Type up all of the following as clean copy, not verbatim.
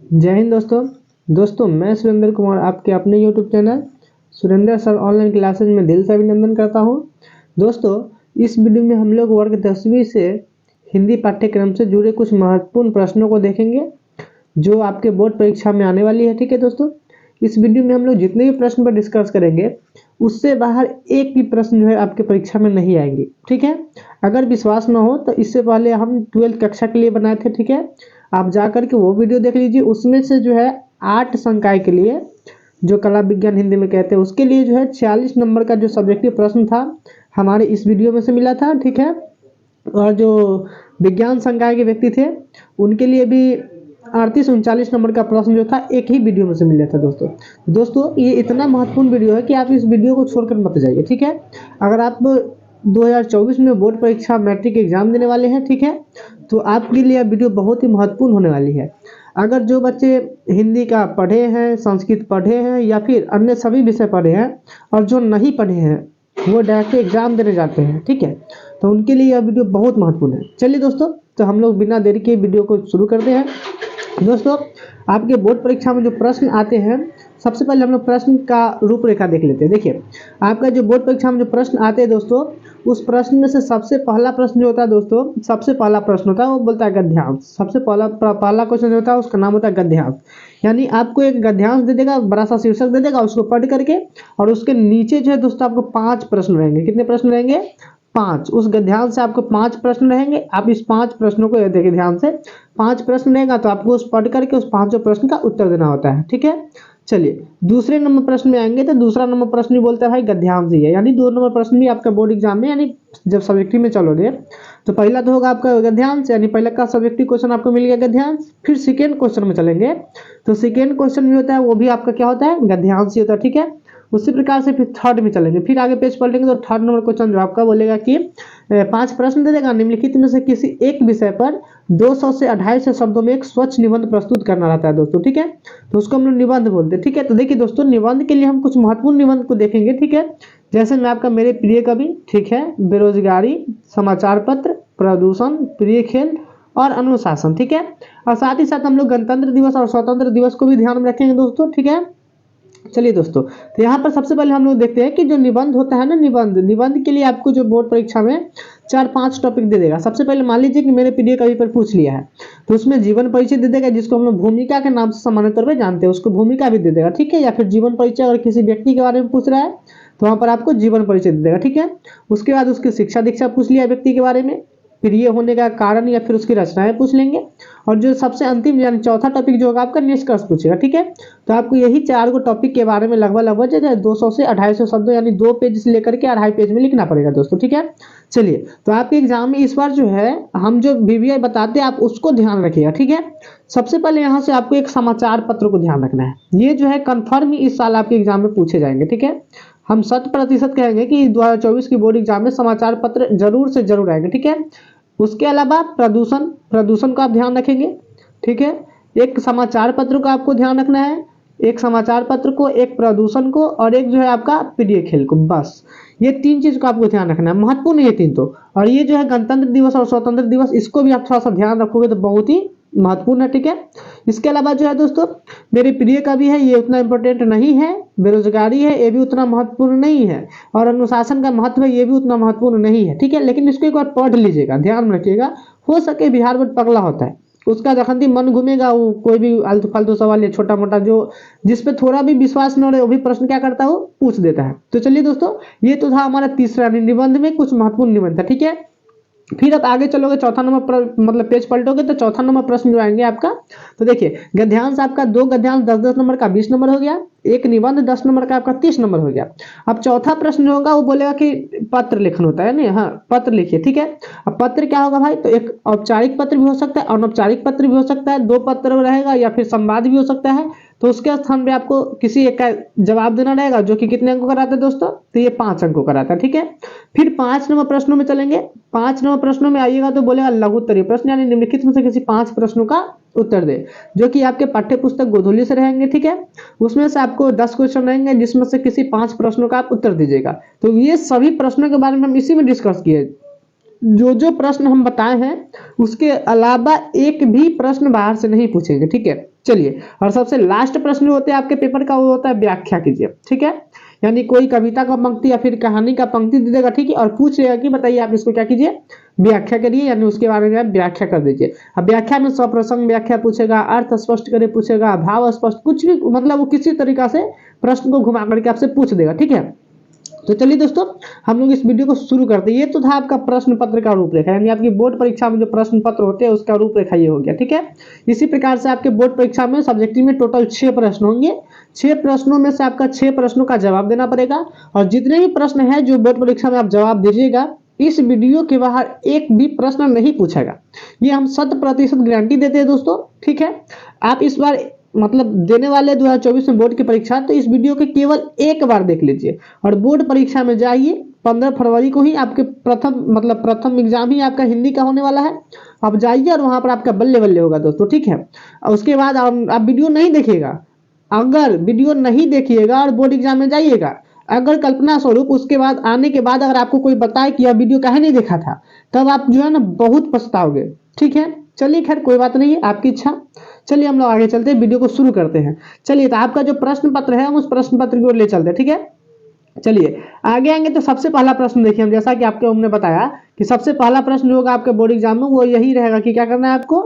जय हिंद दोस्तों मैं सुरेंद्र कुमार आपके अपने YouTube channel Surendra sir online classes में दिल से अभिनंदन करता हूं। दोस्तों इस वीडियो में हम लोग वर्ग 10वीं से हिंदी पाठ्यक्रम से जुड़े कुछ महत्वपूर्ण प्रश्नों को देखेंगे जो आपके बोर्ड परीक्षा में आने वाली है। ठीक है दोस्तों, इस वीडियो में हम लोग जितने भी प्रश्न पर डिस्कस करेंगे उससे बाहर एक भी प्रश्न जो है आपके परीक्षा में नहीं आएंगे। ठीक है, अगर विश्वास न हो तो इससे पहले हम 12th कक्षा के लिए बनाए थे। ठीक है, आप जा करके वो वीडियो देख लीजिए। उसमें से जो है 8 संकाय के लिए जो कला विज्ञान हिंदी में कहते हैं उसके लिए जो है 46 नंबर का जो सब्जेक्टिव प्रश्न था हमारे इस वीडियो में से मिला था। ठीक है, और जो विज्ञान संकाय के व्यक्ति थे उनके लिए भी 38-39 नंबर का प्रश्न जो था एक ही वीडियो में से मिला था। दोस्तों ये इतना महत्वपूर्ण वीडियो है कि आप इस वीडियो को छोड़कर मत जाइए। ठीक है, अगर आप 2024 में बोर्ड परीक्षा मैट्रिक एग्जाम देने वाले हैं, ठीक है, तो आपके लिए यह वीडियो बहुत ही महत्वपूर्ण होने वाली है। अगर जो बच्चे हिंदी का पढ़े हैं, संस्कृत पढ़े हैं या फिर अन्य सभी विषय पढ़े हैं और जो नहीं पढ़े हैं वो डायरेक्ट एग्जाम देने जाते हैं, ठीक है, तो उनके लिए यह वीडियो बहुत महत्वपूर्ण है। चलिए दोस्तों, तो हम लोग बिना देरी के वीडियो को शुरू करते हैं। दोस्तों आपके बोर्ड परीक्षा में जो प्रश्न आते हैं, सबसे पहले हम लोग प्रश्न का रूपरेखा देख लेते हैं। देखिए आपका जो बोर्ड परीक्षा में जो प्रश्न आते हैं दोस्तों, उस प्रश्न में से सबसे पहला प्रश्न जो होता है दोस्तों, सबसे पहला प्रश्न होता है वो बोलता है गद्यांश। सबसे पहला क्वेश्चन जो होता है उसका नाम होता है गद्यांश। यानी आपको एक गद्यांश दे देगा, बड़ा सा शीर्षक दे देगा, उसको पढ़ करके और उसके नीचे जो है दोस्तों आपको 5 प्रश्न रहेंगे। कितने प्रश्न रहेंगे? 5। उस गद्यांश से आपको 5 प्रश्न रहेंगे। आप इस 5 प्रश्नों को देखिए ध्यान से। 5 प्रश्न रहेगा तो आपको उस पढ़ करके उस 5 प्रश्न का उत्तर देना होता है। ठीक है, चलिए दूसरे नंबर प्रश्न में आएंगे तो दूसरा नंबर प्रश्न भी बोलता है भाई गद्यांश ही है। यानी 2 नंबर प्रश्न भी आपका बोर्ड एग्जाम में, यानी जब सब्जेक्टिव में चलोगे तो पहला तो होगा आपका गद्यांश, यानी पहला का सब्जेक्टिव क्वेश्चन आपको मिल गया गद्यांश। फिर सेकेंड क्वेश्चन में चलेंगे तो सेकेंड क्वेश्चन भी होता है, वो भी आपका क्या होता है? गद्यांश ही होता है। ठीक है, उसी प्रकार से फिर थर्ड में चलेंगे, फिर आगे पेज पलटेंगे तो थर्ड नंबर क्वेश्चन जो आपका बोलेगा कि 5 प्रश्न दे देगा, निम्नलिखित में से किसी एक विषय पर 200 से 250 शब्दों में एक स्वच्छ निबंध प्रस्तुत करना रहता है दोस्तों। ठीक है, तो उसको हम लोग निबंध बोलते हैं। ठीक है, तो देखिए दोस्तों निबंध के लिए हम कुछ महत्वपूर्ण निबंध को देखेंगे। ठीक है, जैसे मैं आपका मेरे प्रिय कवि, ठीक है, बेरोजगारी, समाचार पत्र, प्रदूषण, प्रिय खेल और अनुशासन। ठीक है, और साथ ही साथ हम लोग गणतंत्र दिवस और स्वतंत्र दिवस को भी ध्यान में रखेंगे दोस्तों। ठीक है, चलिए दोस्तों, तो यहाँ पर सबसे पहले हम लोग देखते हैं कि जो निबंध होता है ना, निबंध के लिए आपको जो बोर्ड परीक्षा में 4-5 टॉपिक दे देगा। सबसे पहले मान लीजिए कि मेरे प्रिय कवि पर पूछ लिया है तो उसमें जीवन परिचय दे देगा, जिसको हम लोग भूमिका के नाम से सामान्य तौर पर जानते हैं, उसको भूमिका भी दे देगा। ठीक है, या फिर जीवन परिचय अगर किसी व्यक्ति के बारे में पूछ रहा है तो वहां पर आपको जीवन परिचय दे देगा। ठीक है, उसके बाद उसकी शिक्षा दीक्षा पूछ लिया व्यक्ति के बारे में, प्रिय होने का कारण या फिर उसकी रचनाएं पूछ लेंगे, और जो सबसे अंतिम यानी चौथा टॉपिक जो होगा आपका निष्कर्ष पूछेगा। ठीक है, तो आपको यही 4 टॉपिक के बारे में लगभग 200 से 250 शब्दों यानी 2 पेज से लेकर के 2.5 पेज में लिखना पड़ेगा दोस्तों। ठीक है, चलिए, तो आपके एग्जाम में इस बार जो है हम जो वीवीआई बताते हैं आप उसको ध्यान रखिएगा। ठीक है, सबसे पहले यहाँ से आपको एक समाचार पत्र को ध्यान रखना है। ये जो है कन्फर्म ही इस साल आपके एग्जाम में पूछे जाएंगे। ठीक है, हम 100% कहेंगे कि 2024 की बोर्ड एग्जाम में समाचार पत्र जरूर से जरूर आएंगे। ठीक है, उसके अलावा प्रदूषण का आप ध्यान रखेंगे। ठीक है, एक समाचार पत्र को आपको ध्यान रखना है, एक समाचार पत्र को, एक प्रदूषण को और एक जो है आपका प्रिय खेल को। बस ये 3 चीज को आपको ध्यान रखना है, महत्वपूर्ण ये 3 तो। और ये जो है गणतंत्र दिवस और स्वतंत्र दिवस, इसको भी आप थोड़ा सा ध्यान रखोगे तो बहुत ही महत्वपूर्ण है। ठीक है, इसके अलावा जो है दोस्तों मेरे प्रिय कवि है, ये उतना इंपॉर्टेंट नहीं है। बेरोजगारी है, ये भी उतना महत्वपूर्ण नहीं है। और अनुशासन का महत्व है, ये भी उतना महत्वपूर्ण नहीं है। ठीक है, लेकिन इसको एक बार पढ़ लीजिएगा, ध्यान में रखिएगा। हो सके बिहार बोर्ड पगला होता है, उसका जखन भी मन घूमेगा वो कोई भी आलतू फालतू सवाल या छोटा मोटा जो जिस पे थोड़ा भी विश्वास न रहे वो भी प्रश्न क्या करता है, वो पूछ देता है। तो चलिए दोस्तों, ये तो था हमारा तीसरा निबंध में कुछ महत्वपूर्ण निबंध था। ठीक है, फिर आप आगे चलोगे चौथा नंबर मतलब पेज पलटोगे तो चौथा नंबर प्रश्न जो आएंगे आपका, तो देखिए गद्यांश आपका 2 गद्यांश 10-10 नंबर का 20 नंबर हो गया, एक निबंध 10 नंबर का आपका 30 नंबर हो गया। अब चौथा प्रश्न जो होगा वो बोलेगा कि पत्र लेखन होता है ना, हाँ पत्र लिखिए। ठीक है, अब पत्र क्या होगा भाई, तो एक औपचारिक पत्र भी हो सकता है, अनौपचारिक पत्र भी हो सकता है, 2 पत्र रहेगा या फिर संवाद भी हो सकता है। तो उसके स्थान पे आपको किसी एक का जवाब देना रहेगा, जो कि कितने अंकों का रहता है दोस्तों, तो ये 5 अंकों का रहता है। ठीक है, फिर 5 नंबर प्रश्नों में चलेंगे। 5 नंबर प्रश्नों में आइएगा तो बोलेगा लघु उत्तरीय प्रश्न, यानी निम्नलिखित में से किसी 5 प्रश्नों का उत्तर दे, जो कि आपके पाठ्य पुस्तक गोधूली से रहेंगे। ठीक है, उसमें से आपको 10 क्वेश्चन रहेंगे, जिसमें से किसी 5 प्रश्नों का आप उत्तर दीजिएगा। तो ये सभी प्रश्नों के बारे में हम इसी में डिस्कस किए। जो जो प्रश्न हम बताए हैं उसके अलावा एक भी प्रश्न बाहर से नहीं पूछेंगे, ठीक है। चलिए, और सबसे लास्ट प्रश्न होते हैं आपके पेपर का, वो होता है व्याख्या कीजिए, ठीक है। यानी कोई कविता का पंक्ति या फिर कहानी का पंक्ति दे देगा, ठीक है, और पूछ लेगा कि बताइए आप इसको क्या कीजिए, व्याख्या करिए, यानी उसके बारे में आप व्याख्या कर दीजिए। अब व्याख्या में सप्रसंग व्याख्या पूछेगा, अर्थ स्पष्ट करे पूछेगा, भाव स्पष्ट, कुछ भी मतलब वो किसी तरीका से प्रश्न को घुमा करके आपसे पूछ देगा, ठीक है। तो चलिए दोस्तों, हम लोग इस वीडियो को शुरू करते हैं। ये तो था आपका प्रश्न पत्र का रूपरेखा, यानी आपकी बोर्ड परीक्षा में जो प्रश्न पत्र होते हैं उसका रूपरेखा ये हो गया, ठीक है। इसी प्रकार से आपके बोर्ड परीक्षा में सब्जेक्टिव में टोटल 6 प्रश्न होंगे। 6 प्रश्नों में से आपका 6 प्रश्नों का जवाब देना पड़ेगा, और जितने भी प्रश्न है जो बोर्ड परीक्षा में आप जवाब दीजिएगा, इस वीडियो के बाहर एक भी प्रश्न नहीं पूछेगा। ये हम 100% गारंटी देते हैं दोस्तों, ठीक है। आप इस बार मतलब देने वाले 2024 में बोर्ड की परीक्षा, तो इस वीडियो के केवल एक बार देख लीजिए और बोर्ड परीक्षा में जाइए। 15 फरवरी को ही आपके प्रथम एग्जाम ही आपका हिंदी का होने वाला है। आप जाइए और वहां पर आपका बल्ले बल्ले होगा दोस्तों, ठीक है। और उसके बाद आप वीडियो नहीं देखिएगा। अगर वीडियो नहीं देखिएगा और बोर्ड एग्जाम में जाइएगा, अगर कल्पना स्वरूप उसके बाद आने के बाद अगर आपको कोई बताए कि यह वीडियो काहे नहीं देखा था, तब आप जो है ना बहुत पछताओगे, ठीक है। चलिए खैर कोई बात नहीं है, आपकी इच्छा। चलिए हम लोग आगे चलते हैं, वीडियो को शुरू करते हैं। चलिए, तो आपका जो प्रश्न पत्र है हम उस प्रश्न पत्र की ओर ले चलते हैं, ठीक है। चलिए आगे आएंगे तो सबसे पहला प्रश्न देखिए, हम जैसा कि आपको हमने बताया कि सबसे पहला प्रश्न जो होगा आपके बोर्ड एग्जाम में वो यही रहेगा कि क्या करना है आपको,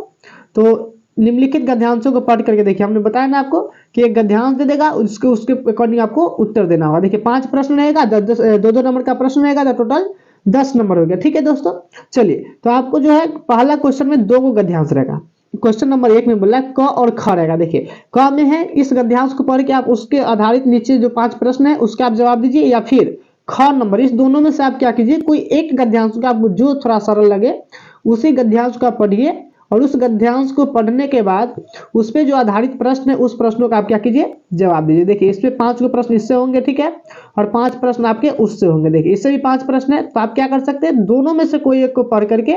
तो निम्नलिखित गद्यांशों को पढ़ करके देखिए, हमने बताया ना आपको कि एक गद्यांश दे देगा, उसके अकॉर्डिंग आपको उत्तर देना होगा। देखिए 5 प्रश्न रहेगा, 2-2 नंबर का प्रश्न रहेगा, तो टोटल 10 नंबर हो गया, ठीक है दोस्तों। चलिए, तो आपको जो है पहला क्वेश्चन में 2 को गद्यांश रहेगा। क्वेश्चन नंबर 1 में बोला है क और ख रहेगा। देखिए क में है, इस गद्यांश को पढ़ के आप उसके आधारित नीचे जो 5 प्रश्न है उसके आप जवाब दीजिए, या फिर ख नंबर, इस दोनों में से आप क्या कीजिए, कोई एक गद्यांश का आपको जो थोड़ा सरल लगे उसी गद्यांश का पढ़िए, और उस गद्यांश को पढ़ने के बाद उस पे जो आधारित प्रश्न है उस प्रश्नों का आप क्या कीजिए, जवाब दीजिए। देखिए इस पे 5 को प्रश्न इससे होंगे, ठीक है, और 5 प्रश्न आपके उससे होंगे। देखिए इससे भी 5 प्रश्न है, तो आप क्या कर सकते हैं, दोनों में से कोई एक को पढ़ करके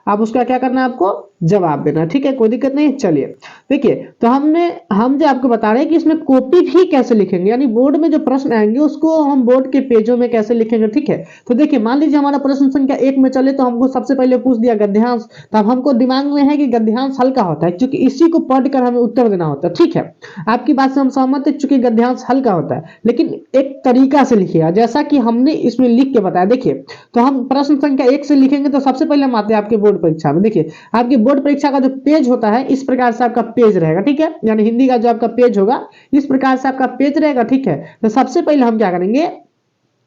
आप उसका क्या करना है, आपको जवाब देना, ठीक है, कोई दिक्कत नहीं। चलिए देखिए, तो हम जो आपको बता रहे हैं कि इसमें कॉपी भी कैसे लिखेंगे, यानी बोर्ड में जो प्रश्न आएंगे उसको हम बोर्ड के पेजों में कैसे लिखेंगे, ठीक है। तो देखिए मान लीजिए हमारा प्रश्न संख्या 1 में चले, तो हमको सबसे पहले पूछ दिया गद्यांश, तो अब हमको दिमाग में है कि गद्यांश हल्का होता है, क्योंकि इसी को पढ़कर हमें उत्तर देना होता है, ठीक है। आपकी बात से हम सहमत है, चूंकि गद्यांश हल्का होता है, लेकिन एक तरीका से लिखिएगा जैसा कि हमने इसमें लिख के बताया। देखिए तो हम प्रश्न संख्या 1 से लिखेंगे, तो सबसे पहले हम आते हैं आपके बोर्ड परीक्षा में। देखिए आपके बोर्ड परीक्षा का जो पेज होता है इस प्रकार से आपका पेज रहेगा, ठीक है, यानी हिंदी का जो आपका पेज होगा इस प्रकार से आपका पेज रहेगा, ठीक है। तो सबसे पहले हम क्या करेंगे,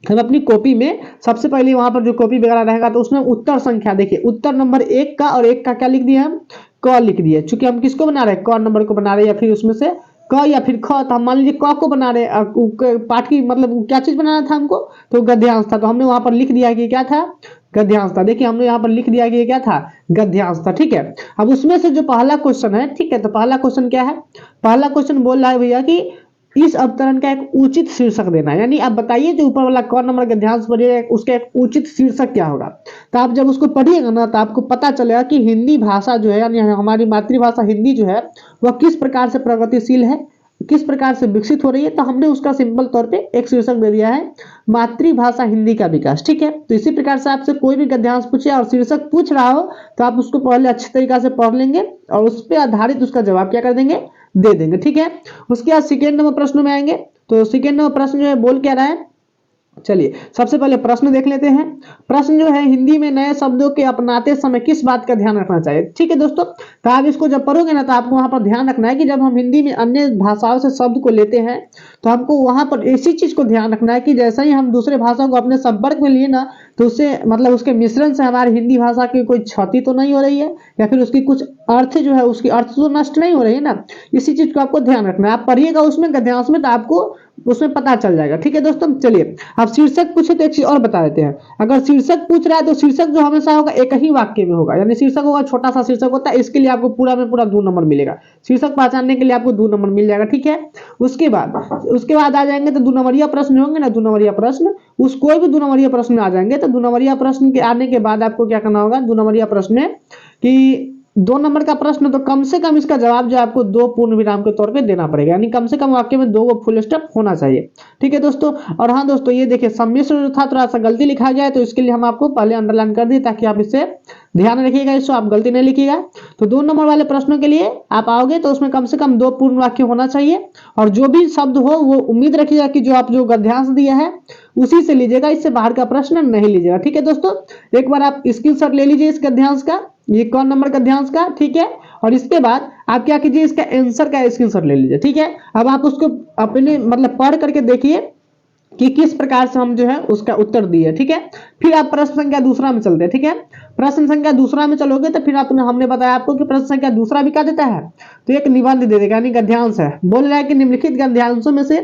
हम अपनी कॉपी में सबसे पहले वहां पर जो कॉपी वगैरह रहेगा तो उसमें उत्तर संख्या, देखिए उत्तर नंबर 1 का और 1 का क्या लिख दिया, हम क लिख दिए, चूंकि हम किसको बना रहे हैं, क नंबर को बना रहे हैं, या फिर उसमें से क या फिर ख, तो हम मान लीजिए क को बना रहे हैं, पाठ की मतलब क्या चीज बनाना था हमको, तो गद्यांश था, तो हमने वहां पर लिख दिया कि क्या था, गद्यांश था। देखिए हमने यहाँ पर लिख दिया कि ये क्या था, गद्यांश था, ठीक है। अब उसमें से जो पहला क्वेश्चन है, ठीक है, तो पहला क्वेश्चन क्या है, पहला क्वेश्चन बोल रहा है भैया कि इस अवतरण का एक उचित शीर्षक देना है, यानी आप बताइए जो ऊपर वाला क नंबर गद्यांश पढ़िए उसका एक उचित शीर्षक क्या होगा। तो आप जब उसको पढ़िएगा ना तो आपको पता चलेगा कि हिंदी भाषा जो है, यानी हमारी मातृभाषा हिंदी जो है वह किस प्रकार से प्रगतिशील है, किस प्रकार से विकसित हो रही है। तो हमने उसका सिंपल तौर पे एक शीर्षक दे दिया है, मातृभाषा हिंदी का विकास, ठीक है। तो इसी प्रकार से आपसे कोई भी गद्यांश पूछे और शीर्षक पूछ रहा हो तो आप उसको पहले अच्छे तरीके से पढ़ लेंगे और उस पर आधारित उसका जवाब क्या कर देंगे, दे देंगे, ठीक है। उसके बाद सेकेंड नंबर प्रश्न में आएंगे, तो सेकेंड नंबर प्रश्न जो है बोल क्या रहा है, चलिए सबसे पहले प्रश्न देख लेते हैं। प्रश्न जो है, हिंदी में नए शब्दों के अपनाते समय किस बात का ध्यान रखना चाहिए, ठीक है दोस्तों। तो आप इसको जब पढ़ोगे ना तो आपको वहां पर ध्यान रखना है कि जब हम हिंदी में अन्य भाषाओं से शब्द को लेते हैं तो हमको वहां पर इसी चीज को ध्यान रखना है कि जैसा ही हम दूसरे भाषा को अपने संपर्क में लिए ना, तो उससे मतलब उसके मिश्रण से हमारी हिंदी भाषा की कोई क्षति तो नहीं हो रही है, या फिर उसकी कुछ अर्थ जो है उसकी अर्थ तो नष्ट नहीं हो रही है ना। इसी चीज को आपको ध्यान रखना है। आप पढ़िएगा उसमें गद्यांश में तो आपको उसमें पता चल जाएगा, ठीक है दोस्तों। चलिए अब शीर्षक पूछे तो एक चीज और बता देते हैं। अगर शीर्षक पूछ रहा है तो शीर्षक जो हमेशा होगा एक ही वाक्य में होगा, यानी शीर्षक होगा छोटा सा शीर्षक होता है, इसके लिए आपको पूरा में पूरा 2 नंबर मिलेगा। शीर्षक पहचानने के लिए आपको 2 नंबर मिल जाएगा, ठीक है। उसके बाद आ जाएंगे तो 2 नंबरिया प्रश्न होंगे ना, 2 नंबरिया प्रश्न, उस कोई भी 2 नंबरिया प्रश्न में आ जाएंगे। तो 2 नंबरिया प्रश्न के आने के बाद आपको क्या करना होगा, 2 नंबरिया प्रश्न में कि 2 नंबर का प्रश्न, तो कम से कम इसका जवाब जो है आपको 2 पूर्ण विराम के तौर पे देना पड़ेगा, यानी कम से कम वाक्य में 2 फुल स्टॉप होना चाहिए। ठीक है दोस्तों। और हाँ दोस्तों, ये देखिए सम्मिश्र जो था थोड़ा सा गलती लिखा गया है, तो इसके लिए हम आपको पहले अंडरलाइन कर दिए ताकि आप इसे ध्यान रखिएगा, इसको आप गलती नहीं लिखिएगा। तो 2 नंबर वाले प्रश्नों के लिए आप आओगे तो उसमें कम से कम 2 पूर्ण वाक्य होना चाहिए, और जो भी शब्द हो वो उम्मीद रखिएगा कि जो आप जो गद्यांश दिया है उसी से लीजिएगा, इससे बाहर का प्रश्न नहीं लीजिएगा। ठीक है दोस्तों, एक बार आप स्क्रीनशॉट ले लीजिए इस गद्यांश का, ये कौन नंबर गद्यांश का। ठीक है, और इसके बाद आप क्या कीजिए, इसका आंसर का स्क्रीनशॉट ले लीजिए। ठीक है, अब आप उसको अपने मतलब पढ़ करके देखिए कि किस प्रकार से हम जो है उसका उत्तर दिए। ठीक है, फिर आप प्रश्न संख्या दूसरा में चलते हैं। ठीक है, प्रश्न संख्या दूसरा में चलोगे तो फिर आपने हमने बताया आपको कि प्रश्न संख्या दूसरा भी क्या देता है, तो एक निबंध दे देगा, यानी गद्यांश है। बोल रहा है कि निम्नलिखित गद्यांशों में से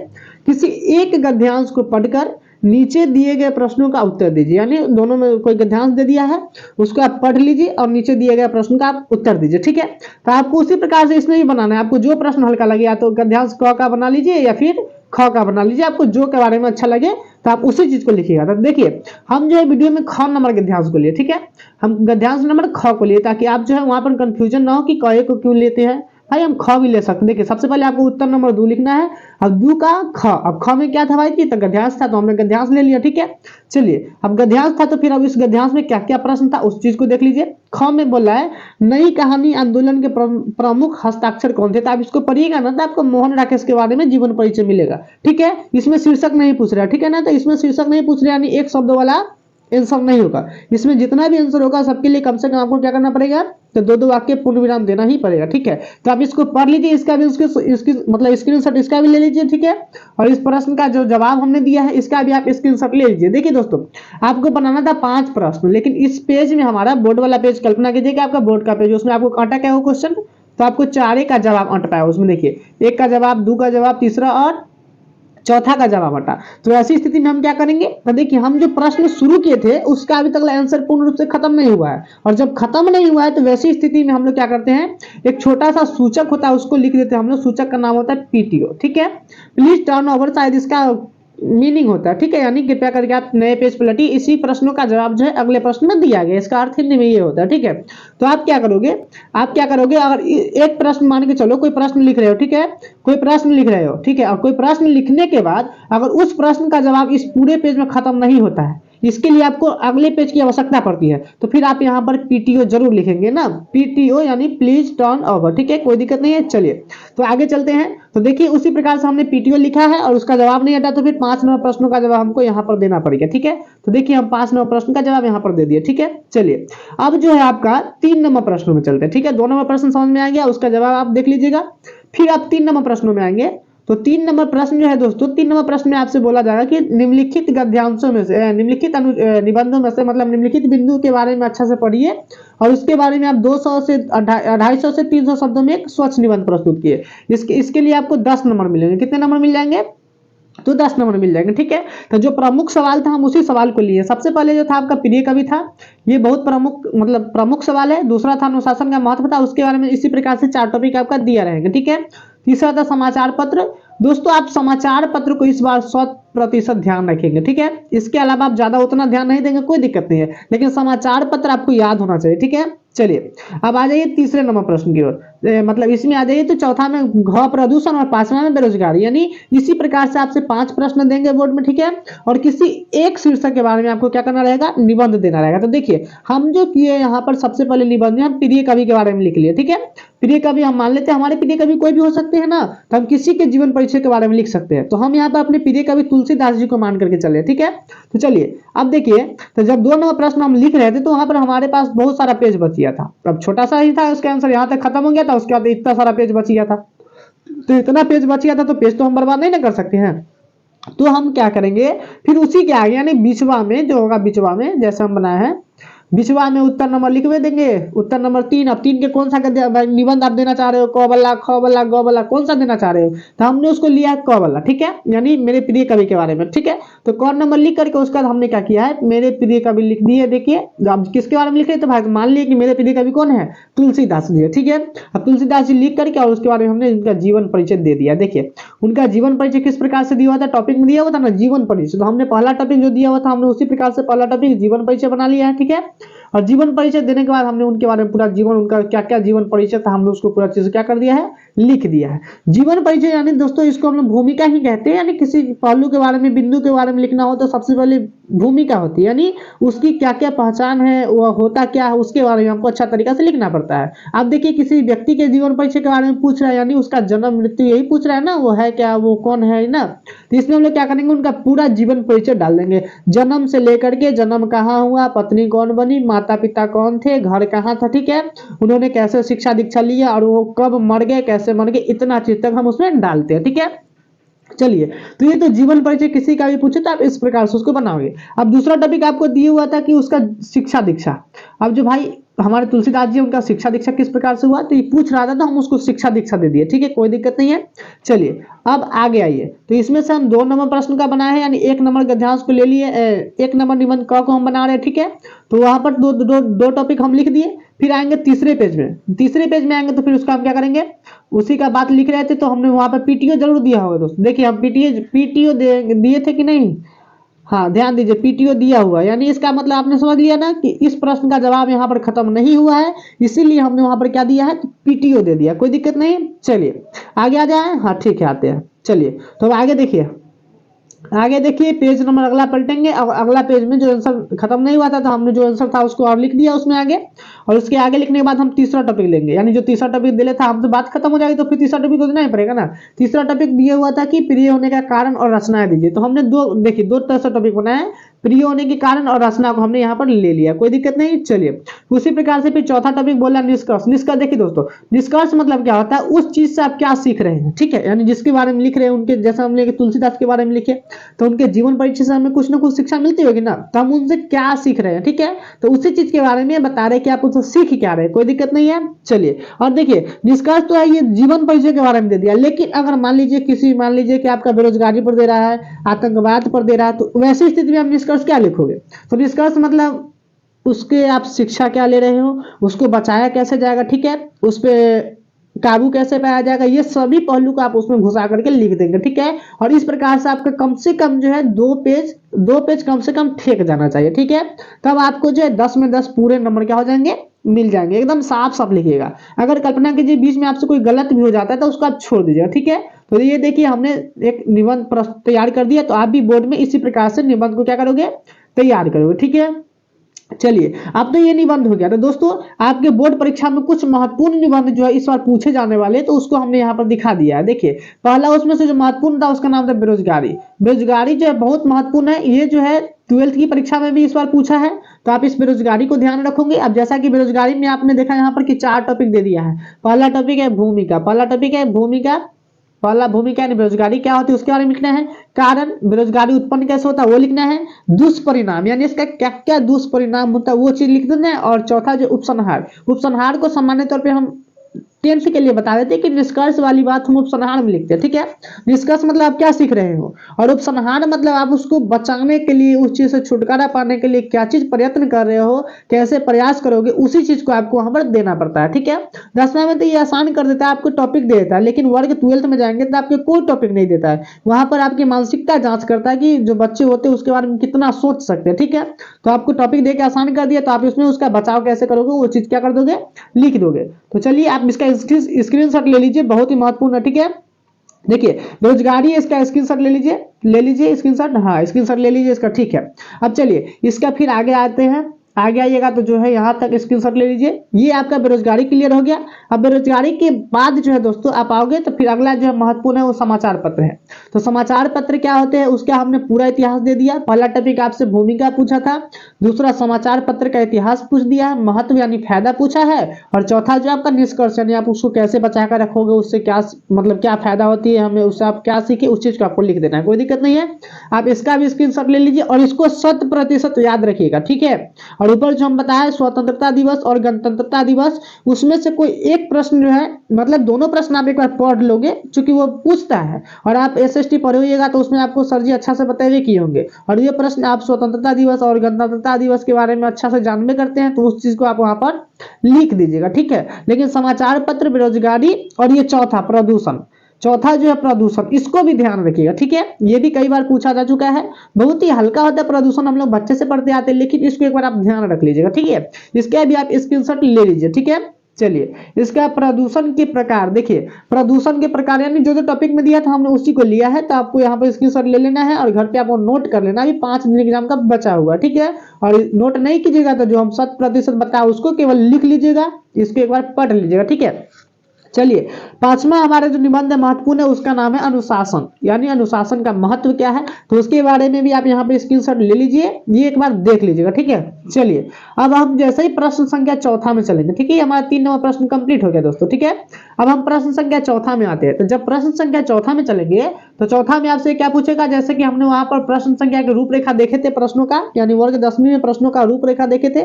किसी एक गद्यांश को पढ़कर नीचे दिए गए प्रश्नों का उत्तर दीजिए, यानी दोनों में कोई गद्यांश दे दिया है, उसको आप पढ़ लीजिए और नीचे दिए गए प्रश्न का आप उत्तर दीजिए। ठीक है, तो आपको उसी प्रकार से इसमें भी बनाना है, आपको जो प्रश्न हल्का लगे या तो गद्यांश क का बना लीजिए या फिर ख का बना लीजिए, आपको जो के बारे में अच्छा लगे तो आप उसी चीज को लिखिएगा। तो देखिए हम जो है वीडियो में ख नंबर गद्यांश को लिए, ठीक है, हम गद्यांश नंबर ख को लिए ताकि आप जो है वहां पर कंफ्यूजन ना हो कि क को क्यों लेते हैं, भाई हम ख भी ले सकते हैं। देखिए सबसे पहले आपको उत्तर नंबर 2 लिखना है, अब 2 का ख, अब ख में क्या था भाई कि तो गद्यांश था, तो हमने गद्यांश ले लिया। ठीक है, चलिए अब गद्यांश था तो फिर अब इस गद्यांश में क्या क्या प्रश्न था उस चीज को देख लीजिए। ख में बोला है नई कहानी आंदोलन के प्रमुख हस्ताक्षर कौन थे, तो आप इसको पढ़िएगा ना तो आपको मोहन राकेश के बारे में जीवन परिचय मिलेगा। ठीक है, इसमें शीर्षक नहीं पूछ रहा, ठीक है ना, तो इसमें शीर्षक नहीं पूछ रहा, यानी एक शब्द वाला आंसर नहीं होगा। इसमें जितना भी आंसर होगा सबके लिए कम से कम आपको क्या करना पड़ेगा, तो 2 वाक्य पूर्ण विराम देना ही पड़ेगा। ठीक है, तो आप इसको पढ़ लीजिए, इसका भी इसकी मतलब स्क्रीनशॉट इसका भी ले लीजिए। ठीक है, और इस प्रश्न का जो जवाब हमने दिया है इसका भी आप स्क्रीनशॉट ले लीजिए। देखिए दोस्तों आपको बनाना था 5 प्रश्न, लेकिन इस पेज में हमारा बोर्ड वाला पेज, कल्पना कीजिए कि आपका बोर्ड का पेज, उसमें आपको अटका है वो क्वेश्चन, तो आपको 4 का जवाब अट पाया उसमें। देखिए 1 का जवाब, 2 का जवाब, तीसरा और चौथा का जवाब हटा। तो ऐसी स्थिति में हम क्या करेंगे, तो देखिए हम जो प्रश्न शुरू किए थे उसका अभी तक आंसर पूर्ण रूप से खत्म नहीं हुआ है, और जब खत्म नहीं हुआ है तो वैसी स्थिति में हम लोग क्या करते हैं, एक छोटा सा सूचक होता है उसको लिख देते हैं हम लोग, सूचक का नाम होता है पीटीओ। ठीक है, प्लीज टर्न ओवर, शायद इसका मीनिंग होता है। ठीक है, यानी कृपया करके आप नए पेज पर लटी, इसी प्रश्नों का जवाब जो है अगले प्रश्न में दिया गया, इसका अर्थ हिंदी में ये होता है। ठीक है, तो आप क्या करोगे, अगर एक प्रश्न मान के चलो, कोई प्रश्न लिख रहे हो, ठीक है, कोई प्रश्न लिख रहे हो, ठीक है, और कोई प्रश्न लिखने के बाद अगर उस प्रश्न का जवाब इस पूरे पेज में खत्म नहीं होता है, इसके लिए आपको अगले पेज की आवश्यकता पड़ती है, तो फिर आप यहाँ पर पीटीओ जरूर लिखेंगे ना, पीटीओ यानी प्लीज टर्न ओवर। ठीक है, कोई दिक्कत नहीं है। चलिए तो आगे चलते हैं। तो देखिए उसी प्रकार से हमने पीटीओ लिखा है और उसका जवाब नहीं हटा, तो फिर 5 नंबर प्रश्नों का जवाब हमको यहाँ पर देना पड़ेगा। ठीक है, तो देखिए हम 5 नंबर प्रश्न का जवाब यहाँ पर दे दिए। ठीक है, चलिए अब जो है आपका 3 नंबर प्रश्नों में चलते हैं। ठीक है, 2 नंबर प्रश्न समझ में आ गया, उसका जवाब आप देख लीजिएगा। फिर आप 3 नंबर प्रश्नों में आएंगे, तो 3 नंबर प्रश्न जो है दोस्तों, 3 नंबर प्रश्न में आपसे बोला जाएगा कि निम्नलिखित गद्यांशों में से, निम्नलिखित निबंधों में से, मतलब निम्नलिखित बिंदु के बारे में अच्छा से पढ़िए और उसके बारे में आप 200 से 250 से 300 शब्दों में एक स्वच्छ निबंध प्रस्तुत किए। इसके लिए आपको 10 नंबर मिलेंगे। कितने नंबर मिल जाएंगे, तो 10 नंबर मिल जाएंगे। ठीक है, तो जो प्रमुख सवाल था हम उसी सवाल को लिए। सबसे पहले जो था आपका प्रिय कवि था, ये बहुत प्रमुख सवाल है। दूसरा था अनुशासन का महत्व था, उसके बारे में इसी प्रकार से 4 टॉपिक आपका दिया रहेंगे। ठीक है, तीसरा था समाचार पत्र। दोस्तों आप समाचार पत्र को इस बार 100% ध्यान रखेंगे। ठीक है, इसके अलावा आप ज्यादा उतना ध्यान नहीं देंगे कोई दिक्कत नहीं है, लेकिन समाचार पत्र आपको याद होना चाहिए। ठीक है, चलिए अब आ जाइए तीसरे नंबर प्रश्न की ओर, मतलब इसमें आ जाइए। तो चौथा में घ प्रदूषण और 5वां में बेरोजगारी, यानी इसी प्रकार से आपसे 5 प्रश्न देंगे बोर्ड में। ठीक है, और किसी एक शीर्षक के बारे में आपको क्या करना रहेगा, निबंध देना रहेगा। तो देखिए हम जो किए यहाँ पर सबसे पहले निबंध में हम प्रिय कवि के बारे में लिख लिए। ठीक है, प्रिय कवि हम मान लेते हैं हमारे प्रिय कवि कोई भी हो सकते हैं ना, तो हम किसी के जीवन परिचय के बारे में लिख सकते हैं। तो हम यहाँ पर अपने प्रिय कवि तुलसीदास जी को मान करके चले। ठीक है, तो चलिए अब देखिए, तो जब 2 नंबर प्रश्न हम लिख रहे थे तो वहां पर हमारे पास बहुत सारा पेज बच गया था। अब छोटा सा ही था, उसका आंसर यहाँ तक खत्म हो गया था, उसके बाद इतना सारा पेज बच गया था। तो इतना पेज बच गया था तो पेज तो हम बर्बाद नहीं ना कर सकते हैं, तो हम क्या करेंगे, फिर उसी के आगे यानी बिचवा में जो होगा, बिचवा में जैसे हम बनाए हैं, बिचवा में उत्तर नंबर लिखवे देंगे, उत्तर नंबर 3। अब 3 के कौन सा निबंध आप देना चाह रहे हो, क वाला, ख वाला, ग वाला, कौन सा देना चाह रहे हो, तो हमने उसको लिया है क वाला। ठीक है, यानी मेरे प्रिय कवि के बारे में। ठीक है, तो क नंबर लिख करके उसका हमने क्या किया है, मेरे प्रिय कवि लिख दिए। देखिए अब किसके बारे में लिख रहे, तो भाई मान लिए कि मेरे प्रिय कवि कौन है, तुलसीदास जी है। ठीक है, अब तुलसीदास जी लिख करके और उसके बारे में हमने उनका जीवन परिचय दे दिया। देखिए उनका जीवन परिचय किस प्रकार से दिया हुआ था, टॉपिक में दिया हुआ था ना जीवन परिचय, तो हमने पहला टॉपिक जो दिया हुआ था हमने उसी प्रकार से पहला टॉपिक जीवन परिचय बना लिया है। ठीक है, और जीवन परिचय देने के बाद हमने उनके बारे में पूरा जीवन, उनका क्या क्या जीवन परिचय था, हमने उसको पूरा चीज क्या कर दिया है, लिख दिया है। जीवन परिचय यानी दोस्तों इसको हम लोग भूमिका ही कहते हैं, यानी किसी पहलू के बारे में, बिंदु के बारे में लिखना हो तो सबसे पहले भूमिका होती है, यानी उसकी क्या क्या पहचान है, वह होता क्या है, उसके बारे में हमको अच्छा तरीका से लिखना पड़ता है। अब देखिए किसी व्यक्ति के जीवन परिचय के बारे में पूछ रहा है, यानी उसका जन्म मृत्यु यही पूछ रहा है ना, वो है क्या, वो कौन है ना, तो इसमें हम लोग क्या करेंगे, उनका पूरा जीवन परिचय डाल देंगे, जन्म से लेकर के जन्म कहाँ हुआ, पत्नी कौन बनी, माता पिता कौन थे, घर कहाँ था, ठीक है, उन्होंने कैसे शिक्षा दीक्षा लिया और वो कब मर गए, कैसे मर गए, इतना चीज तक हम उसमें डालते हैं, ठीक है। चलिए, तो ये तो जीवन परिचय किसी का भी पूछे तो आप इस प्रकार से उसको बनाओगे। अब दूसरा टॉपिक आपको दिया हुआ था कि उसका शिक्षा दीक्षा। अब जो भाई हमारे तुलसीदास जी, उनका शिक्षा दीक्षा किस प्रकार से हुआ, तो ये पूछ रहा था तो हम उसको शिक्षा दीक्षा दे दिए, ठीक है, कोई दिक्कत नहीं है। चलिए अब आगे आइए, तो इसमें से हम 2 नंबर प्रश्न का बनाए हैं, यानी 1 नंबर गद्यांश को ले लिए, 1 नंबर निबंध क को हम बना रहे हैं, ठीक है। तो वहां पर दो टॉपिक हम लिख दिए। फिर आएंगे तीसरे पेज में आएंगे तो फिर उसका हम क्या करेंगे, उसी का बात लिख रहे थे तो हमने वहां पर पीटीओ जरूर दिया होगा दोस्तों। देखिए हम पीटीओ दिए थे कि नहीं, हाँ ध्यान दीजिए, पीटीओ दिया हुआ, यानी इसका मतलब आपने समझ लिया ना कि इस प्रश्न का जवाब यहाँ पर खत्म नहीं हुआ है, इसीलिए हमने वहां पर क्या दिया है, पीटीओ दे दिया, कोई दिक्कत नहीं। चलिए आगे आ जाए, हाँ ठीक है आते हैं। चलिए तो अब आगे देखिए पेज नंबर अगला पलटेंगे। अब अगला पेज में जो आंसर खत्म नहीं हुआ था तो हमने जो आंसर था उसको और लिख दिया उसमें आगे, और उसके आगे लिखने के बाद हम तीसरा टॉपिक लेंगे, यानी जो तीसरा टॉपिक दिले था, हम तो बात खत्म हो जाएगी तो फिर तीसरा टॉपिक तो देना ही पड़ेगा ना। तीसरा टॉपिक दिया हुआ था कि प्रिय होने का कारण और रचनाएं दीजिए, तो हमने दो तरह से टॉपिक बनाया है, प्रिय होने के कारण और रचना को हमने यहाँ पर ले लिया, कोई दिक्कत नहीं। चलिए उसी प्रकार से फिर चौथा टॉपिक बोला निष्कर्ष। निष्कर्ष देखिए दोस्तों, निष्कर्ष मतलब क्या होता है, उस चीज से आप क्या सीख रहे हैं, ठीक है, यानी जिसके बारे में लिख रहे हैं, उनके जैसा हमने तुलसीदास के बारे में लिखे तो उनके जीवन परिचय से हमें कुछ ना कुछ शिक्षा मिलती होगी ना, तो हम उनसे क्या सीख रहे हैं, ठीक है, तो उसी चीज के बारे में बता रहे हैं कि आप उनसे सीख क्या रहे हैं, कोई दिक्कत नहीं है। चलिए और देखिए निष्कर्ष तो है ये जीवन परिचय के बारे में दे दिया, लेकिन अगर मान लीजिए कि आपका बेरोजगारी पर दे रहा है, आतंकवाद पर दे रहा है, तो वैसी स्थिति में आप निष्कर्ष क्या लिखोगे, तो निष्कर्ष मतलब उसके आप शिक्षा क्या ले रहे हो, उसको बचाया कैसे जाएगा, ठीक है, उस पर काबू कैसे पाया जाएगा, ये सभी पहलू को आप उसमें घुसा करके लिख देंगे, ठीक है। और इस प्रकार से आपका कम से कम जो है 2 पेज कम से कम ठेक जाना चाहिए, ठीक है, तब आपको जो है 10 में 10 पूरे नंबर क्या हो जाएंगे, मिल जाएंगे। एकदम साफ साफ लिखिएगा, अगर कल्पना कीजिए बीच में आपसे कोई गलत भी हो जाता है तो उसको आप छोड़ दीजिएगा, ठीक है। तो ये देखिए हमने एक निबंध तैयार कर दिया, तो आप भी बोर्ड में इसी प्रकार से निबंध को क्या करोगे, तैयार करोगे, ठीक है। चलिए अब तो ये निबंध हो गया। तो दोस्तों आपके बोर्ड परीक्षा में कुछ महत्वपूर्ण निबंध जो है इस बार पूछे जाने वाले, तो उसको हमने यहाँ पर दिखा दिया है। देखिए पहला उसमें से जो महत्वपूर्ण था उसका नाम था बेरोजगारी। बेरोजगारी जो है बहुत महत्वपूर्ण है, ये जो है 12th की परीक्षा में भी इस बार पूछा है, तो आप इस बेरोजगारी को ध्यान रखोगे। अब जैसा कि बेरोजगारी में आपने देखा यहाँ पर कि 4 टॉपिक दे दिया है। पहला टॉपिक है भूमिका, पहला भूमिका यानी बेरोजगारी क्या होती है उसके बारे में लिखना है। कारण, बेरोजगारी उत्पन्न कैसे होता है वो लिखना है। दुष्परिणाम यानी इसका क्या क्या दुष्परिणाम होता है वो चीज लिख देना है। और चौथा जो उपसंहार को सामान्य तौर पे हम 10th के लिए बता देते हैं कि निष्कर्ष वाली बात हम उपसंहार में लिखते हैं, ठीक है। निष्कर्ष मतलब आप क्या सीख रहे हो, और उपसंहार मतलब आप उसको बचाने के लिए, उस चीज से छुटकारा पाने के लिए क्या चीज प्रयत्न कर रहे हो, कैसे प्रयास करोगे, उसी चीज को आपको वहां पर देना पड़ता है, ठीक है। 10वां में तो ये आसान कर देता है, आपको टॉपिक दे देता है, लेकिन वर्ग 12th में जाएंगे तो आपके कोई टॉपिक नहीं देता है। वहां पर आपकी मानसिकता जांच करता है कि जो बच्चे होते हैं उसके बारे में कितना सोच सकते हैं, ठीक है। तो आपको टॉपिक देकर आसान कर दिया, तो आप इसमें उसका बचाव कैसे करोगे वो चीज क्या कर दोगे, लिख दोगे। तो चलिए आप इसका स्क्रीनशॉट ले लीजिए, बहुत ही महत्वपूर्ण है, ठीक है। देखिए बेरोजगारी है, इसका स्क्रीनशॉट ले लीजिए स्क्रीनशॉट, हाँ स्क्रीनशॉट ले लीजिए इसका, ठीक है। अब चलिए इसका फिर आगे आते हैं, आगे आइएगा तो जो है यहाँ तक स्क्रीनशॉट ले लीजिए। ये आपका बेरोजगारी क्लियर हो गया। अब बेरोजगारी के बाद जो है दोस्तों आप आओगे तो फिर अगला जो है महत्वपूर्ण है वो समाचार पत्र है। तो समाचार पत्र क्या होते हैं उसका हमने पूरा इतिहास दे दिया। पहला टॉपिक आपसे भूमिका पूछा था, दूसरा समाचार पत्र का इतिहास पूछ दिया, महत्व यानी फायदा पूछा है, और चौथा जो आपका निष्कर्ष यानी आप उसको कैसे बचा कर रखोगे, उससे क्या मतलब क्या फायदा होती है हमें, उससे आप क्या सीखे उस चीज को आपको लिख देना है, कोई दिक्कत नहीं है। आप इसका भी स्क्रीनशॉट ले लीजिए और इसको 100% याद रखिएगा, ठीक है। और ऊपर जो हम बताए स्वतंत्रता दिवस और गणतंत्रता दिवस, उसमें से कोई एक प्रश्न जो है, मतलब दोनों प्रश्न आप एक बार पढ़ लोगे क्योंकि वो पूछता है, और आप एसएसटी पढ़े होइएगा तो उसमें आपको सर जी अच्छा से बताए किए होंगे। और ये प्रश्न आप स्वतंत्रता दिवस और गणतंत्रता दिवस के बारे में अच्छा से जानबे करते हैं, तो उस चीज को आप वहां पर लिख दीजिएगा, ठीक है। लेकिन समाचार पत्र, बेरोजगारी और ये चौथा चौथा जो है प्रदूषण, इसको भी ध्यान रखिएगा, ठीक है। ये भी कई बार पूछा जा चुका है, बहुत ही हल्का होता है प्रदूषण, हम लोग बच्चे से पढ़ते आते हैं, लेकिन इसको एक बार आप ध्यान रख लीजिएगा, ठीक है। इसका भी आप स्क्रीनशॉट ले लीजिए, ठीक है। चलिए, इसका प्रदूषण के प्रकार देखिए, प्रदूषण के प्रकार यानी जो जो टॉपिक में दिया था हमने उसी को लिया है, तो आपको यहाँ पे स्क्रीनशॉट ले लेना है और घर पे आपको नोट कर लेना है। 5 दिन एग्जाम का बचा हुआ, ठीक है। और नोट नहीं कीजिएगा तो जो हम 100% बताया उसको केवल लिख लीजिएगा, इसको एक बार पढ़ लीजिएगा, ठीक है। चलिए, पांचवा हमारे जो निबंध महत्वपूर्ण है उसका नाम है अनुशासन, यानी अनुशासन का महत्व क्या है, तो उसके बारे में भी आप यहाँ पे स्क्रीनशॉट ले लीजिए, ये एक बार देख लीजिएगा, ठीक है। चलिए, अब हम जैसे ही प्रश्न संख्या चौथा में चलेंगे, ठीक है। हमारा 3 नंबर प्रश्न कंप्लीट हो गया दोस्तों, ठीक है। अब हम प्रश्न संख्या चौथा में आते हैं। तो जब प्रश्न संख्या चौथा में चलेंगे तो चौथा में आपसे क्या पूछेगा, जैसे कि हमने वहां पर प्रश्न संख्या की रूपरेखा देखे थे प्रश्नों का, यानी वर्ग 10वीं में प्रश्नों का रूपरेखा देखे थे,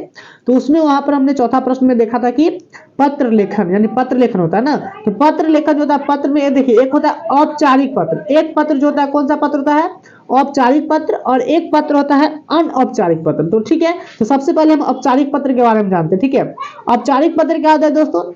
तो उसमें वहां पर हमने चौथा प्रश्न में देखा था कि पत्र लेखन, यानी पत्र लेखन होता है ना, तो पत्र लेखन जो होता है, पत्र में ये देखिए, एक होता है औपचारिक पत्र, एक पत्र जो होता है कौन सा पत्र होता है, औपचारिक पत्र, और एक पत्र होता है अनौपचारिक पत्र। तो ठीक है, तो सबसे पहले हम औपचारिक पत्र के बारे में जानते हैं, ठीक है। औपचारिक पत्र क्या होता है दोस्तों,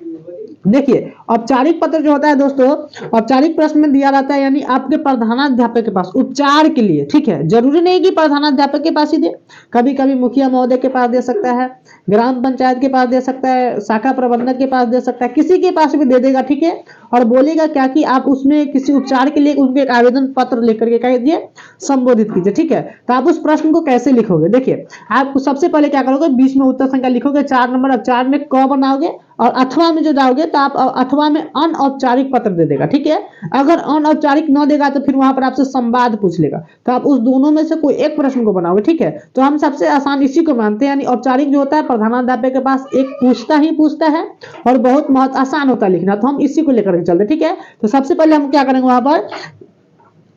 देखिए, औपचारिक पत्र जो होता है दोस्तों, औपचारिक प्रश्न में दिया रहता है, यानी आपके प्रधानाध्यापक के पास उपचार के लिए, ठीक है। जरूरी नहीं कि प्रधानाध्यापक के पास ही दे, कभी कभी मुखिया महोदय के पास दे सकता है, ग्राम पंचायत के पास दे सकता है, शाखा प्रबंधक के पास दे सकता है, किसी के पास भी दे देगा, ठीक है। और बोलेगा क्या कि आप उसमें किसी उपचार के लिए उनके एक आवेदन पत्र लेकर के कह दिए संबोधित कीजिए, ठीक है। तो आप उस प्रश्न को कैसे लिखोगे, देखिए, आप सबसे पहले क्या करोगे, बीच में उत्तर संख्या लिखोगे 4 नंबर, अब 4 में क बनाओगे, और अथवा में जो जाओगे तो आप अथवा में अनौपचारिक पत्र दे देगा, ठीक है। अगर अनौपचारिक न देगा तो फिर वहां पर आपसे संवाद पूछ लेगा, तो आप उस दोनों में से कोई एक प्रश्न को बनाओगे, ठीक है। तो हम सबसे आसान इसी को मानते हैं, यानी औपचारिक जो होता है प्रधानाध्यापक के पास एक पूछता है और बहुत आसान होता है लिखना, तो हम इसी को लेकर के चलते, ठीक है। तो सबसे पहले हम क्या करेंगे, वहां पर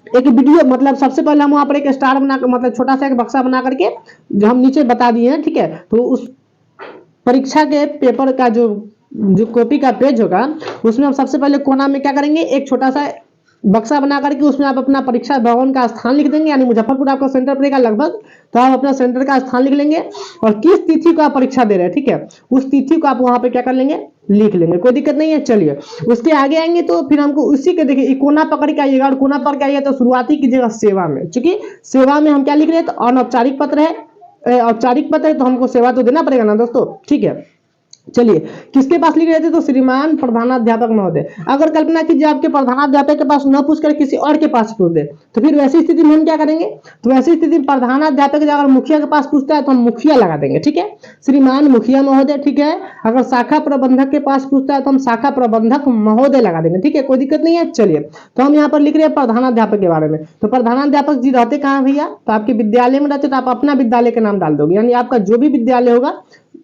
एक वीडियो, मतलब सबसे पहले हम वहां पर एक स्टार बनाकर, मतलब छोटा सा एक बक्सा बना करके जो हम नीचे बता दिए हैं, ठीक है। तो उस परीक्षा के पेपर का जो कॉपी का पेज होगा, उसमें हम सबसे पहले कोना में क्या करेंगे, एक छोटा सा बक्सा बना करके उसमें आप अपना परीक्षा भवन का स्थान लिख देंगे, यानी मुजफ्फरपुर आपका सेंटर पड़ेगा लगभग, तो आप अपना सेंटर का स्थान लिख लेंगे और किस तिथि को आप परीक्षा दे रहे हैं, ठीक है, उस तिथि को आप वहां पे क्या कर लेंगे, लिख लेंगे, कोई दिक्कत नहीं है। चलिए, उसके आगे आएंगे तो फिर हमको उसी के देखिए कोना पकड़ के आइएगा, और कोना पकड़ के आइएगा तो शुरुआती कीजिएगा सेवा में, चूंकि सेवा में हम क्या लिख रहे हैं, तो अनौपचारिक पत्र है, औपचारिक पत्र है, तो हमको सेवा तो देना पड़ेगा ना दोस्तों, ठीक है। चलिए, किसके पास लिख रहे थे, तो श्रीमान प्रधानाध्यापक महोदय। अगर कल्पना कीजिए आपके प्रधानाध्यापक के पास न पूछकर किसी और के पास पूछ दे, तो फिर वैसी स्थिति में हम क्या करेंगे, तो वैसी स्थिति में प्रधानाध्यापक अगर मुखिया के पास पूछता है तो हम मुखिया लगा देंगे, ठीक है, श्रीमान मुखिया महोदय, ठीक है। अगर शाखा प्रबंधक के पास पूछता है तो हम शाखा प्रबंधक महोदय लगा देंगे, ठीक है, कोई दिक्कत नहीं है। चलिए, तो हम यहाँ पर लिख रहे हैं प्रधानाध्यापक के बारे में, तो प्रधानाध्यापक जी रहते कहाँ भैया, तो आपके विद्यालय में रहते, तो आप अपना विद्यालय का नाम डाल दोगे, यानी आपका जो भी विद्यालय होगा,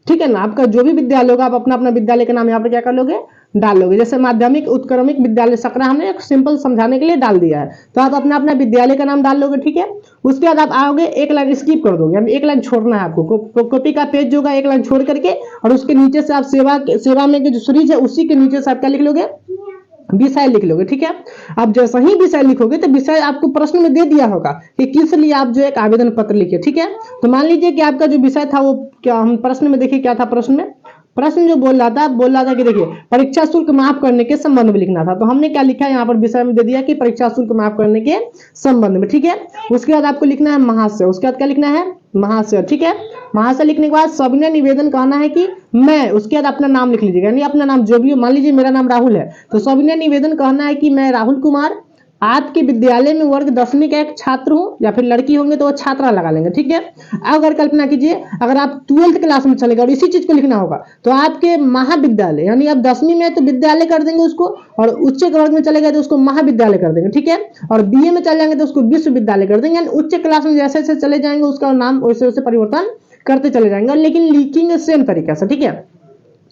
ठीक है ना, आपका जो भी विद्यालय होगा आप अपना अपना विद्यालय का नाम यहाँ पर क्या कर लोगे, डाल लोगे। जैसे माध्यमिक उत्क्रमिक विद्यालय सकरा हमने एक सिंपल समझाने के लिए डाल दिया है, तो आप अपना अपना विद्यालय का नाम डाल लोगे, ठीक है। उसके बाद आप आओगे, एक लाइन स्किप कर दोगे, यानी एक लाइन छोड़ना है आपको, कॉपी का पेज जो होगा एक लाइन छोड़ करके, और उसके नीचे से आप सेवा में जो सीरीज है उसी के नीचे से आप क्या लिख लोगे, विषय लिख लोगे, ठीक है। अब जैसा ही विषय लिखोगे तो विषय आपको प्रश्न में दे दिया होगा कि किस लिए आप जो एक आवेदन पत्र लिखे, ठीक है। तो मान लीजिए कि आपका जो विषय था वो क्या, हम प्रश्न में देखिए क्या था, प्रश्न जो बोल रहा था कि देखिए परीक्षा शुल्क माफ करने के संबंध में लिखना था, तो हमने क्या लिखा है यहाँ पर विषय में दे दिया कि परीक्षा शुल्क माफ करने के संबंध में, ठीक है। उसके बाद आपको लिखना है महाशय, उसके बाद क्या लिखना है, महाशय, ठीक है। महाशय लिखने के बाद सविनय निवेदन कहना है कि मैं, उसके बाद अपना नाम लिख लीजिएगा, यानी अपना नाम जो भी हो, मान लीजिए मेरा नाम राहुल है, तो सविनय निवेदन कहना है कि मैं राहुल कुमार आपके विद्यालय में वर्ग 10वीं का एक छात्र हूं, या फिर लड़की होंगे तो वो छात्रा लगा लेंगे, ठीक है। अगर कल्पना कीजिए अगर आप 12th क्लास में चलेगा और इसी चीज को लिखना होगा, तो आपके महाविद्यालय, यानी आप 10वीं में तो विद्यालय कर देंगे उसको, और उच्च वर्ग में चलेगा तो उसको महाविद्यालय कर देंगे, ठीक है। और बीए में चले जाएंगे तो उसको विश्वविद्यालय कर देंगे, यानी उच्च क्लास में जैसे जैसे चले जाएंगे उसका नाम वैसे वैसे परिवर्तन करते चले जाएंगे, लेकिन लिखेंगे सेम तरीके से, ठीक है।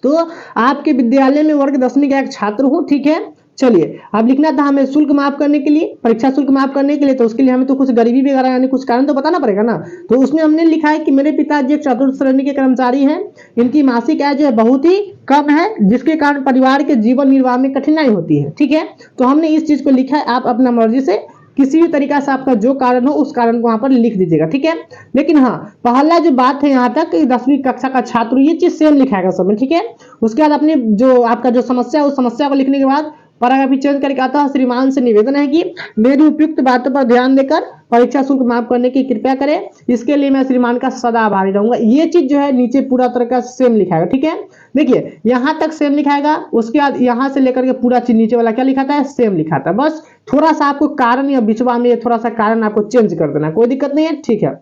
तो आपके विद्यालय में वर्ग 10वीं का एक छात्र हूं, ठीक है। चलिए, अब लिखना था हमें शुल्क माफ करने के लिए, परीक्षा शुल्क माफ करने के लिए, तो उसके लिए हमें तो कुछ गरीबी वगैरह यानी कुछ कारण तो बताना पड़ेगा ना। तो उसमें हमने लिखा है कि मेरे पिताजी एक चतुर्थ श्रेणी के कर्मचारी हैं, इनकी मासिक आय जो है बहुत ही कम है, जिसके कारण परिवार के जीवन निर्वाह में कठिनाई होती है, ठीक है। तो हमने इस चीज को लिखा है, आप अपना मर्जी से किसी भी तरीका से आपका जो कारण हो उस कारण को वहां पर लिख दीजिएगा, ठीक है। लेकिन हाँ, पहला जो बात है यहाँ तक 10वीं कक्षा का छात्र, ये चीज सेम लिखाएगा सब में, ठीक है। उसके बाद अपने जो आपका जो समस्या है उस समस्या को लिखने के बाद पैराग्राफ चेंज करके आता है, श्रीमान से निवेदन है कि मेरी उपयुक्त बातों पर ध्यान देकर परीक्षा शुल्क माफ करने की कृपया करें, इसके लिए मैं श्रीमान का सदा आभारी रहूंगा। ये चीज जो है नीचे पूरा तरह का सेम लिखाएगा, ठीक है। देखिए यहां तक सेम लिखाएगा, उसके बाद यहां से लेकर के पूरा चीज नीचे वाला क्या लिखाता है, सेम लिखाता है। बस थोड़ा सा आपको कारण या बिचवा में थोड़ा सा कारण आपको चेंज कर देना, कोई दिक्कत नहीं है, ठीक है।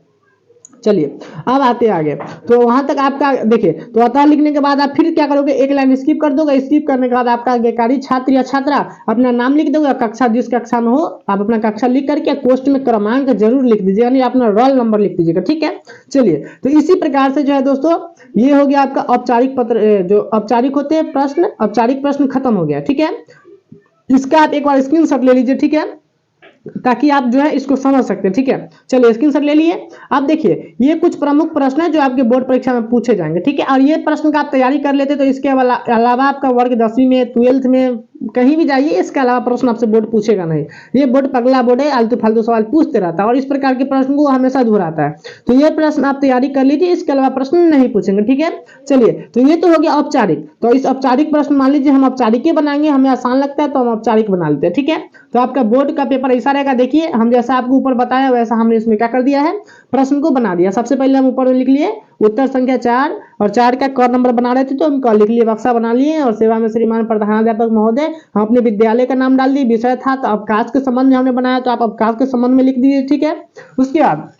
चलिए अब आते हैं आगे। तो वहां तक आपका देखिए, तो अतः लिखने के बाद आप फिर क्या करोगे, एक लाइन स्किप कर दोगे। स्किप करने के बाद आपका आज्ञाकारी छात्र या छात्रा अपना नाम लिख दोगे, कक्षा जिस कक्षा में हो आप अपना कक्षा लिख करके पोस्ट में क्रमांक जरूर लिख दीजिएगा, यानी अपना रोल नंबर लिख दीजिएगा, ठीक है। चलिए तो इसी प्रकार से जो है दोस्तों ये हो गया आपका औपचारिक पत्र, जो औपचारिक होते हैं प्रश्न, औपचारिक प्रश्न खत्म हो गया, ठीक है। इसका आप एक बार स्क्रीनशॉट ले लीजिए, ठीक है, ताकि आप जो है इसको समझ सकते हैं, ठीक है। चलिए स्क्रीनशॉट ले लिए। अब देखिए ये कुछ प्रमुख प्रश्न है जो आपके बोर्ड परीक्षा में पूछे जाएंगे, ठीक है। और ये प्रश्न का आप तैयारी कर लेते तो इसके अलावा आपका वर्ग 10वीं में 12th में कहीं भी जाइए, इसके अलावा प्रश्न आपसे बोर्ड पूछेगा नहीं। ये बोर्ड पगला बोर्ड है, आलतू फालतू सवाल पूछते रहता है और इस प्रकार के प्रश्न को हमेशा दोहराता है। तो ये प्रश्न आप तैयारी कर लीजिए, इसके अलावा प्रश्न नहीं पूछेंगे, ठीक है। चलिए तो ये तो हो गया औपचारिक। तो इस औपचारिक प्रश्न मान लीजिए हम औपचारिक बनाएंगे, हमें आसान लगता है तो हम औपचारिक बना लेते हैं, ठीक है। तो आपका बोर्ड का पेपर ऐसा रहेगा, देखिए हम जैसा आपको ऊपर बताया वैसा हमने इसमें क्या कर दिया है, प्रश्न को बना दिया। सबसे पहले हम ऊपर लिख लिए उत्तर संख्या 4 और 4 का क नंबर बना रहे थे तो हम क लिख लिए, बक्सा बना लिए और सेवा में श्रीमान प्रधानाध्यापक महोदय, हम अपने विद्यालय का नाम डाल दिए। विषय था तो अवकाश के संबंध में हमने बनाया तो आप अवकाश के संबंध में लिख दीजिए, ठीक है। उसके बाद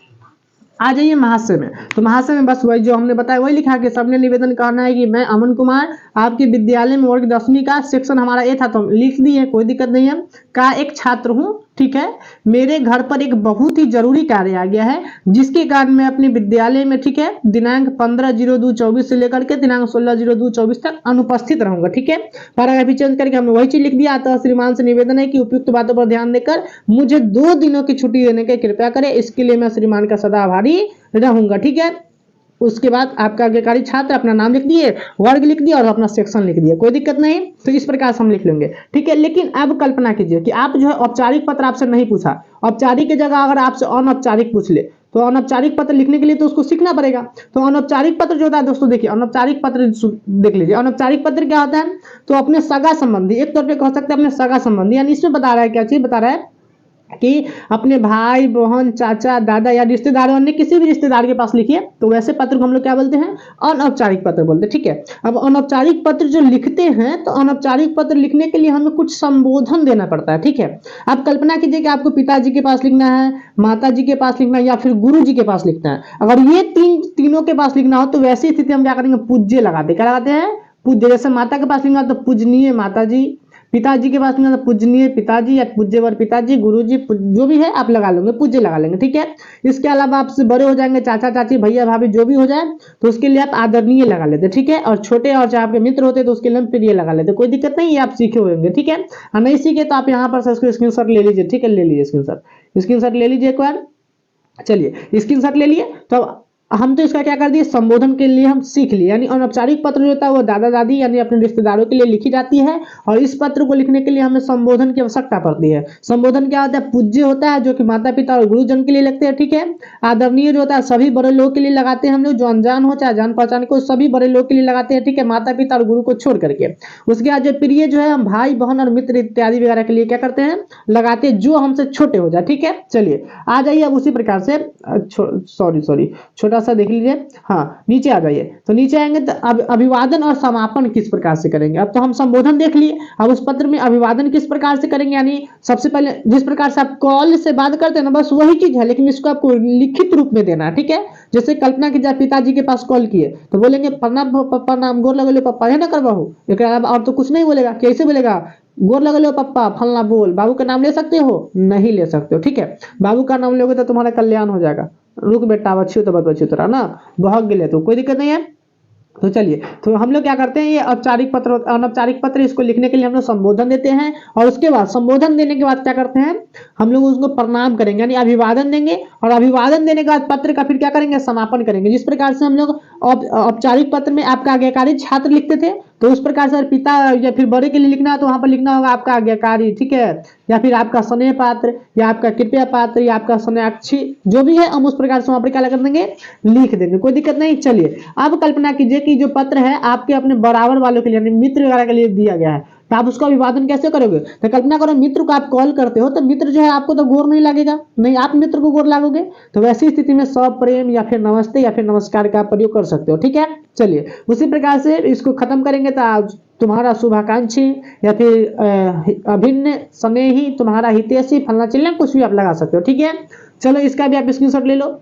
आ जाइए महाशय में। तो महाशय में बस वही जो हमने बताया वही लिखा कि सबने निवेदन करना है कि मैं अमन कुमार आपके विद्यालय में वर्ग 10वीं का सेक्शन हमारा ए था तो हम लिख दिए, कोई दिक्कत नहीं है, का एक छात्र हूँ, ठीक है। मेरे घर पर एक बहुत ही जरूरी कार्य आ गया है जिसके कारण मैं अपने विद्यालय में, ठीक है, दिनांक 15/02/24 से लेकर के दिनांक 16/02/24 तक अनुपस्थित रहूंगा, ठीक है। पैराग्राफ चेंज करके हमने वही चीज लिख दिया। तो श्रीमान से निवेदन है कि उपयुक्त बातों पर ध्यान देकर मुझे 2 दिनों की छुट्टी देने की कृपया करें, इसके लिए मैं श्रीमान का सदा आभारी रहूंगा, ठीक है। उसके बाद आपका आज्ञाकारी छात्र अपना नाम लिख दिए, वर्ग लिख दिया और अपना सेक्शन लिख दिया, कोई दिक्कत नहीं। तो इस प्रकार से हम लिख लेंगे, ठीक है। लेकिन अब कल्पना कीजिए कि आप जो है औपचारिक पत्र आपसे नहीं पूछा, औपचारिक की जगह अगर आपसे अनौपचारिक पूछ ले तो अनौपचारिक पत्र लिखने के लिए तो उसको सीखना पड़ेगा। तो अनौपचारिक पत्र जो होता है दोस्तों, देखिए अनौपचारिक पत्र देख लीजिए। अनौपचारिक पत्र क्या होता है, तो अपने सगा संबंधी, एक तौर पे कह सकते हैं अपने सगा संबंधी, यानी इसमें बता रहा है क्या चीज बता रहा है कि अपने भाई बहन चाचा दादा या रिश्तेदारों अन्य किसी भी रिश्तेदार के पास लिखिए। तो वैसे पत्र को हम लोग क्या बोलते हैं, अनौपचारिक पत्र बोलते हैं, ठीक है। अब अनौपचारिक पत्र जो लिखते हैं तो अनौपचारिक पत्र लिखने के लिए हमें कुछ संबोधन देना पड़ता है, ठीक है। आप कल्पना कीजिए कि आपको पिताजी के पास लिखना है, माता जी के पास लिखना है या फिर गुरु जी के पास लिखना है। अगर ये तीनों के पास लिखना हो तो वैसी स्थिति हम क्या करेंगे, पूज्य लगाते, क्या लगाते हैं, पूज्य। जैसे माता के पास लिखना तो पूजनीय माता जी, पिताजी के पास में पूजनीय पिताजी या पूज्यवर पिताजी, गुरुजी जो भी है आप लगा लेंगे, पूज्य लगा लेंगे, ठीक है। इसके अलावा आपसे बड़े हो जाएंगे चाचा चाची भैया भाभी जो भी हो जाए तो उसके लिए आप आदरणीय लगा लेते, ठीक है। और छोटे और चाहे आपके मित्र होते तो उसके लिए प्रिय लगा लेते, कोई दिक्कत नहीं, ये आप सीखे होंगे, ठीक है। और नहीं सीखे तो आप यहाँ पर स्क्रीनशॉट ले लीजिए, ठीक है, ले लीजिए स्क्रीनशॉट ले लीजिए एक बार। चलिए स्क्रीनशॉट ले लिए। तो हम तो इसका क्या कर दिए, संबोधन के लिए हम सीख लिए, यानी अनौपचारिक पत्र जो होता है वो दादा दादी यानी अपने रिश्तेदारों के लिए लिखी जाती है और इस पत्र को लिखने के लिए हमें संबोधन की आवश्यकता पड़ती है। संबोधन क्या होता है, पूज्य होता है जो कि माता पिता और गुरुजन के लिए लगते हैं, ठीक है। आदरणीय जो होता है सभी बड़े लोगों के लिए लगाते हैं हम लोग, जो अनजान हो चाहे जान पहचान को सभी बड़े लोग के लिए लगाते हैं, ठीक है, माता पिता और गुरु को छोड़ करके। उसके बाद जो प्रिय जो है हम भाई बहन और मित्र इत्यादि वगैरह के लिए क्या करते हैं, लगाते हैं जो हमसे छोटे हो जाए, ठीक है। चलिए आ जाइए अब उसी प्रकार से सॉरी छोटा सा देख लीजिए, हाँ नीचे आ जाइए। तो नीचे आएंगे तो अभिवादन और समापन किस प्रकार से करेंगे। अब तो हम संबोधन देख लिए, अब उस पत्र में अभिवादन किस प्रकार से करेंगे, यानी सबसे पहले जिस प्रकार से आप कॉल से बात करते हैं ना बस वही चीज है, लेकिन इसको आपको लिखित रूप में देना है, ठीक है। जैसे कल्पना की जाए पिताजी के पास कॉल किए तो बोलेंगे प्रणाम पप्पा, नाम गोर लगले पप्पा, है ना करवाओ, एक और तो कुछ नहीं बोलेगा। कैसे बोलेगा, गोर लगले पप्पा फलना बोल। बाबू का नाम ले सकते हो, नहीं ले सकते हो, ठीक है। बाबू का नाम लोगे तो तुम्हारा कल्याण हो जाएगा। रुक बेटा बच्ची तो बत बच्ची तोरा ना बहक गए तो कोई दिक्कत नहीं है। तो चलिए तो हम लोग क्या करते हैं, ये औपचारिक पत्र अनौपचारिक पत्र, इसको लिखने के लिए हम लोग संबोधन देते हैं और उसके बाद संबोधन देने के बाद क्या करते हैं हम लोग उसको प्रणाम करेंगे यानी अभिवादन देंगे और अभिवादन देने के बाद पत्र का फिर क्या करेंगे, समापन करेंगे। जिस प्रकार से हम लोग औपचारिक पत्र में आपका आज्ञाकारी छात्र लिखते थे तो उस प्रकार से पिता या फिर बड़े के लिए लिखना है तो वहां पर लिखना होगा आपका आज्ञाकारी, ठीक है, या फिर आपका स्नेह पात्र या आपका कृपया पात्र या आपका स्नेहाक्षी जो भी है हम उस प्रकार से वहां पर क्या कर देंगे, लिख देंगे, कोई दिक्कत नहीं। चलिए अब कल्पना कीजिए कि जो पत्र है आपके अपने बराबर वालों के लिए यानी मित्र वगैरह के लिए दिया गया है तो आप उसका अभिवादन कैसे करोगे? तो कल्पना करो मित्र को आप कॉल करते हो तो मित्र जो है आपको तो गोर नहीं लगेगा, नहीं आप मित्र को गोर लागोगे। तो वैसी स्थिति में सप्रेम या फिर नमस्ते या फिर नमस्कार का प्रयोग कर सकते हो। ठीक है, चलिए उसी प्रकार से इसको खत्म करेंगे। तो आज तुम्हारा शुभाकांक्षी या फिर अभिन्न स्नेही, तुम्हारा हितैषी, फलना चिल्ला, कुछ भी आप लगा सकते हो। ठीक है, चलो इसका भी आप स्क्रीनशॉट ले लो।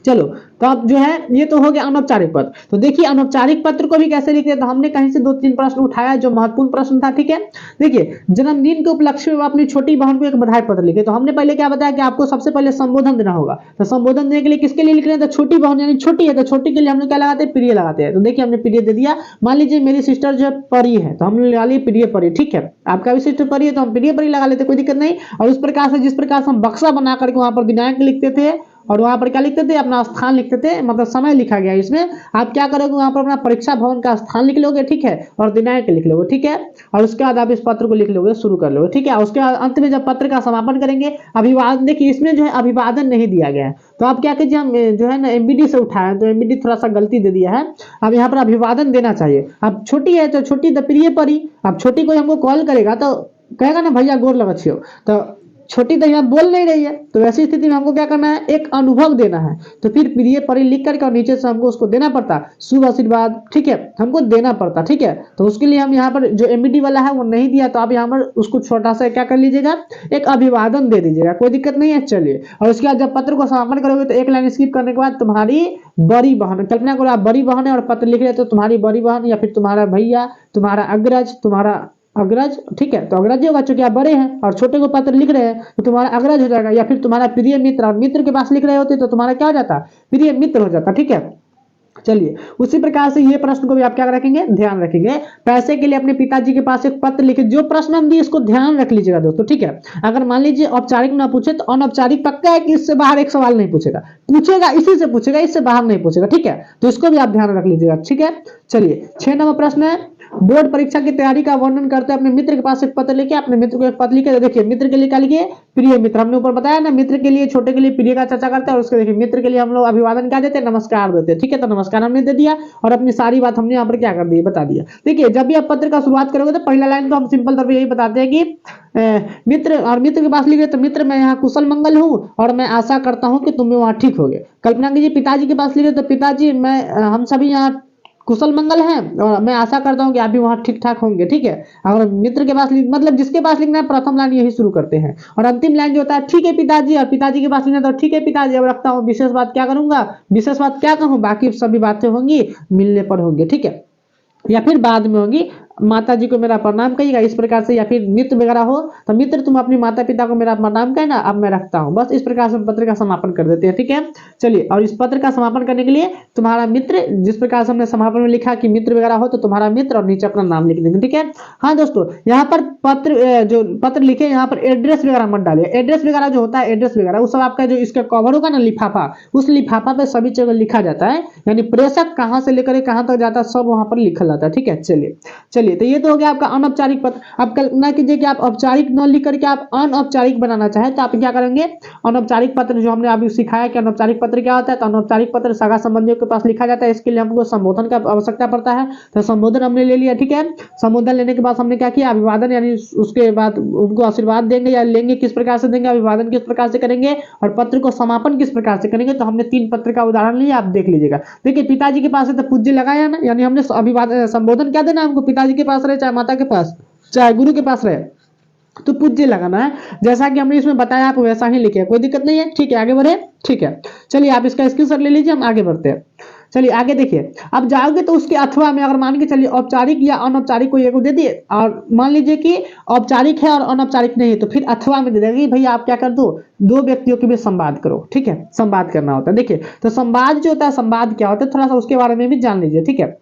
चलो तो अब जो है ये तो हो गया अनौपचारिक पत्र। तो देखिए अनौपचारिक पत्र को भी कैसे लिखते हैं, तो हमने कहीं से 2-3 प्रश्न उठाया जो महत्वपूर्ण प्रश्न था। ठीक है, देखिए जन्मदिन के उपलक्ष्य में अपनी छोटी बहन को एक बधाई पत्र लिखे। तो हमने पहले क्या बताया कि आपको सबसे पहले संबोधन देना होगा। तो संबोधन देने के लिए किसके लिए लिख रहे हैं? तो छोटी बहन यानी छोटी है, तो छोटी के लिए हमने क्या लगाते हैं? प्रिय लगाते हैं। तो देखिए हमने प्रिय दे दिया। मान लीजिए मेरी सिस्टर जो है परी है, तो हमने लगा ली प्रिय परी। ठीक है, आपका भी सिस्टर परी है तो हम प्रिय परी लगा लेते, कोई दिक्कत नहीं। और उस प्रकार से जिस प्रकार से हम बक्सा बना करके वहां पर दिनांक लिखते थे और वहां पर क्या लिखते थे? अपना स्थान लिखते थे, मतलब समय लिखा गया इसमें। आप क्या करोगे? वहां पर अपना परीक्षा भवन का स्थान लिख लोगे। ठीक है, और दिनांक लिख लोगे। ठीक है, और उसके बाद आप इस पत्र को लिख लोगे, शुरू कर लोगे। ठीक है, उसके बाद अंत में जब पत्र का समापन करेंगे, अभिवादन, देखिए इसमें जो है अभिवादन नहीं दिया गया है। तो आप क्या कीजिए, हम जो है ना एमबीडी से उठाए तो एमबीडी थोड़ा सा गलती दे दिया है। अब यहाँ पर अभिवादन देना चाहिए। अब छोटी है तो छोटी द प्रिय परी। अब छोटी कोई हमको कॉल करेगा तो कहेगा ना भैया गोर लगत छियो, तो छोटी तो यहाँ बोल नहीं रही है। तो ऐसी स्थिति में हमको क्या करना है? एक अनुभव देना है। तो फिर प्रिय परी लिख करके और नीचे से हमको उसको देना पड़ता, शुभ आशीर्वाद। ठीक है, हमको देना पड़ता। ठीक है, तो उसके लिए हम यहाँ पर जो एमबीडी वाला है वो नहीं दिया, तो आप यहाँ पर उसको छोटा सा क्या कर लीजिएगा? एक अभिवादन दे दीजिएगा, कोई दिक्कत नहीं है। चलिए, और उसके बाद जब पत्र को समापन करोगे तो एक लाइन स्किप करने के बाद तुम्हारी बड़ी बहन, कल्पना करो आप बड़ी बहन है और पत्र लिख रहे तो तुम्हारी बड़ी बहन या फिर तुम्हारा भैया, तुम्हारा अग्रज, तुम्हारा अग्रज। ठीक है, तो अग्रज होगा क्योंकि आप बड़े हैं, और छोटे को पत्र लिख रहे हैं तो तुम्हारा अग्रज हो जाएगा, या फिर तुम्हारा प्रिय मित्र, और मित्र के पास लिख रहे होते तो तुम्हारा क्या हो जाता? प्रिय मित्र हो जाता। ठीक है, चलिए उसी प्रकार से ये प्रश्न को भी आप क्या रखेंगे? ध्यान रखेंगे। पैसे के लिए अपने पिताजी के पास एक पत्र लिखे। जो प्रश्न हम दिए इसको ध्यान रख लीजिएगा दोस्तों। ठीक है, अगर मान लीजिए औपचारिक ना पूछे तो अनौपचारिक पक्का है कि इससे बाहर एक सवाल नहीं पूछेगा, पूछेगा इसी से पूछेगा, इससे बाहर नहीं पूछेगा। ठीक है, तो इसको भी आप ध्यान रख लीजिएगा। ठीक है, चलिए 6 नंबर प्रश्न है, बोर्ड परीक्षा की तैयारी का वर्णन करते हैं। अपने मित्र के पास एक पत्र लेके अपने मित्र को एक पत्र लिखे। देखिए मित्र के लिए क्या लिखिए? प्रिय मित्र। हमने ऊपर बताया ना, मित्र के लिए, छोटे के लिए प्रिय का चर्चा करते हैं, और उसके देखिए मित्र के लिए हम लोग अभिवादन क्या देते हैं? नमस्कार देते हैं। ठीक है, तो नमस्कार हमने दे दिया और अपनी सारी बात हमने यहाँ पर क्या कर दी? बता दिया। देखिए जब भी आप पत्र का शुरुआत करोगे तो पहला लाइन तो हम सिंपल तौर पर यही बताते हैं कि मित्र, और मित्र के पास लिखे तो मित्र मैं यहाँ कुशल मंगल हूँ और मैं आशा करता हूँ कि तुम वहाँ ठीक होगे। कल्पना कीजिए पिताजी के पास लिखे तो पिताजी मैं, हम सभी यहाँ कुशल मंगल है और मैं आशा करता हूँ कि आप भी वहाँ ठीक ठाक होंगे। ठीक है, अगर मित्र के पास मतलब जिसके पास लिखना है प्रथम लाइन यही शुरू करते हैं, और अंतिम लाइन जो होता है ठीक है पिताजी, और पिताजी के पास लिखना है तो ठीक है पिताजी, अब रखता हूँ, विशेष बात क्या करूंगा? विशेष बात क्या कहूँ? बाकी सभी बातें होंगी मिलने पर होंगी। ठीक है, या फिर बाद में होगी। माता जी को मेरा प्रणाम कहिएगा इस प्रकार से, या फिर मित्र वगैरह हो तो मित्र तुम अपनी माता पिता को मेरा प्रणाम कहना, अब मैं रखता हूं। बस इस प्रकार से पत्र का समापन कर देते हैं। ठीक है, चलिए, और इस पत्र का समापन करने के लिए तुम्हारा मित्र, जिस प्रकार से हमने समापन में लिखा कि मित्र वगैरह हो तो तुम्हारा मित्र, और नीचे अपना नाम लिख देंगे। ठीक है, हाँ दोस्तों, यहाँ पर पत्र जो पत्र लिखे यहाँ पर एड्रेस वगैरह मत डालिए। एड्रेस वगैरह जो होता है, एड्रेस वगैरह वो सब आपका जो इसका कवर होगा ना लिफाफा, उस लिफाफा पे सभी जगह लिखा जाता है, यानी प्रेषक कहाँ से लेकर कहाँ तक जाता है सब वहां पर लिखा जाता है। ठीक है, चलिए चलिए, तो ये तो हो गया आपका अनौपचारिक पत्र। अब कल्पना कीजिए कि आप औपचारिक न लिख करके आप अनौपचारिक बनाना चाहे तो आप क्या करेंगे? अनौपचारिक पत्र जो हमने अभी सिखाया कि अनौपचारिक पत्र क्या होता है, तो अनौपचारिक पत्र सगा संबंधियों के पास लिखा जाता है। इसके लिए हमको संबोधन का आवश्यकता पड़ता है, तो संबोधन हमने ले लिया। ठीक है, संबोधन लेने के बाद हमने क्या किया? अभिवादन, यानी उसके बाद उनको आशीर्वाद देंगे, या लेंगे किस प्रकार से देंगे, अभिवादन किस प्रकार से करेंगे, और पत्र को समापन किस प्रकार से करेंगे। तो हमने 3 पत्र का उदाहरण लिया, आप देख लीजिएगा। देखिए पिताजी के पास है तो पूज्य लगाया ना, यानी हमने अभिवादन संबोधन क्या देना हमको? पिताजी के पास रहे चाहे माता के पास चाहे गुरु के पास रहे तो पूज्य लगाना है, जैसा कि हमने इसमें बताया आप वैसा ही लिखे, कोई दिक्कत नहीं है। ठीक है, आगे बढ़े। ठीक है, चलिए आप इसका स्क्रीनशॉट ले लीजिए, हम आगे बढ़ते हैं। चलिए आगे देखिए, अब जाओगे तो उसके अथवा में अगर मान के चलिए औपचारिक या अनौपचारिक को एक दे दिए, और मान लीजिए कि औपचारिक है और अनौपचारिक नहीं है, तो फिर अथवा में दे देंगे भैया आप क्या कर दो? 2 व्यक्तियों के बीच संवाद करो। ठीक है, संवाद करना होता है। देखिए तो संवाद जो होता है, संवाद क्या होता है थोड़ा सा उसके बारे में भी जान लीजिए। ठीक है,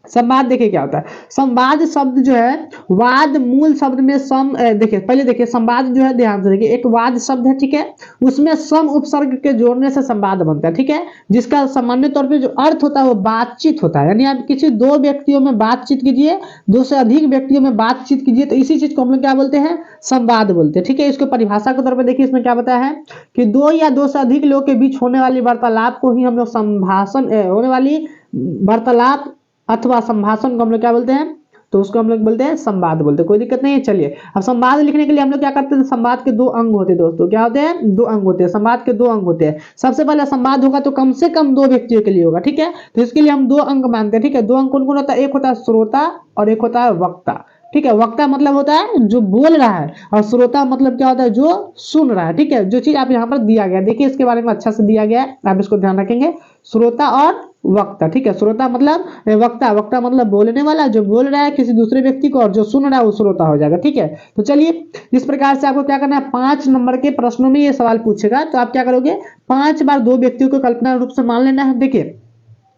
संवाद देखिए क्या होता है। संवाद शब्द जो है, वाद मूल शब्द में सम, देखिए पहले देखिए संवाद जो है, ध्यान से देखिए, एक वाद शब्द है। ठीक है, उसमें सम उपसर्ग के जोड़ने से संवाद बनता है। ठीक है, जिसका सामान्य तौर पे जो अर्थ होता है वो बातचीत होता है, यानी आप किसी 2 व्यक्तियों में बातचीत कीजिए, 2 से अधिक व्यक्तियों में बातचीत कीजिए, तो इसी चीज को हम लोग क्या बोलते हैं? संवाद बोलते हैं। ठीक है, इसको परिभाषा के तौर पर देखिए, इसमें क्या बताया है कि 2 या 2 से अधिक लोगों के बीच होने वाली वार्तालाप को ही हम लोग होने वाली वार्तालाप अथवा संभाषण को हम लोग क्या बोलते हैं? तो उसको हम लोग बोलते हैं संवाद बोलते हैं, कोई दिक्कत नहीं है। चलिए अब संवाद लिखने के लिए हम लोग क्या करते हैं, संवाद के दो अंग होते हैं दोस्तों, क्या होते हैं, दो अंग होते हैं, संवाद के दो अंग होते हैं। सबसे पहले संवाद होगा तो कम से कम दो व्यक्तियों के लिए होगा, ठीक है, तो इसके लिए हम दो अंग मानते हैं, ठीक है। दो अंग कौन कौन होता है, एक होता है श्रोता और एक होता है वक्ता, ठीक है। वक्ता मतलब होता है जो बोल रहा है, और श्रोता मतलब क्या होता है, जो सुन रहा है, ठीक है। जो चीज आप यहाँ पर दिया गया, देखिए इसके बारे में अच्छा से दिया गया है, आप इसको ध्यान रखेंगे, श्रोता और वक्ता, ठीक है। श्रोता मतलब वक्ता, वक्ता मतलब बोलने वाला, जो बोल रहा है किसी दूसरे व्यक्ति को, और जो सुन रहा है वो श्रोता हो जाएगा, ठीक है। तो चलिए इस प्रकार से आपको क्या करना है, 5 नंबर के प्रश्नों में ये सवाल पूछेगा, तो आप क्या करोगे, 5 बार दो व्यक्तियों को कल्पना रूप से मान लेना है। देखिए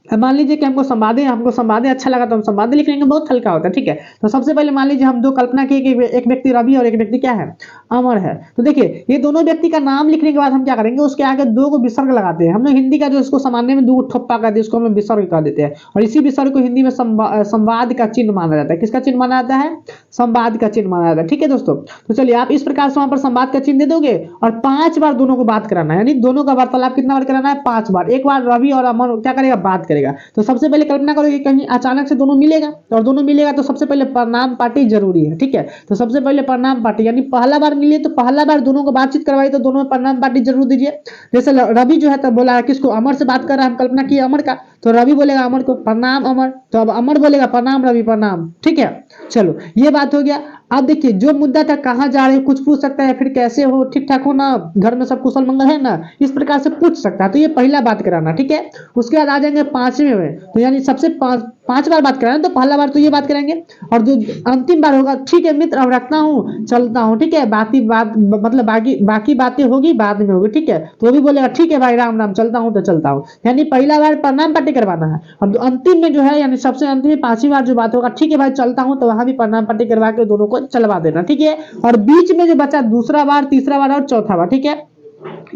मान लीजिए कि हमको संवादे अच्छा लगा तो हम संवादे लिख लेंगे, बहुत हल्का होता है, ठीक है। तो सबसे पहले मान लीजिए हम दो कल्पना किए कि एक व्यक्ति रवि और एक व्यक्ति क्या है, अमर है। तो देखिए ये दोनों व्यक्ति का नाम लिखने के बाद हम क्या करेंगे, उसके आगे दो को विसर्ग लगाते हैं। हम लोग हिंदी का जो इसको सामान्य में दो ठप्पा कर इसको हम लोग विसर्ग कर देते हैं, और इसी विसर्ग को हिंदी में संवाद का चिन्ह माना जाता है। किसका चिन्ह माना जाता है, संवाद का चिन्ह माना जाता है, ठीक है दोस्तों। तो चलिए आप इस प्रकार से वहां पर संवाद का चिन्ह दे दोगे, और 5 बार दोनों को बात कराना है, यानी दोनों का वार्तालाप कितना बार कराना है, 5 बार। एक बार रवि और अमर क्या करेगा, बात करेगा। तो सबसे पहले कल्पना करो कि कहीं अचानक से दोनों मिलेगा, और दोनों मिलेगा तो सबसे पहले प्रणाम पार्टी जरूरी है, ठीक है। तो सबसे पहले प्रणाम पार्टी, यानी पहला बार मिले तो पहला बार दोनों को बातचीत करवाई तो दोनों में प्रणाम पार्टी जरूर दीजिए। जैसे रवि जो है तो बोला है किसको, अमर से बात कर रहा है, हम कल्पना किए अमर का, तो रवि बोलेगा अमर को प्रणाम अमर, तो अब अमर बोलेगा प्रणाम रवि प्रणाम, ठीक है। चलो ये बात हो गया। अब देखिए जो मुद्दा था, कहाँ जा रहे हो, कुछ पूछ सकता है, फिर कैसे हो, ठीक ठाक हो ना, घर में सब कुशल मंगल है ना, इस प्रकार से पूछ सकता है। तो ये पहला बात कराना, ठीक है। उसके बाद आ जाएंगे 5वें में, तो यानी सबसे 5 बार बात कराना, तो पहला बार तो ये बात करेंगे, और जो अंतिम बार होगा, ठीक है मित्र अब रखता हूँ चलता हूँ, ठीक है, मतलब बाकी बातें होगी बाद में होगी, ठीक है। तो वो भी बोलेगा ठीक है भाई राम राम, चलता हूँ तो चलता हूँ, यानी पहला बार प्रणाम पार्टी करवाना है। और अंतिम में जो है, यानी सबसे अंतिम में 5वीं बार जो बात होगा, ठीक है भाई चलता हूँ, तो वहां भी प्रणाम पार्टी करवा के दोनों को चलवा देना, ठीक है। और बीच में जो बचा दूसरा बार, तीसरा बार और चौथा बार, ठीक है,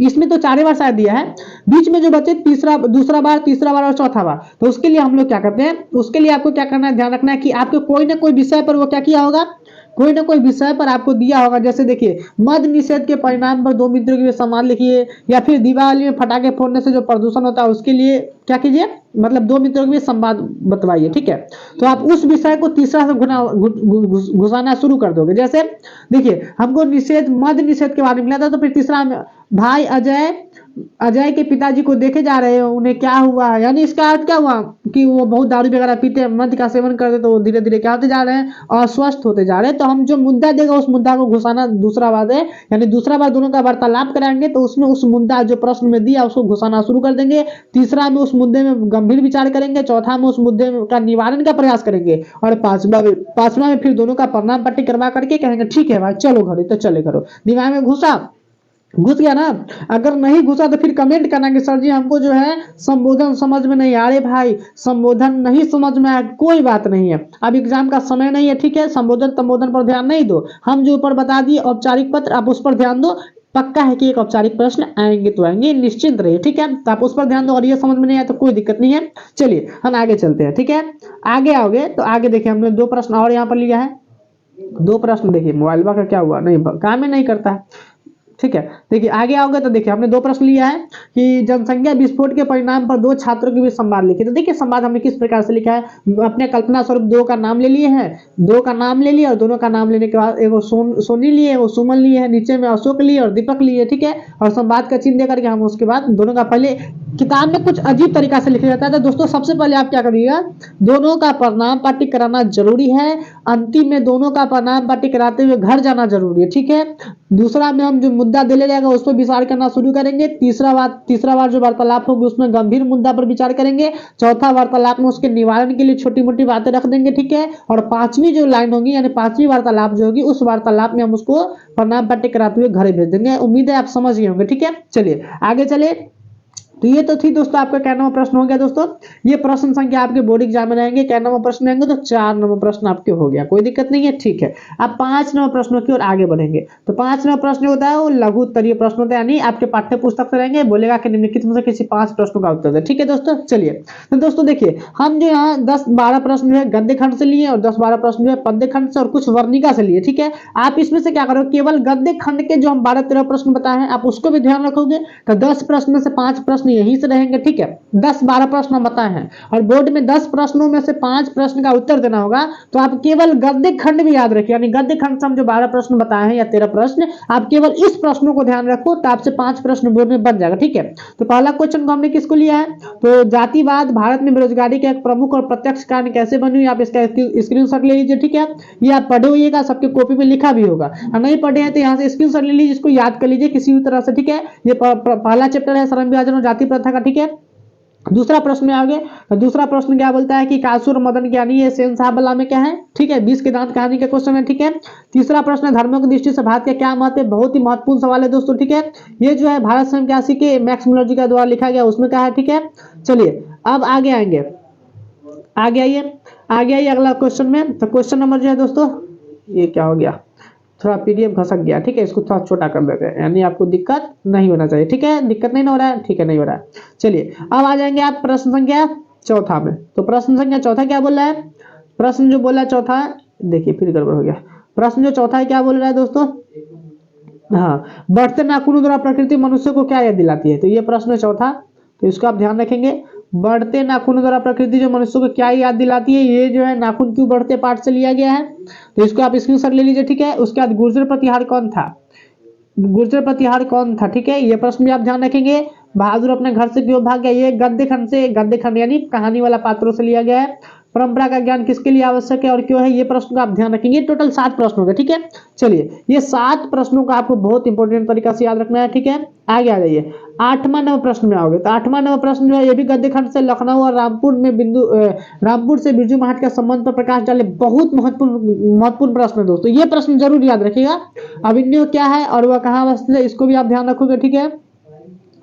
इसमें तो 4 बार शायद दिया है, बीच में जो बचे दूसरा बार, तीसरा बार और चौथा बार, तो उसके लिए हम लोग क्या करते हैं, उसके लिए आपको क्या करना है, ध्यान रखना है कि आपको कोई ना कोई विषय पर वो क्या किया होगा, कोई ना कोई विषय पर आपको दिया होगा। जैसे देखिए मद निषेध के परिणाम पर दो मित्रों के लिए संवाद लिखिए, या फिर दिवाली में पटाखे फोड़ने से जो प्रदूषण होता है उसके लिए क्या कीजिए, मतलब दो मित्रों के लिए संवाद बतवाइए, ठीक है। तो आप उस विषय को तीसरा से घुसाना शुरू कर दोगे। जैसे देखिए हमको मद निषेध के बारे में मिला था, तो फिर तीसरा भाई अजय के पिताजी को देखे जा रहे हो, उन्हें क्या हुआ, यानी इसका अर्थ क्या हुआ कि वो बहुत दारू वगैरह पीते हैं, मद का सेवन करते, तो धीरे धीरे क्या होते जा रहे हैं, अस्वस्थ होते जा रहे हैं। तो हम जो मुद्दा देगा उस मुद्दा को घुसाना दूसरा बात है, यानी दूसरा बार दोनों का वार्तालाप कराएंगे, तो उसमें उस मुद्दा जो प्रश्न में दिया उसको घुसाना शुरू कर देंगे। तीसरा में उस मुद्दे में गंभीर विचार करेंगे, चौथा में उस मुद्दे का निवारण का प्रयास करेंगे, और पांचवा में फिर दोनों का प्रणाम पार्टी करवा करके कहेंगे ठीक है भाई चलो घरे, तो चले करो। दिमाग में घुस गया ना। अगर नहीं घुसा तो फिर कमेंट करना कि सर जी हमको जो है संबोधन समझ में नहीं आ रहे, भाई संबोधन नहीं समझ में आया, कोई बात नहीं है, अब एग्जाम का समय नहीं है, ठीक है, संबोधन पर ध्यान नहीं दो, हम जो ऊपर बता दिए औपचारिक पत्र आप उस पर ध्यान दो, पक्का है कि एक औपचारिक प्रश्न आएंगे तो आएंगे, निश्चिंत रहिए, ठीक है। तो आप उस पर ध्यान दो, और ये समझ में नहीं आया तो कोई दिक्कत नहीं है। चलिए हम आगे चलते हैं, ठीक है। आगे आओगे तो आगे देखिए हमने 2 प्रश्न और यहाँ पर लिया है, 2 प्रश्न। देखिए मोबाइल का क्या हुआ, नहीं काम ही नहीं करता है, ठीक है। देखिए आगे आओगे तो देखिए हमने 2 प्रश्न लिया है कि जनसंख्या विस्फोट के परिणाम पर 2 छात्रों के बीच संवाद लिखे। तो देखिए संवाद हमने किस प्रकार से लिखा है, अपने कल्पना स्वरूप 2 का नाम ले लिए हैं, 2 का नाम ले लिया, और दोनों का नाम लेने के बाद एगो सोनी लिए, एगो सुमन लिए है, नीचे में अशोक लिए और दीपक लिए, ठीक है। और संवाद का चिन्ह देकर के हम उसके बाद दोनों का, पहले किताब में कुछ अजीब तरीका से लिखा जाता है, तो दोस्तों सबसे पहले आप क्या करिएगा, दोनों का प्रणाम पार्टी कराना जरूरी है, अंतिम में दोनों का प्रणाम पार्टी कराते हुए घर जाना जरूरी है, ठीक है। दूसरा में हम जो मुद्दा दे ले जाएगा उस पर विचार करना शुरू करेंगे, तीसरा बार जो वार्तालाप होगी उसमें गंभीर मुद्दा पर विचार करेंगे, चौथा वार्तालाप में उसके निवारण के लिए छोटी मोटी बातें रख देंगे, ठीक है। और 5वीं जो लाइन होगी, यानी 5वीं वार्तालाप जो होगी, उस वार्तालाप में हम उसको प्रणाम पार्टी कराते हुए घर भेज देंगे। उम्मीद है आप समझ गए होंगे, ठीक है। चलिए आगे चले। तो ये तो थी दोस्तों आपका क्या नंबर प्रश्न हो गया दोस्तों, ये प्रश्न संख्या आपके बोर्ड एग्जाम में रहेंगे, क्या नंबर प्रश्न रहेंगे, तो 4 नंबर प्रश्न आपके हो गया, कोई दिक्कत नहीं है, ठीक है। अब 5 नंबर प्रश्नों की ओर आगे बढ़ेंगे। तो 5 नंबर प्रश्न होता है वो लघु उत्तरीय प्रश्न होता है, यानी आपके पाठ्य पुस्तक से रहेंगे, बोलेगा कि निम्नलिखित में से किसी 5 प्रश्नों का उत्तर है, ठीक है दोस्तों। चलिए तो दोस्तों देखिए हम जो यहाँ 10-12 प्रश्न जो है गद्य खंड से लिए, और 10-12 प्रश्न जो है पद्य खंड से, और कुछ वर्णिका से लिए, ठीक है। आप इसमें से क्या करो, केवल गद्य खंड के जो हम 12-13 प्रश्न बताए हैं आप उसको भी ध्यान रखोगे, तो 10 प्रश्न में से 5 प्रश्न प्रश्न यहीं से रहेंगे, ठीक है। 10-12 प्रश्न बताए हैं और बोर्ड में 10 प्रश्नों में से 5 प्रश्न का उत्तर देना होगा। तो आप केवल गद्य खंड भी याद रखिए, यानी गद्य खंड से हम जो 12 प्रश्न बताए हैं या 13 प्रश्न, आप केवल इस प्रश्नों को ध्यान रखो तो आपसे 5 प्रश्न बोर्ड में बन जाएगा, ठीक है। तो पहला क्वेश्चन को हमने किसको लिया है, तो जातिवाद भारत में बेरोजगारी का एक प्रमुख और प्रत्यक्ष कारण कैसे बनी हुई, आप इसका स्क्रीनशॉट ले लीजिए, ठीक है। ये आप पढ़े हुइएगा, सबके कॉपी में लिखा भी होगा, नहीं पढ़े हैं तो यहाँ से स्क्रीनशॉट ले लीजिए, इसको याद कर लीजिए किसी भी तरह से, ठीक है। ये पहला चैप्टर है श्रम विभाजन और जाति प्रथा का, ठीक है। दूसरा प्रश्न में आगे, तो दूसरा प्रश्न क्या बोलता है कि कासुर मदन ज्ञानी ये सेन साहब वाला में क्या है, ठीक है। 20 के दांत कहानी का क्वेश्चन है, ठीक है। तीसरा प्रश्न धर्मों की दृष्टि से भारत का क्या महत्व है, बहुत ही महत्वपूर्ण सवाल है दोस्तों, ठीक है। ये जो है भारत संघ के के मैक्स मुलर जी का द्वारा लिखा गया, उसमें क्या है, ठीक है। चलिए अब आगे आएंगे, आगे आइए अगला क्वेश्चन में। तो क्वेश्चन नंबर जो है दोस्तों, ये क्या हो गया, थोड़ा पीडीएफ घसक गया, ठीक है। इसको थोड़ा छोटा कर देते हैं, यानी आपको दिक्कत नहीं होना चाहिए, ठीक है। दिक्कत नहीं हो रहा है, ठीक है, नहीं हो रहा है। चलिए अब आ जाएंगे आप प्रश्न संख्या चौथा में। तो प्रश्न संख्या चौथा क्या बोल रहा है, प्रश्न जो बोला चौथा, देखिए फिर गड़बड़ हो गया। प्रश्न जो चौथा है क्या बोल रहा है दोस्तों, हाँ, बढ़ते नाखूनों द्वारा प्रकृति मनुष्य को क्या याद दिलाती है। तो ये प्रश्न है चौथा, तो इसको आप ध्यान रखेंगे। बढ़ते नाखूनों द्वारा प्रकृति जो मनुष्य को क्या याद दिलाती है, ये जो है नाखून क्यों बढ़ते पाठ से लिया गया है, तो इसको आप स्क्रीनशॉट ले लीजिए, ठीक है। उसके बाद गुर्जर प्रतिहार कौन था, गुर्जर प्रतिहार कौन था, ठीक है। ये प्रश्न भी आप ध्यान रखेंगे। बहादुर अपने घर से क्यों भाग गया, ये गद्य खंड से, गद्य खंड यानी कहानी वाला पात्रों से लिया गया है। परंपरा का ज्ञान किसके लिए आवश्यक है और क्यों है, ये प्रश्न का आप ध्यान रखेंगे। टोटल 7 प्रश्न होंगे, ठीक है। चलिए ये 7 प्रश्नों का आपको बहुत इंपॉर्टेंट तरीका से याद रखना है, ठीक है। आगे आ जाइए 8वां 9वां प्रश्न में आओगे, तो 8वां 9वां प्रश्न जो है ये भी गद्य खंड से, लखनऊ और रामपुर में रामपुर से बिरजू महाराज का संबंध पर प्रकाश डाले, बहुत महत्वपूर्ण प्रश्न है दोस्तों। ये प्रश्न जरूर याद रखिएगा। अभिनव क्या है और वह कहाँ अवस्थित है, इसको भी आप ध्यान रखोगे, ठीक है।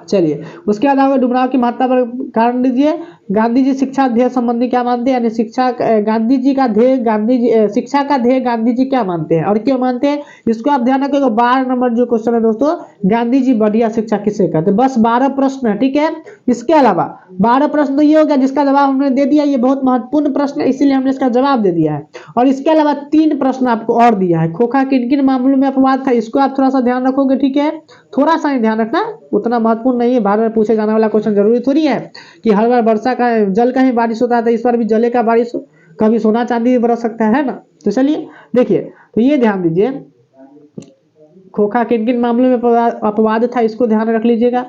चलिए उसके बाद आगे डुमराव की महत्ता पर कारण दीजिए। गांधी जी शिक्षा ध्येय संबंधी क्या मानते हैं, यानी शिक्षा गांधी जी का ध्येय, गांधी जी शिक्षा का ध्येय गांधी जी क्या मानते हैं और क्यों मानते हैं, इसको आप ध्यान रखिएगा। 12 नंबर जो क्वेश्चन है दोस्तों, गांधी जी बढ़िया शिक्षा किसे कहते हैं। बस 12 प्रश्न है, ठीक है। इसके अलावा 12 प्रश्न तो ये हो गया जिसका जवाब हमने दे दिया, ये बहुत महत्वपूर्ण प्रश्न है इसीलिए हमने इसका जवाब दे दिया है। और इसके अलावा 3 प्रश्न आपको और दिया है। खोखा किन किन मामलों में अपवाद था, इसको आप थोड़ा सा ध्यान रखोगे, ठीक है। थोड़ा सा ही ध्यान रखना, उतना महत्वपूर्ण नहीं है, बार बार पूछे जाने वाला क्वेश्चन जरूरी थोड़ी है कि हर बार वर्षा का जल का ही बारिश होता है, तो इस बार भी जले का बारिश हो, कभी सोना चांदी भी बरस सकता है ना। तो चलिए देखिए, तो ये ध्यान दीजिए, खोखा किन किन मामलों में अपवाद था, इसको ध्यान रख लीजिएगा।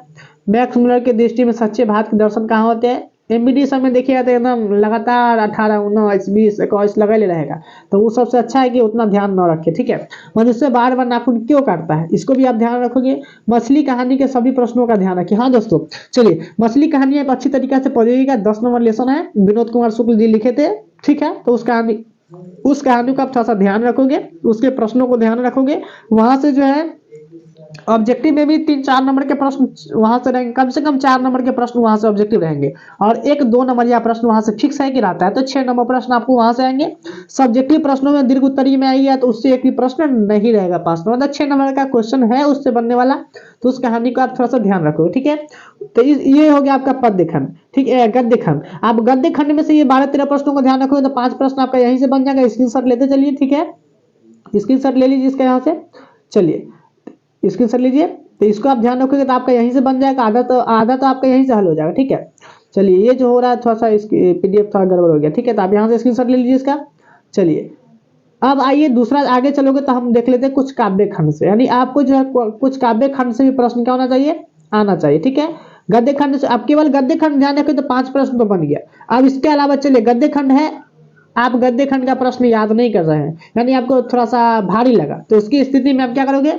मैक्स मुलर के दृष्टि में सच्चे भारत के दर्शन कहाँ होते हैं, एमबीडी सब में देखिएगा तो एकदम लगातार 18, 19, 20, 21 लगा ले रहेगा, तो वो सबसे अच्छा है कि उतना ध्यान न रखे, ठीक है। मनुष्य बार बार नाखून क्यों काटता है, इसको भी आप ध्यान रखोगे। मछली कहानी के सभी प्रश्नों का ध्यान रखिए। हाँ दोस्तों, चलिए मछली कहानी आप अच्छी तरीके से पढ़िएगा। 10 नंबर लेसन है, विनोद कुमार शुक्ल जी लिखे थे, ठीक है। तो उस कहानी को आप थोड़ा सा ध्यान रखोगे, उसके प्रश्नों को ध्यान रखोगे, वहां से जो है ऑब्जेक्टिव में भी 3-4 नंबर के प्रश्न वहां से रहेंगे, कम से कम 4 नंबर के प्रश्न वहां से ऑब्जेक्टिव रहेंगे और 1-2 नंबर या प्रश्न वहां से फिक्स है कि रहता है, तो 6 नंबर प्रश्न आपको वहां से आएंगे। सब्जेक्टिव प्रश्नों में दीर्घ उत्तरीय में आएगा तो उससे एक भी प्रश्न नहीं रहेगा पास, मतलब 6 नंबर का क्वेश्चन है उससे बनने वाला, तो उस कहानी को आप थोड़ा सा ध्यान रखो, ठीक है। तो ये हो गया आपका पद्य खंड, ठीक है। गद्य खंड, आप गद्य खंड में से ये 12-13 प्रश्नों को ध्यान रखोगे तो 5 प्रश्न आपका यहीं से बन जाएगा। स्क्रीनशॉट लेते चलिए, ठीक है, स्क्रीनशॉट ले लीजिए इसका यहाँ से। चलिए स्क्रीनशॉट लीजिए, तो इसको आप ध्यान रखोगे तो आपका यहीं से बन जाएगा, आधा तो आपका यहीं से हल हो जाएगा, ठीक है। चलिए ये जो हो रहा है थोड़ा सा पीडीएफ थोड़ा गड़बड़ हो गया, ठीक है, तो आप यहाँ से स्क्रीनशॉट ले लीजिए इसका। चलिए अब आइए दूसरा आगे चलोगे तो हम देख लेते हैं कुछ काव्य खंड से, यानी आपको जो है कुछ काव्य खंड से भी प्रश्न क्या होना चाहिए, आना चाहिए, ठीक है। गद्य खंड से आप केवल गद्य खंड ध्यान रखें तो 5 प्रश्न तो बन गया। अब इसके अलावा चलिए गद्य खंड है, आप गद्य खंड का प्रश्न याद नहीं कर रहे हैं, यानी आपको थोड़ा सा भारी लगा, तो उसकी स्थिति में आप क्या करोगे,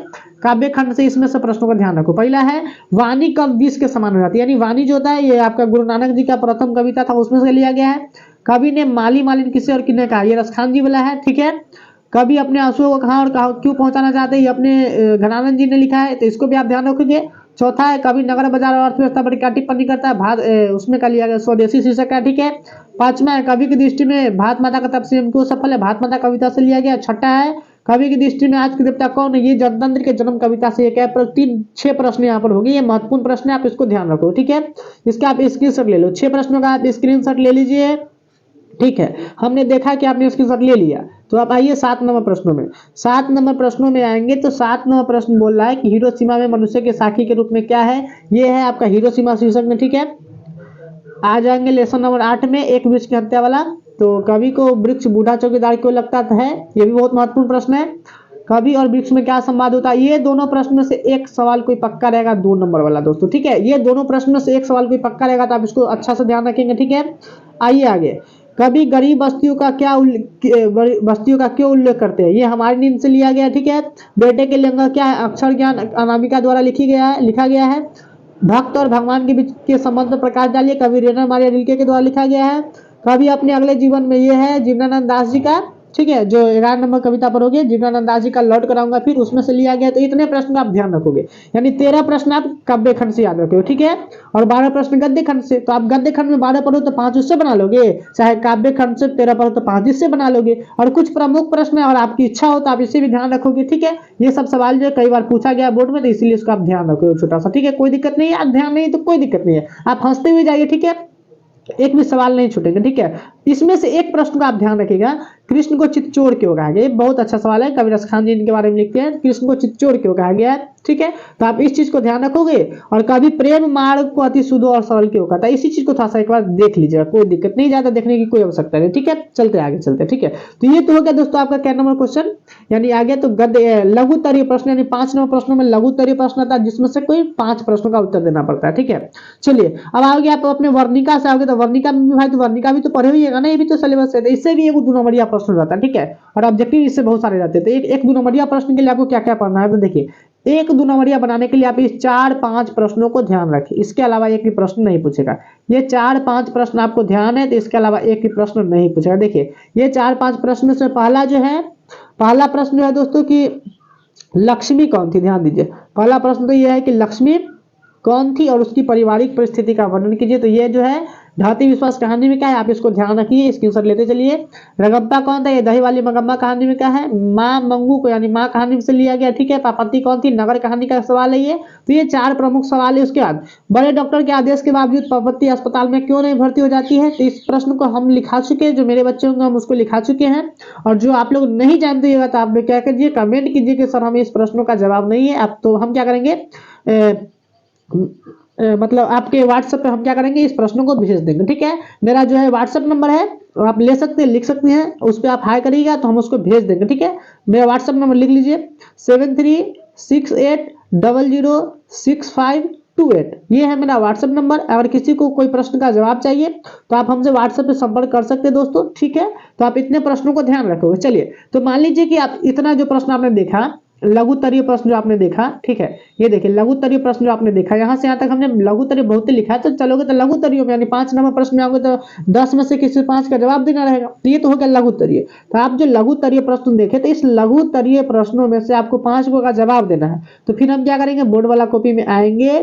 काव्य खंड से इसमें से प्रश्नों का ध्यान रखो। पहला है वाणी कब 20 के समान हो जाती है, यानी वाणी जो होता है ये आपका गुरु नानक जी का प्रथम कविता था, उसमें से लिया गया है। कवि ने माली मालिन किसे और किन्हें कहा, ये रसखान जी वाला है, ठीक है। कवि अपने आंसुओं को कहाँ और क्यों पहुंचाना चाहते हैं, ये अपने घनानंद जी ने लिखा है, तो इसको भी आप ध्यान रखोगे। चौथा है कवि नगर बाजार और अर्थव्यवस्था पर क्या टिप्पणी करता है, उसमें का लिया गया स्वदेशी शीर्षक है, ठीक है। 5वां है कवि की दृष्टि में भारत माता का तपस्या क्यों सफल है, भारत माता कविता से लिया गया। 6ठा है कवि की दृष्टि में आज के देवता कौन है, ये जनतंत्र के जन्म कविता से एक 3-6 प्रश्न यहाँ पर होंगे, ये महत्वपूर्ण प्रश्न है, आप इसको ध्यान रखो, ठीक है। इसका आप स्क्रीनशॉट ले लो, 6 प्रश्नों का आप स्क्रीनशॉट ले लीजिए। ठीक है, हमने देखा कि आपने स्क्रीनशॉट ले लिया। तो आप आइए 7 नंबर प्रश्नों में। 7 नंबर प्रश्नों में आएंगे तो 7 नंबर प्रश्न बोल रहा है कि हिरोशिमा में मनुष्य के साथी के रूप में क्या है। ये है आपका हिरोशिमा शीर्षक में। ठीक है, आ जाएंगे लेसन नंबर 8 में, एक वृक्ष की हत्या वाला। तो कवि को वृक्ष बूढ़ा चौकीदार क्यों लगता है, ये भी बहुत महत्वपूर्ण प्रश्न है। कवि और वृक्ष में क्या संवाद होता है, ये दोनों प्रश्नों से एक सवाल कोई पक्का रहेगा, 2 नंबर वाला दोस्तों। ठीक है, ये दोनों प्रश्नों से एक सवाल कोई पक्का रहेगा, तो आप इसको अच्छा से ध्यान रखेंगे। ठीक है, आइए आगे। कभी गरीब बस्तियों का क्यों उल्लेख करते हैं, ये हमारी नींद से लिया गया। ठीक है, बेटे के लिंग क्या है, अक्षर ज्ञान अनामिका द्वारा लिखा गया है। भक्त और भगवान के बीच के संबंध पर प्रकाश डालिए, कवि रेणा मारिया रिल्के के द्वारा लिखा गया है। कवि अपने अगले जीवन में, ये है जीवनानंद दास जी का। ठीक है, जो 11 नंबर कविता पढ़ोगे जीवनानंद दास जी का लौट कराऊंगा, फिर उसमें से लिया गया। तो इतने प्रश्न का आप ध्यान रखोगे, यानी 13 प्रश्न आप काव्य खंड से याद रखोगे। ठीक है, और 12 प्रश्न गद्य खंड से। तो आप गद्य खंड में 12 पढ़ो तो 5 उससे बना लोगे, चाहे काव्य खंड से 13 पढ़ो तो 5 इससे बना लोगे। और कुछ प्रमुख प्रश्न है और आपकी इच्छा हो तो आप इसे भी ध्यान रखोगे। ठीक है, ये सब सवाल जो कई बार पूछा गया बोर्ड में, तो इसीलिए इसको आप ध्यान रखोगे छोटा सा। ठीक है, कोई दिक्कत नहीं है, आप ध्यान नहीं तो कोई दिक्कत नहीं है, आप हंसते हुए जाइए। ठीक है, एक भी सवाल नहीं छूटेंगे। ठीक है, इसमें से एक प्रश्न का आप ध्यान रखिएगा, कृष्ण को चित्तचोर क्यों कहा गया, ये बहुत अच्छा सवाल है। कविराज खान जी इनके बारे में लिखते हैं, कृष्ण को चित्तचोर क्यों कहा गया है। ठीक है, तो आप इस चीज को ध्यान रखोगे। और कभी प्रेम मार्ग को अति शुद्ध और सरल क्यों कहता है, इसी चीज को थोड़ा सा एक बार देख लीजिएगा, कोई दिक्कत नहीं, ज्यादा देखने की कोई आवश्यकता नहीं। ठीक है, चलते आगे चलते। ठीक है, तो ये तो हो गया दोस्तों आपका क्या नंबर क्वेश्चन, यानी आगे तो गद्य लघु तरीय प्रश्न, यानी 5 नंबर प्रश्नों में लघु तरीय प्रश्न आता है, जिसमें से कोई 5 प्रश्नों का उत्तर देना पड़ता है। ठीक है, चलिए अब आओगे आप अपने वर्णिका से आओगे, तो वर्णिका में भी भाई, तो वर्णिका भी तो पढ़े हुईगा ना, ये भी तो सिलेबस है, तो इससे भी एक 2 नंबरिया प्रश्न रहता है। ठीक है, और ऑब्जेक्टिव इससे बहुत सारे रहते हैं। तो एक 2 नंबरिया प्रश्न के लिए आपको क्या क्या पढ़ना है, तो देखिए, एक 2 नंबरिया बनाने के लिए आप इस 4-5 प्रश्नों को ध्यान रखें, इसके अलावा एक भी प्रश्न नहीं पूछेगा। ये 4-5 प्रश्न आपको ध्यान है, तो इसके अलावा एक भी प्रश्न नहीं पूछेगा। देखिए, ये 4-5 प्रश्न से पहला प्रश्न जो है दोस्तों कि लक्ष्मी कौन थी, ध्यान दीजिए। पहला प्रश्न तो यह है कि लक्ष्मी कौन थी और उसकी पारिवारिक परिस्थिति का वर्णन कीजिए। तो ये जो है ढाती विश्वास कहानी में क्या है, आप इसको ध्यान रखिए, स्क्रीनशॉट लेते चलिए। रगब्बा कौन था, ये दही वाली मगम्मा कहानी में क्या है, माँ मंगू को यानी माँ कहानी से लिया गया। ठीक है, पापति कौन थी, नगर कहानी का सवाल है ये। तो ये 4 प्रमुख सवाल है। उसके बाद बड़े डॉक्टर के आदेश के बावजूद पापति अस्पताल में क्यों नहीं भर्ती हो जाती है, तो इस प्रश्न को हम लिखा चुके हैं, जो मेरे बच्चे होंगे हम उसको लिखा चुके हैं। और जो आप लोग नहीं जानते होगा तो आप क्या कीजिए, कमेंट कीजिए कि सर हमें इस प्रश्नों का जवाब नहीं है। अब तो हम क्या करेंगे, मतलब आपके व्हाट्सएप पे हम क्या करेंगे, इस प्रश्नों को भेज देंगे। ठीक है, मेरा जो है व्हाट्सएप नंबर है, आप ले सकते हैं, लिख सकते हैं, उस पर आप हाई करिएगा तो हम उसको भेज देंगे। ठीक है, मेरा व्हाट्सएप नंबर लिख लीजिए 7368006528, ये है मेरा व्हाट्सएप नंबर। अगर किसी को कोई प्रश्न का जवाब चाहिए तो आप हमसे व्हाट्सएप पे संपर्क कर सकते हैं दोस्तों। ठीक है, तो आप इतने प्रश्नों को ध्यान रखोगे। चलिए, तो मान लीजिए कि आप इतना जो प्रश्न आपने देखा, लघुतरीय प्रश्न जो आपने देखा, ठीक है, ये देखिए लघुतरीय प्रश्न जो आपने देखा, यहाँ से यहाँ तक हमने लघुतरीय बहुत लिखा है। तो चलोगे तो लघुतरीय में यानी 5 नंबर प्रश्न में आओगे तो 10 में से किसी 5 का जवाब देना रहेगा। तो ये तो हो गया लघुतरीय। तो आप जो लघुतरीय प्रश्न देखे, तो इस लघुतरीय प्रश्नों में से आपको 5 का जवाब देना है। तो फिर हम क्या करेंगे, बोर्ड वाला कॉपी में आएंगे,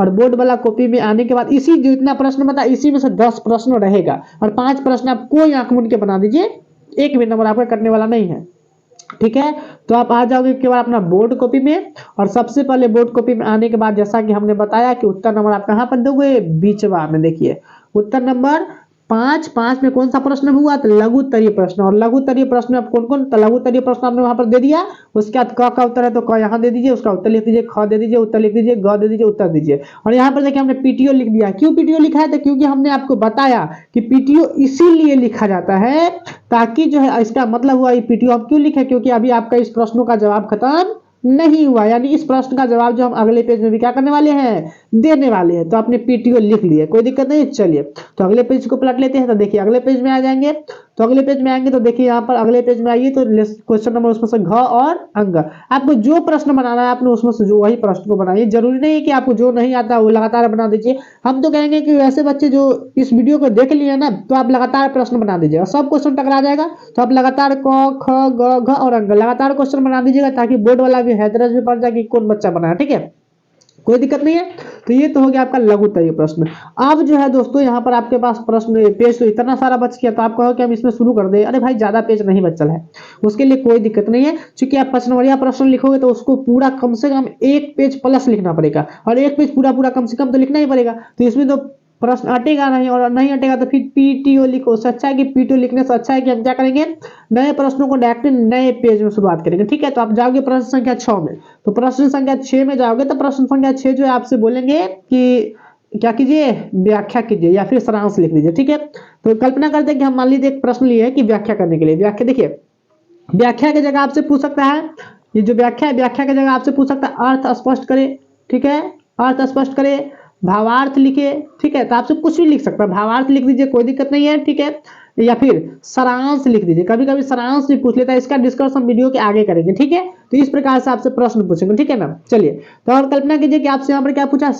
और बोर्ड वाला कॉपी में आने के बाद इसी जो इतना प्रश्न बता, इसी में से 10 प्रश्न रहेगा, और 5 प्रश्न आप कोई आंख मूंद के बना दीजिए, एक भी नंबर आपका कटने वाला नहीं है। ठीक है, तो आप आ जाओगे के बाद अपना बोर्ड कॉपी में, और सबसे पहले बोर्ड कॉपी में आने के बाद जैसा कि हमने बताया कि उत्तर नंबर आप कहां पर दोगे, बीचवा में। देखिए उत्तर नंबर 5 में कौन सा प्रश्न हुआ, तो लघुतरीय प्रश्न। और लघुतरीय प्रश्न में आप कौन कौन, तो लघुतरीय प्रश्न आपने वहां पर दे दिया। उसके बाद क का उत्तर है तो क यहाँ दे दीजिए, उसका उत्तर लिख दीजिए, ख दे दीजिए, उत्तर लिख दीजिए, ग दे दीजिए, उत्तर दीजिए। और यहाँ पर देखिए हमने पीटीओ लिख दिया। क्यों पीटीओ लिखा है, तो क्योंकि हमने आपको बताया कि पीटीओ इसीलिए लिखा जाता है ताकि जो है, इसका मतलब हुआ ये पीटीओ हम क्यों लिखे, क्योंकि अभी आपका इस प्रश्नों का जवाब खत्म नहीं हुआ, यानी इस प्रश्न का जवाब जो हम अगले पेज में भी क्या करने वाले हैं, देने वाले हैं। तो आपने पीटीओ लिख लिया, कोई दिक्कत नहीं। चलिए, तो अगले पेज को पलट लेते हैं। तो देखिए अगले पेज में आ जाएंगे, तो अगले पेज में आएंगे तो देखिए यहाँ पर अगले पेज में आइए, तो क्वेश्चन नंबर उसमें से घ और अंग, आपको जो प्रश्न बनाना है आपने उसमें से जो वही प्रश्न को बनाइए। जरूरी नहीं है कि आपको जो नहीं आता वो लगातार बना दीजिए। हम तो कहेंगे कि वैसे बच्चे जो इस वीडियो को देख लिए ना, तो आप लगातार प्रश्न बना दीजिएगा, सब क्वेश्चन टकरा जाएगा। तो आप लगातार क ख ग घ और अंग लगातार क्वेश्चन बना दीजिएगा, ताकि बोर्ड वाला भी हैदरज में पड़ जाए कि कौन बच्चा बनाया। ठीक है, कोई दिक्कत नहीं है। तो ये तो हो गया आपका लघुतरीय प्रश्न। अब जो है दोस्तों यहाँ पर आपके पास प्रश्न पेज तो इतना सारा बच गया, तो आप कहो कि हम इसमें शुरू कर दें, अरे भाई ज्यादा पेज नहीं बचल है, उसके लिए कोई दिक्कत नहीं है। क्योंकि आप 5 नंबरिया प्रश्न लिखोगे तो उसको पूरा कम से कम 1 पेज प्लस लिखना पड़ेगा, और 1 पेज पूरा पूरा कम से कम तो लिखना ही पड़ेगा। तो इसमें तो प्रश्न अटेगा नहीं, और नहीं अटेगा तो फिर पीटीओ लिखो। अच्छा है कि पीटीओ लिखने से अच्छा है कि हम क्या करेंगे, नए प्रश्नों को डायरेक्ट नए पेज में शुरुआत करेंगे। ठीक है, तो आप जाओगे प्रश्न संख्या 6 में, तो प्रश्न संख्या 6 में जाओगे तो प्रश्न संख्या 6 जो है आपसे बोलेंगे कि क्या कीजिए, व्याख्या कीजिए या फिर सारांश लिख दीजिए। ठीक है, तो कल्पना करते हैं कि हम मान लीजिए एक प्रश्न लिए है कि व्याख्या करने के लिए, व्याख्या देखिए, व्याख्या की जगह आपसे पूछ सकता है, ये जो व्याख्या है, व्याख्या की जगह आपसे पूछ सकता है अर्थ स्पष्ट करे। ठीक है, अर्थ स्पष्ट करे, भावार्थ लिखे। ठीक है, तो आपसे कुछ भी लिख सकता है, भावार्थ लिख दीजिए, कोई दिक्कत नहीं है। ठीक है, या फिर सारांश लिख दीजिए, कभी कभी सारांश भी पूछ लेता है, इसका डिस्कस हम वीडियो के आगे करेंगे। ठीक है, तो इस प्रकार से आपसे प्रश्न पूछेंगे। ठीक है ना, चलिए, तो और कल्पना कीजिए कि आपसे यहाँ पर क्या पूछा,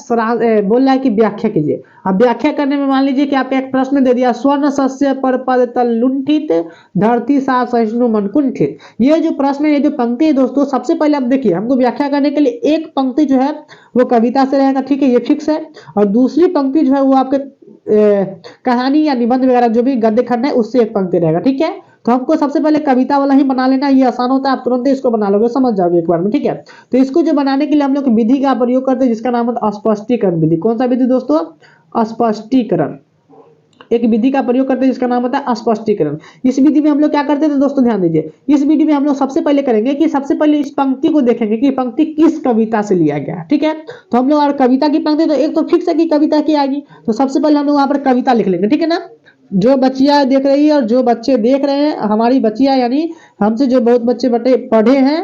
बोल रहा है कि व्याख्या कीजिए। अब व्याख्या करने में मान लीजिए कि आपको एक प्रश्न दे दिया, स्वर्ण सस्य पर पद तल लुंठित, धरती सा सहिष्णु मन कुंठित। ये जो प्रश्न है, ये जो पंक्ति है दोस्तों, सबसे पहले आप देखिए, हमको व्याख्या करने के लिए एक पंक्ति जो है वो कविता से रहेगा। ठीक है, ये फिक्स है, और दूसरी पंक्ति जो है वो आपके कहानी या निबंध वगैरह जो भी गद्य खंड है उससे एक पंक्ति रहेगा। ठीक है, तो हमको सबसे पहले कविता वाला ही बना लेना, ये आसान होता है, आप तुरंत इसको बना लोगे, समझ जाओगे एक बार में। ठीक है, तो इसको जो बनाने के लिए हम लोग विधि का प्रयोग करते हैं जिसका नाम है अस्पष्टीकरण विधि। कौन सा विधि दोस्तों, अस्पष्टीकरण, एक विधि का प्रयोग करते हैं जिसका नाम होता है स्पष्टीकरण। इस विधि में हम लोग क्या करते हैं दोस्तों, ध्यान दीजिए, इस विधि में हम लोग सबसे पहले करेंगे कि सबसे पहले इस पंक्ति को देखेंगे कि पंक्ति किस कविता से लिया गया है। ठीक है, तो हम लोग और कविता की पंक्ति तो एक तो फिक्स है कि कविता की आएगी, तो सबसे पहले हम लोग वहां पर कविता लिख लेंगे। ठीक है ना, जो बच्चियां देख रही है और जो बच्चे देख रहे हैं, हमारी बच्चियां यानी हमसे जो बहुत बच्चे पढ़े हैं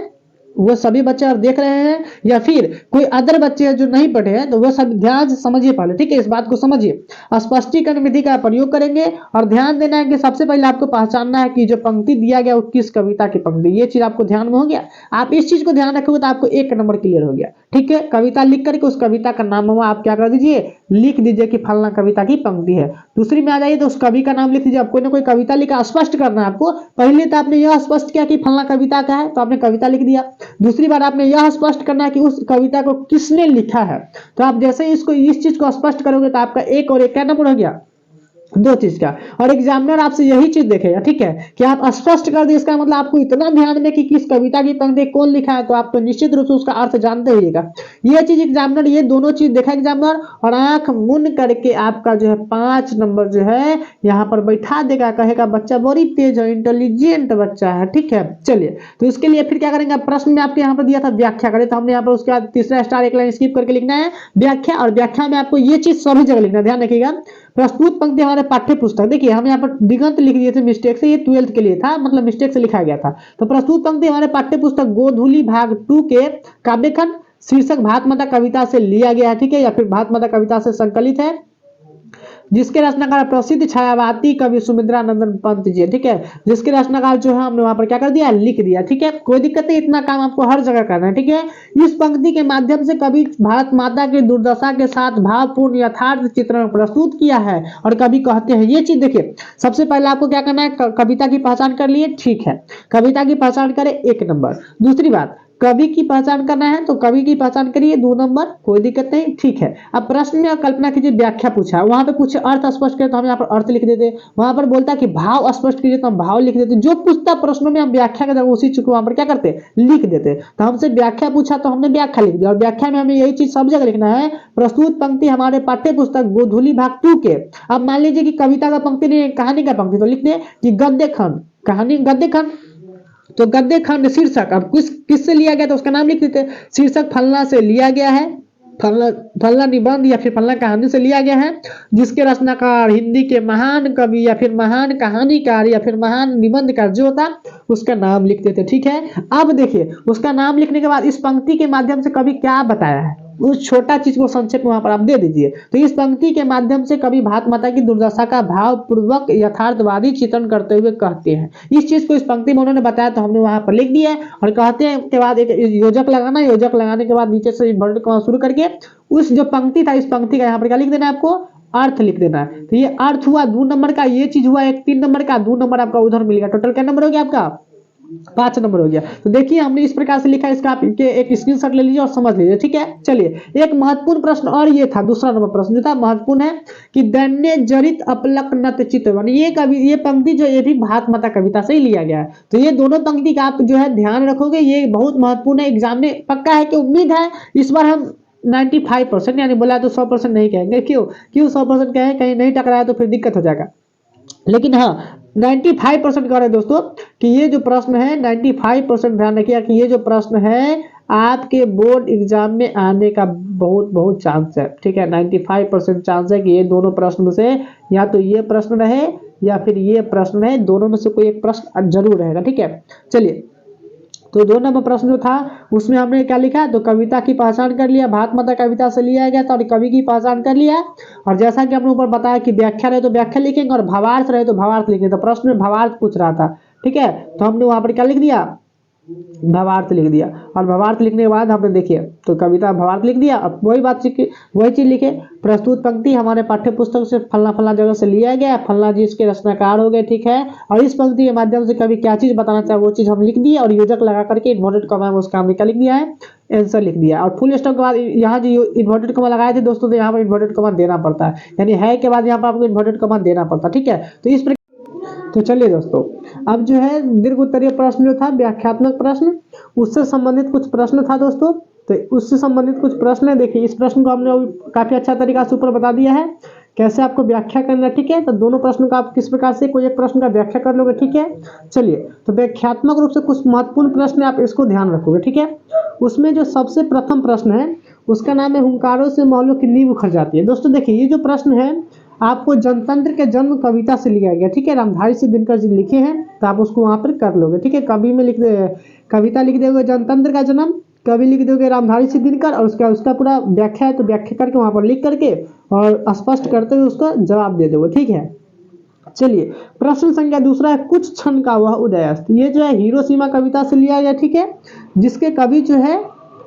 वो सभी बच्चे और देख रहे हैं, या फिर कोई अदर बच्चे हैं जो नहीं पढ़े हैं, तो वो सब ध्यान से समझिए पहले। ठीक है, इस बात को समझिए, स्पष्टीकरण विधि का प्रयोग करेंगे, और ध्यान देना है कि सबसे पहले आपको पहचानना है कि जो पंक्ति दिया गया वो किस कविता की पंक्ति, ये चीज आपको ध्यान में हो गया। आप इस चीज को ध्यान रखोगे तो आपको 1 नंबर क्लियर हो गया। ठीक है, कविता लिख करके उस कविता का नाम आप क्या कर दीजिए, लिख दीजिए कि फलना कविता की पंक्ति है। दूसरी में आ जाइए तो उस कवि का नाम लिख दीजिए। आप कोई ना कोई कविता लिखा, स्पष्ट करना है आपको। पहले तो आपने यह स्पष्ट किया कि फलना कविता का है, तो आपने कविता लिख दिया। दूसरी बार आपने यह स्पष्ट करना है कि उस कविता को किसने लिखा है, तो आप जैसे ही इस चीज को स्पष्ट करोगे तो आपका 1 और 1 क्या नंबर हो गया, 2 चीज का। और एग्जामिनर आपसे यही चीज देखेगा। ठीक है, कि आप स्पष्ट कर दिए, इसका मतलब आपको इतना ध्यान में कि किस कविता की पंक्ति कौन लिखा है, तो आप तो निश्चित रूप से उसका अर्थ जानते होइएगा। ये चीज एग्जामिनर, ये दोनों चीज देखा एग्जामिनर, और आंख मुन करके आपका जो है 5 नंबर जो है यहाँ पर बैठा देगा, कहेगा बच्चा बड़ी तेज है, इंटेलिजेंट बच्चा है। ठीक है, चलिए, तो इसके लिए फिर क्या करेंगे, प्रश्न में आपके यहाँ पर दिया था व्याख्या करें, तो हमने यहाँ पर उसके बाद तीसरा स्टार एक लाइन स्किप करके लिखना है व्याख्या, और व्याख्या में आपको ये चीज सभी जगह लिखना, ध्यान रखिएगा। प्रस्तुत पंक्ति हमारे पाठ्य पुस्तक, देखिए हम यहाँ पर दिगंत लिख दिए थे मिस्टेक से, ये 12th के लिए था, मतलब मिस्टेक से लिखा गया था। तो प्रस्तुत पंक्ति हमारे पाठ्य पुस्तक गोधूली भाग 2 के काव्यखंड शीर्षक भारत माता कविता से लिया गया है। ठीक है, या फिर भारत माता कविता से संकलित है, जिसके रचनाकार प्रसिद्ध छायावाती कवि सुमित्रानंदन पंत जी। ठीक है, जिसके रचनाकार जो है हमने वहां पर क्या कर दिया, लिख दिया। ठीक है, कोई दिक्कत नहीं, इतना काम आपको हर जगह करना है। ठीक है, इस पंक्ति के माध्यम से कवि भारत माता की दुर्दशा के साथ भावपूर्ण यथार्थ चित्रण प्रस्तुत किया है, और कवि कहते हैं, ये चीज देखिए, सबसे पहले आपको क्या करना है, कविता की पहचान कर लिए। ठीक है, कविता की पहचान करें, 1 नंबर। दूसरी बात, कवि की पहचान करना है तो कवि की पहचान करिए, 2 नंबर, कोई दिक्कत नहीं। ठीक है, अब प्रश्न में कल्पना कीजिए व्याख्या पूछा, वहां पे पूछे अर्थ स्पष्ट करें तो हम यहाँ पर अर्थ लिख देते, वहां पर बोलता है कि भाव स्पष्ट कीजिए तो हम भाव लिख देते, जो पूछता प्रश्नों में हम व्याख्या करते उसी चीज को वहां पर क्या करते, लिख देते। तो हमसे व्याख्या पूछा तो हमने व्याख्या लिख दिया, और व्याख्या में हमें यही चीज सब जगह लिखना है, प्रस्तुत पंक्ति हमारे पाठ्य पुस्तक गोधूली भाग 2 के। अब मान लीजिए कि कविता का पंक्ति नहीं, कहानी का पंक्ति, तो लिख दे कि गद्य खंड, कहानी गद्य खंड, तो गद्य खंड शीर्षक, अब किससे लिया गया तो उसका नाम लिख देते, शीर्षक फलना से लिया गया है, फलना निबंध या फिर फलना कहानी से लिया गया है, जिसके रचनाकार हिंदी के महान कवि या फिर महान कहानीकार या फिर महान निबंधकार जो होता उसका नाम लिख देते। ठीक है, अब देखिए उसका नाम लिखने के बाद इस पंक्ति के माध्यम से कवि क्या बताया है, उस छोटा चीज को संक्षेप में वहां पर आप दे दीजिए। तो इस पंक्ति के माध्यम से कवि भारत माता की दुर्दशा का भावपूर्वक यथार्थवादी चित्रण करते हुए कहते हैं, इस चीज को इस पंक्ति में उन्होंने बताया तो हमने वहां पर लिख दिया है। और कहते हैं के बाद एक योजक लगाना, योजक लगाने के बाद नीचे से इन्वर्टेड कॉमा शुरू करके उस जो पंक्ति था, इस पंक्ति का यहाँ पर क्या लिख देना है, आपको अर्थ लिख देना है। तो ये अर्थ हुआ 2 नंबर का, ये चीज हुआ एक 3 नंबर का, 2 नंबर आपका उधर मिलेगा। टोटल क्या नंबर हो गया आपका, 5 नंबर हो गया। तो देखिए हमने इस प्रकार से लिखा, इसका आप एक स्क्रीनशॉट ले लीजिए और समझ लीजिए। ठीक है, चलिए एक महत्वपूर्ण प्रश्न और ये था, दूसरा नंबर प्रश्न जो था महत्वपूर्ण है कि दैन्य जरित अपलक नत चित्र, ये पंक्ति जो ये भी भारत माता कविता से ही लिया गया है। तो ये दोनों पंक्ति का आप जो है ध्यान रखोगे, ये बहुत महत्वपूर्ण है, एग्जाम में पक्का है कि उम्मीद है इस बार हम 95% यानी बोला तो 100% नहीं कहेंगे। क्यों क्यों 100% कहें, कहीं नहीं टकराया तो फिर दिक्कत हो जाएगा। लेकिन हाँ 95% कह रहे हैं दोस्तों कि ये जो प्रश्न है 95% ध्यान रखिए कि ये जो प्रश्न है आपके बोर्ड एग्जाम में आने का बहुत बहुत चांस है। ठीक है, 95% चांस है कि ये दोनों प्रश्न में से या तो ये प्रश्न रहे या फिर ये प्रश्न है, दोनों में से कोई एक प्रश्न जरूर रहेगा। ठीक है, चलिए तो 2 नंबर प्रश्न जो था उसमें हमने क्या लिखा, तो कविता की पहचान कर लिया, भारत माता कविता से लिया गया था और कवि की पहचान कर लिया। और जैसा कि हमने ऊपर बताया कि व्याख्या रहे तो व्याख्या लिखेंगे और भावार्थ रहे तो भावार्थ लिखेंगे। तो प्रश्न में भावार्थ पूछ रहा था। ठीक है, तो हमने वहां पर क्या लिख दिया, भावार्थ लिख दिया। और भावार्थ लिखने के बाद हमने देखिए तो कविता भावार्थ लिख दिया। अब वही बात वही चीज लिखे, प्रस्तुत पंक्ति हमारे पाठ्य पुस्तक से फलना फलना जगह से लिया गया, फलना जी इसके रचनाकार हो गए। ठीक है, और इस पंक्ति के माध्यम से कवि क्या चीज बताना चाहे वो चीज हम लिख दिए और योजक लगा करके इन्वर्टेड कॉमा में उसका हमने क्या लिख दिया है, आंसर लिख दिया। और फुल स्टॉप के बाद यहाँ जो इन्वर्टेड कॉमा लगाए थे दोस्तों, तो यहाँ पर इन्वर्टेड कॉमा देना पड़ता है, यानी है के बाद यहाँ पर आपको इन्वर्टेड कॉमा देना पड़ता है। ठीक है, तो इस तो चलिए दोस्तों अब जो है दीर्घ उत्तरीय प्रश्न जो था व्याख्यात्मक प्रश्न, उससे संबंधित कुछ प्रश्न था दोस्तों। तो उससे संबंधित कुछ प्रश्न है, देखिए इस प्रश्न को हमने काफी अच्छा तरीका से ऊपर बता दिया है कैसे आपको व्याख्या करना। ठीक है, तो दोनों प्रश्नों का आप किस प्रकार से कोई एक प्रश्न का व्याख्या कर लोगे। ठीक है, चलिए तो व्याख्यात्मक रूप से कुछ महत्वपूर्ण प्रश्न आप इसको ध्यान रखोगे। ठीक है, उसमें जो सबसे प्रथम प्रश्न है उसका नाम है हुंकारों से महलों की नींव उखड़ जाती है। दोस्तों देखिए ये जो प्रश्न है आपको जनतंत्र के जन्म कविता से लिया गया। ठीक है, रामधारी सिंह दिनकर जी लिखे हैं, तो आप उसको वहां पर कर लोगे। ठीक है, कवि में लिख दे, कविता लिख दोगे जनतंत्र का जन्म, कवि लिख दोगे रामधारी सिंह दिनकर और उसका पूरा व्याख्या है तो व्याख्या करके वहां पर लिख करके और स्पष्ट करते हुए उसका जवाब दे दोगे। ठीक है, चलिए प्रश्न संख्या दूसरा है कुछ क्षण का वह उदयास्त। ये जो है हिरोशिमा कविता से लिया गया। ठीक है, जिसके कवि जो है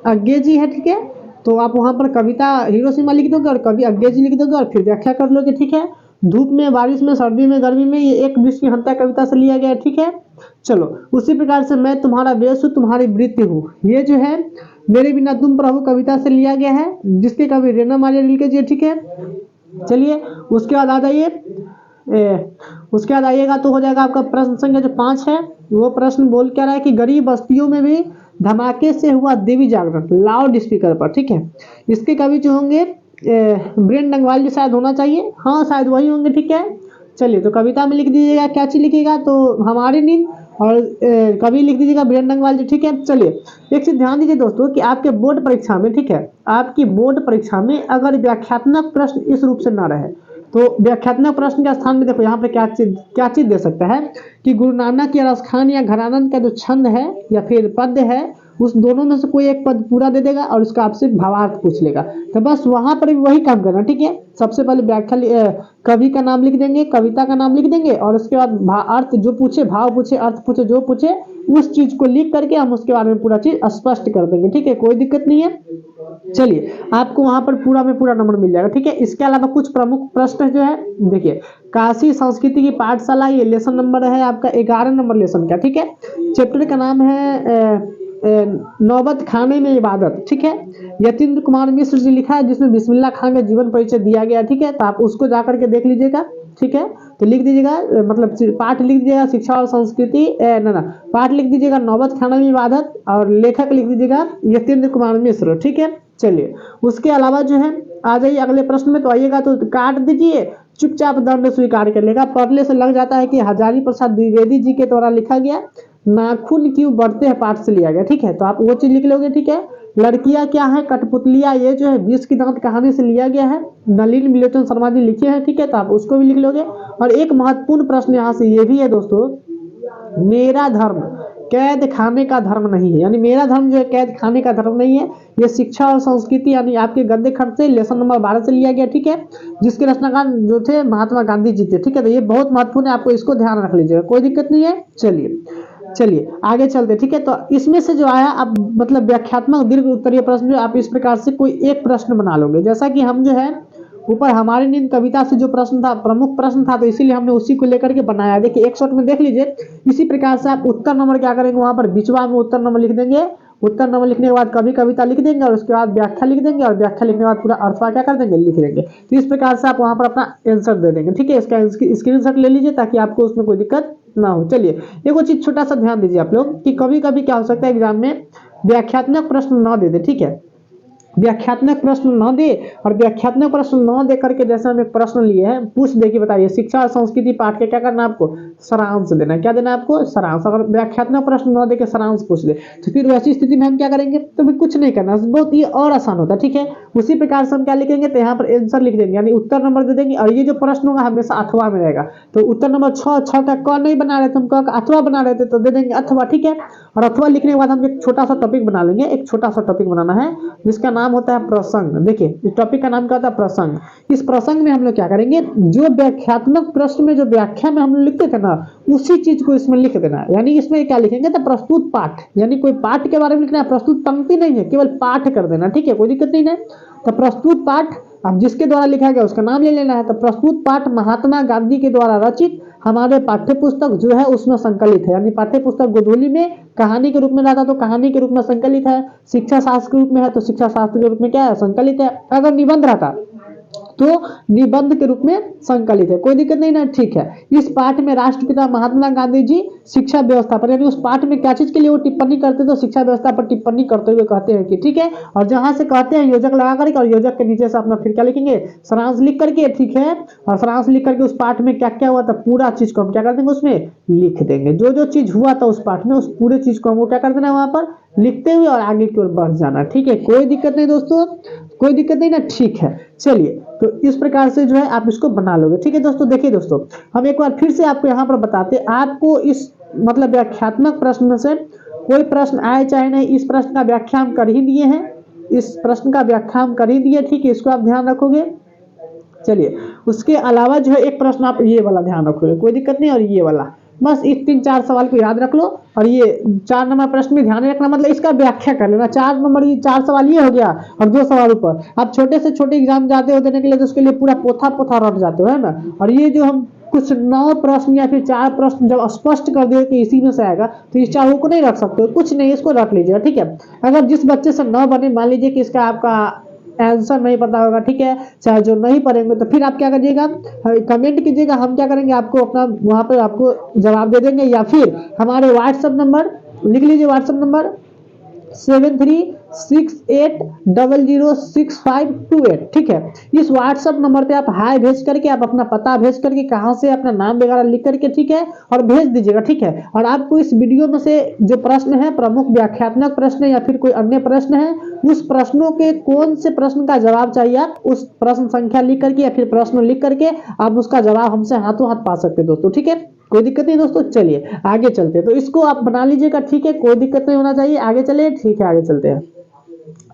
अज्ञे जी है। ठीक है, तो आप वहां पर कविता हिरोशिमा लिख दोगे और कवि अज्ञे जी लिख दोगे और फिर व्याख्या कर लोगे। ठीक है, धूप में, बारिश में, सर्दी में, गर्मी में, ये एक विश्व की हंता कविता से लिया गया। ठीक है, चलो उसी प्रकार से मैं तुम्हारा वेश हूँ तुम्हारी वृत्ति हूँ, ये जो है मेरे बिना तुम प्रभु कविता से लिया गया है, जिसके कवि रेना मारिया रिल्के जी। ठीक है, चलिए उसके बाद आ जाइए, उसके बाद आइएगा तो हो जाएगा आपका प्रश्न संख्या जो 5 है। वो प्रश्न बोल क्या रहा है कि गरीब बस्तियों में भी धमाके से हुआ देवी जागरण लाउड स्पीकर पर। ठीक है, इसके कवि जो होंगे ब्रेन डंगवाल जी शायद होना चाहिए, हाँ शायद वही होंगे। ठीक है, चलिए तो कविता में लिख दीजिएगा क्या चीज लिखिएगा, तो हमारी नींद, और कवि लिख दीजिएगा ब्रेन डंगवाल जी। ठीक है, चलिए एक चीज ध्यान दीजिए दोस्तों कि आपके बोर्ड परीक्षा में, ठीक है, आपकी बोर्ड परीक्षा में अगर व्याख्यात्मक प्रश्न इस रूप से ना रहे तो व्याख्यात्मक प्रश्न के स्थान में देखो यहाँ पे क्या चीज दे सकता है कि गुरु नानक या रसखान या घरानंद का जो छंद है या फिर पद्य है उस दोनों में से कोई एक पद पूरा दे देगा और उसका आपसे भावार्थ पूछ लेगा। तो बस वहां पर भी वही काम करना। ठीक है, सबसे पहले व्याख्या कवि का नाम लिख देंगे, कविता का नाम लिख देंगे और उसके बाद अर्थ जो पूछे, भाव पूछे, अर्थ पूछे, जो पूछे उस चीज को लिख करके हम उसके बारे में पूरा चीज स्पष्ट कर देंगे। ठीक है, कोई दिक्कत नहीं है। चलिए आपको वहां पर पूरा में पूरा नंबर मिल जाएगा। ठीक है, इसके अलावा कुछ प्रमुख प्रश्न जो है देखिए, काशी संस्कृति की पाठशाला, ये लेसन नंबर है आपका 11 नंबर लेसन का। ठीक है, चैप्टर का नाम है नौबत खाने में इबादत। ठीक है, यतीन्द्र कुमार मिश्र जी लिखा है जिसमें बिस्मिल्लाह खान का जीवन परिचय दिया गया। ठीक है, तो आप उसको जाकर के देख लीजिएगा। ठीक है, तो लिख दीजिएगा मतलब पाठ लिख दीजिएगा शिक्षा और संस्कृति, ना पाठ लिख दीजिएगा नौबत खाना में इबादत और लेखक लिख दीजिएगा यतीन्द्र कुमार मिश्र। ठीक है, चलिए उसके अलावा जो है आ जाइए अगले प्रश्न में, तो आइएगा तो काट दीजिए, चुपचाप दंड स्वीकार कर लेगा। पढ़ने से लग जाता है कि हजारी प्रसाद द्विवेदी जी के द्वारा लिखा गया, नाखून क्यों बढ़ते हैं पाठ से लिया गया। ठीक है, तो आप वो चीज लिख लोगे। ठीक है, लड़कियां क्या है, कठपुतलियां, ये जो है 20 की दांत कहानी से लिया गया है, नलिन मिलोचन शर्मा जी लिखे हैं। ठीक है, तो आप उसको भी लिख लोगे। और एक महत्वपूर्ण प्रश्न यहाँ से ये भी है दोस्तों, मेरा धर्म कैद खाने का धर्म नहीं है, यानी मेरा धर्म जो है कैद खाने का धर्म नहीं है। ये शिक्षा और संस्कृति यानी आपके गद्य खंड से लेसन नंबर 12 से लिया गया। ठीक है, जिसके रचनाकार जो थे महात्मा गांधी जी थे। ठीक है, तो ये बहुत महत्वपूर्ण है, आपको इसको ध्यान रख लीजिएगा, कोई दिक्कत नहीं है। चलिए आगे चलते। ठीक है, तो इसमें से जो आया अब मतलब व्याख्यात्मक दीर्घ उत्तरीय प्रश्न जो आप इस प्रकार से कोई एक प्रश्न बना लोगे। जैसा कि हम जो है ऊपर हमारी नींद कविता से जो प्रश्न था प्रमुख प्रश्न था, तो इसीलिए हमने उसी को लेकर के बनाया। देखिए एक शॉट में देख लीजिए, इसी प्रकार से आप उत्तर नंबर क्या करेंगे, वहां पर बिचवा में उत्तर नंबर लिख देंगे। उत्तर नंबर लिखने के बाद कवि कविता लिख देंगे और उसके बाद व्याख्या लिख देंगे और व्याख्या लिखने के बाद पूरा अर्थवा क्या कर देंगे, लिख देंगे। तो इस प्रकार से आप वहां पर अपना आंसर दे देंगे। ठीक है, इसका स्क्रीनशॉट ले लीजिए ताकि आपको उसमें कोई दिक्कत ना हो। चलिए एक चीज छोटा सा ध्यान दीजिए आप लोग कि कभी कभी क्या हो सकता है एग्जाम में व्याख्यात्मक प्रश्न ना दे दे। ठीक है, व्याख्यात्मक प्रश्न न दे, और व्याख्यात्मक प्रश्न न दे करके जैसे हम एक प्रश्न लिए हैं, पूछ दे कि बताइए शिक्षा और संस्कृति पाठ के क्या करना है आपको, सारांश देना। क्या देना है आपको, सारांश। अगर व्याख्यात्मक प्रश्न न दे के सारांश पूछ दे तो फिर वैसी स्थिति में हम क्या करेंगे, तो भी कुछ नहीं करना, बहुत ये और आसान होता है। ठीक है, उसी प्रकार से हम क्या लिखेंगे, तो यहाँ पर आंसर लिख देंगे, यानी उत्तर नंबर दे देंगे। और ये जो प्रश्न होगा हमेशा अथवा में रहेगा, तो उत्तर नंबर 6 6 का क नहीं बना रहे थे हम, क का अथवा बना रहे थे, तो दे देंगे अथवा। ठीक है, और अथवा लिखने के बाद हम एक छोटा सा टॉपिक बना लेंगे, एक छोटा सा टॉपिक बनाना है जिसका नाम होता है प्रसंग। देखिए इस टॉपिक का नाम क्या होता है, प्रसंग। इस प्रसंग में हम लोग क्या करेंगे, जो व्याख्यात्मक प्रश्न में जो व्याख्या में हम लोग लिखते थे ना, उसी चीज को इसमें लिख देना है। यानी इसमें क्या लिखेंगे, तो प्रस्तुत पाठ, यानी कोई पाठ के बारे में लिखना है, प्रस्तुत पंक्ति नहीं है, केवल पाठ कर देना। ठीक है, कोई दिक्कत नहीं है। तो प्रस्तुत पाठ, अब जिसके द्वारा लिखा गया उसका नाम ले लेना है। तो प्रस्तुत पाठ महात्मा गांधी के द्वारा रचित हमारे पाठ्य पुस्तक जो है उसमें संकलित है। यानी पाठ्य पुस्तक गोधूली में कहानी के रूप में रहता तो कहानी के रूप में संकलित है, शिक्षा शास्त्र के रूप में है तो शिक्षा शास्त्र के रूप में क्या है, संकलित है। अगर निबंध रहता तो निबंध के रूप में संकलित है, कोई दिक्कत नहीं ना। ठीक है, इस पाठ में राष्ट्रपिता महात्मा गांधी जी शिक्षा व्यवस्था पर, यानी उस पाठ में क्या चीज के लिए वो टिप्पणी करते तो शिक्षा व्यवस्था पर टिप्पणी करते हुए कहते हैं कि ठीक है। और जहां से कहते हैं योजक लगा करके, और योजक के नीचे से अपना फिर क्या लिखेंगे, सारांश लिख करके। ठीक है, और सारांश लिख करके उस पाठ में क्या क्या हुआ था पूरा चीज को हम क्या कर देंगे, उसमें लिख देंगे। जो जो चीज हुआ था उस पाठ में, उस पूरे चीज को हमको क्या कर देना वहां पर लिखते हुए और आगे की ओर बढ़ जाना। ठीक है, कोई दिक्कत नहीं दोस्तों, कोई दिक्कत नहीं ना। ठीक है, चलिए तो इस प्रकार से जो है आप इसको बना लोगे। ठीक है दोस्तों, देखिए दोस्तों हम एक बार फिर से आपको यहाँ पर बताते, आपको इस मतलब व्याख्यात्मक प्रश्न में से कोई प्रश्न आए चाहे नहीं, इस प्रश्न का व्याख्या हम कर ही दिए हैं, इस प्रश्न का व्याख्या हम कर ही दिए। ठीक है, इसको आप ध्यान रखोगे। चलिए उसके अलावा जो है एक प्रश्न आप ये वाला ध्यान रखोगे, कोई दिक्कत नहीं। और ये वाला बस इस 3-4 सवाल को याद रख लो, और ये 4 नंबर प्रश्न में ध्यान रखना, मतलब इसका व्याख्या कर लेना। 4 नंबर ये 4 सवाल ये हो गया और 2 सवाल ऊपर। आप छोटे से छोटे एग्जाम जाते हो देने के लिए तो उसके लिए पूरा पोथा पोथा रट जाते हो, है ना। और ये जो हम कुछ 9 प्रश्न या फिर 4 प्रश्न जब स्पष्ट कर दे कि इसी में से आएगा, तो इस 4 को नहीं रख सकते हो, कुछ नहीं, इसको रख लीजिएगा। ठीक है, अगर जिस बच्चे से 9 बने, मान लीजिए कि इसका आपका आंसर नहीं पता होगा, ठीक है, चाहे जो नहीं पढ़ेंगे, तो फिर आप क्या करिएगा, कमेंट कीजिएगा, हम क्या करेंगे आपको अपना वहां पर आपको जवाब दे देंगे। या फिर हमारे व्हाट्सएप नंबर लिख लीजिए, व्हाट्सएप नंबर 7368006528। ठीक है, इस व्हाट्सएप नंबर पे आप हाय भेज करके, आप अपना पता भेज करके, कहां से अपना नाम वगैरह लिख करके, ठीक है, और भेज दीजिएगा। ठीक है, और आपको इस वीडियो में से जो प्रश्न है, प्रमुख व्याख्यात्मक प्रश्न या फिर कोई अन्य प्रश्न है, उस प्रश्नों के कौन से प्रश्न का जवाब चाहिए, आप उस प्रश्न संख्या लिख करके या फिर प्रश्न लिख करके आप उसका जवाब हमसे हाथों हाथ पा सकते हैं दोस्तों। ठीक है, कोई दिक्कत नहीं दोस्तों। चलिए आगे चलते हैं, तो इसको आप बना लीजिएगा। ठीक है, कोई दिक्कत नहीं होना चाहिए। आगे चलिए, ठीक है, आगे चलते हैं।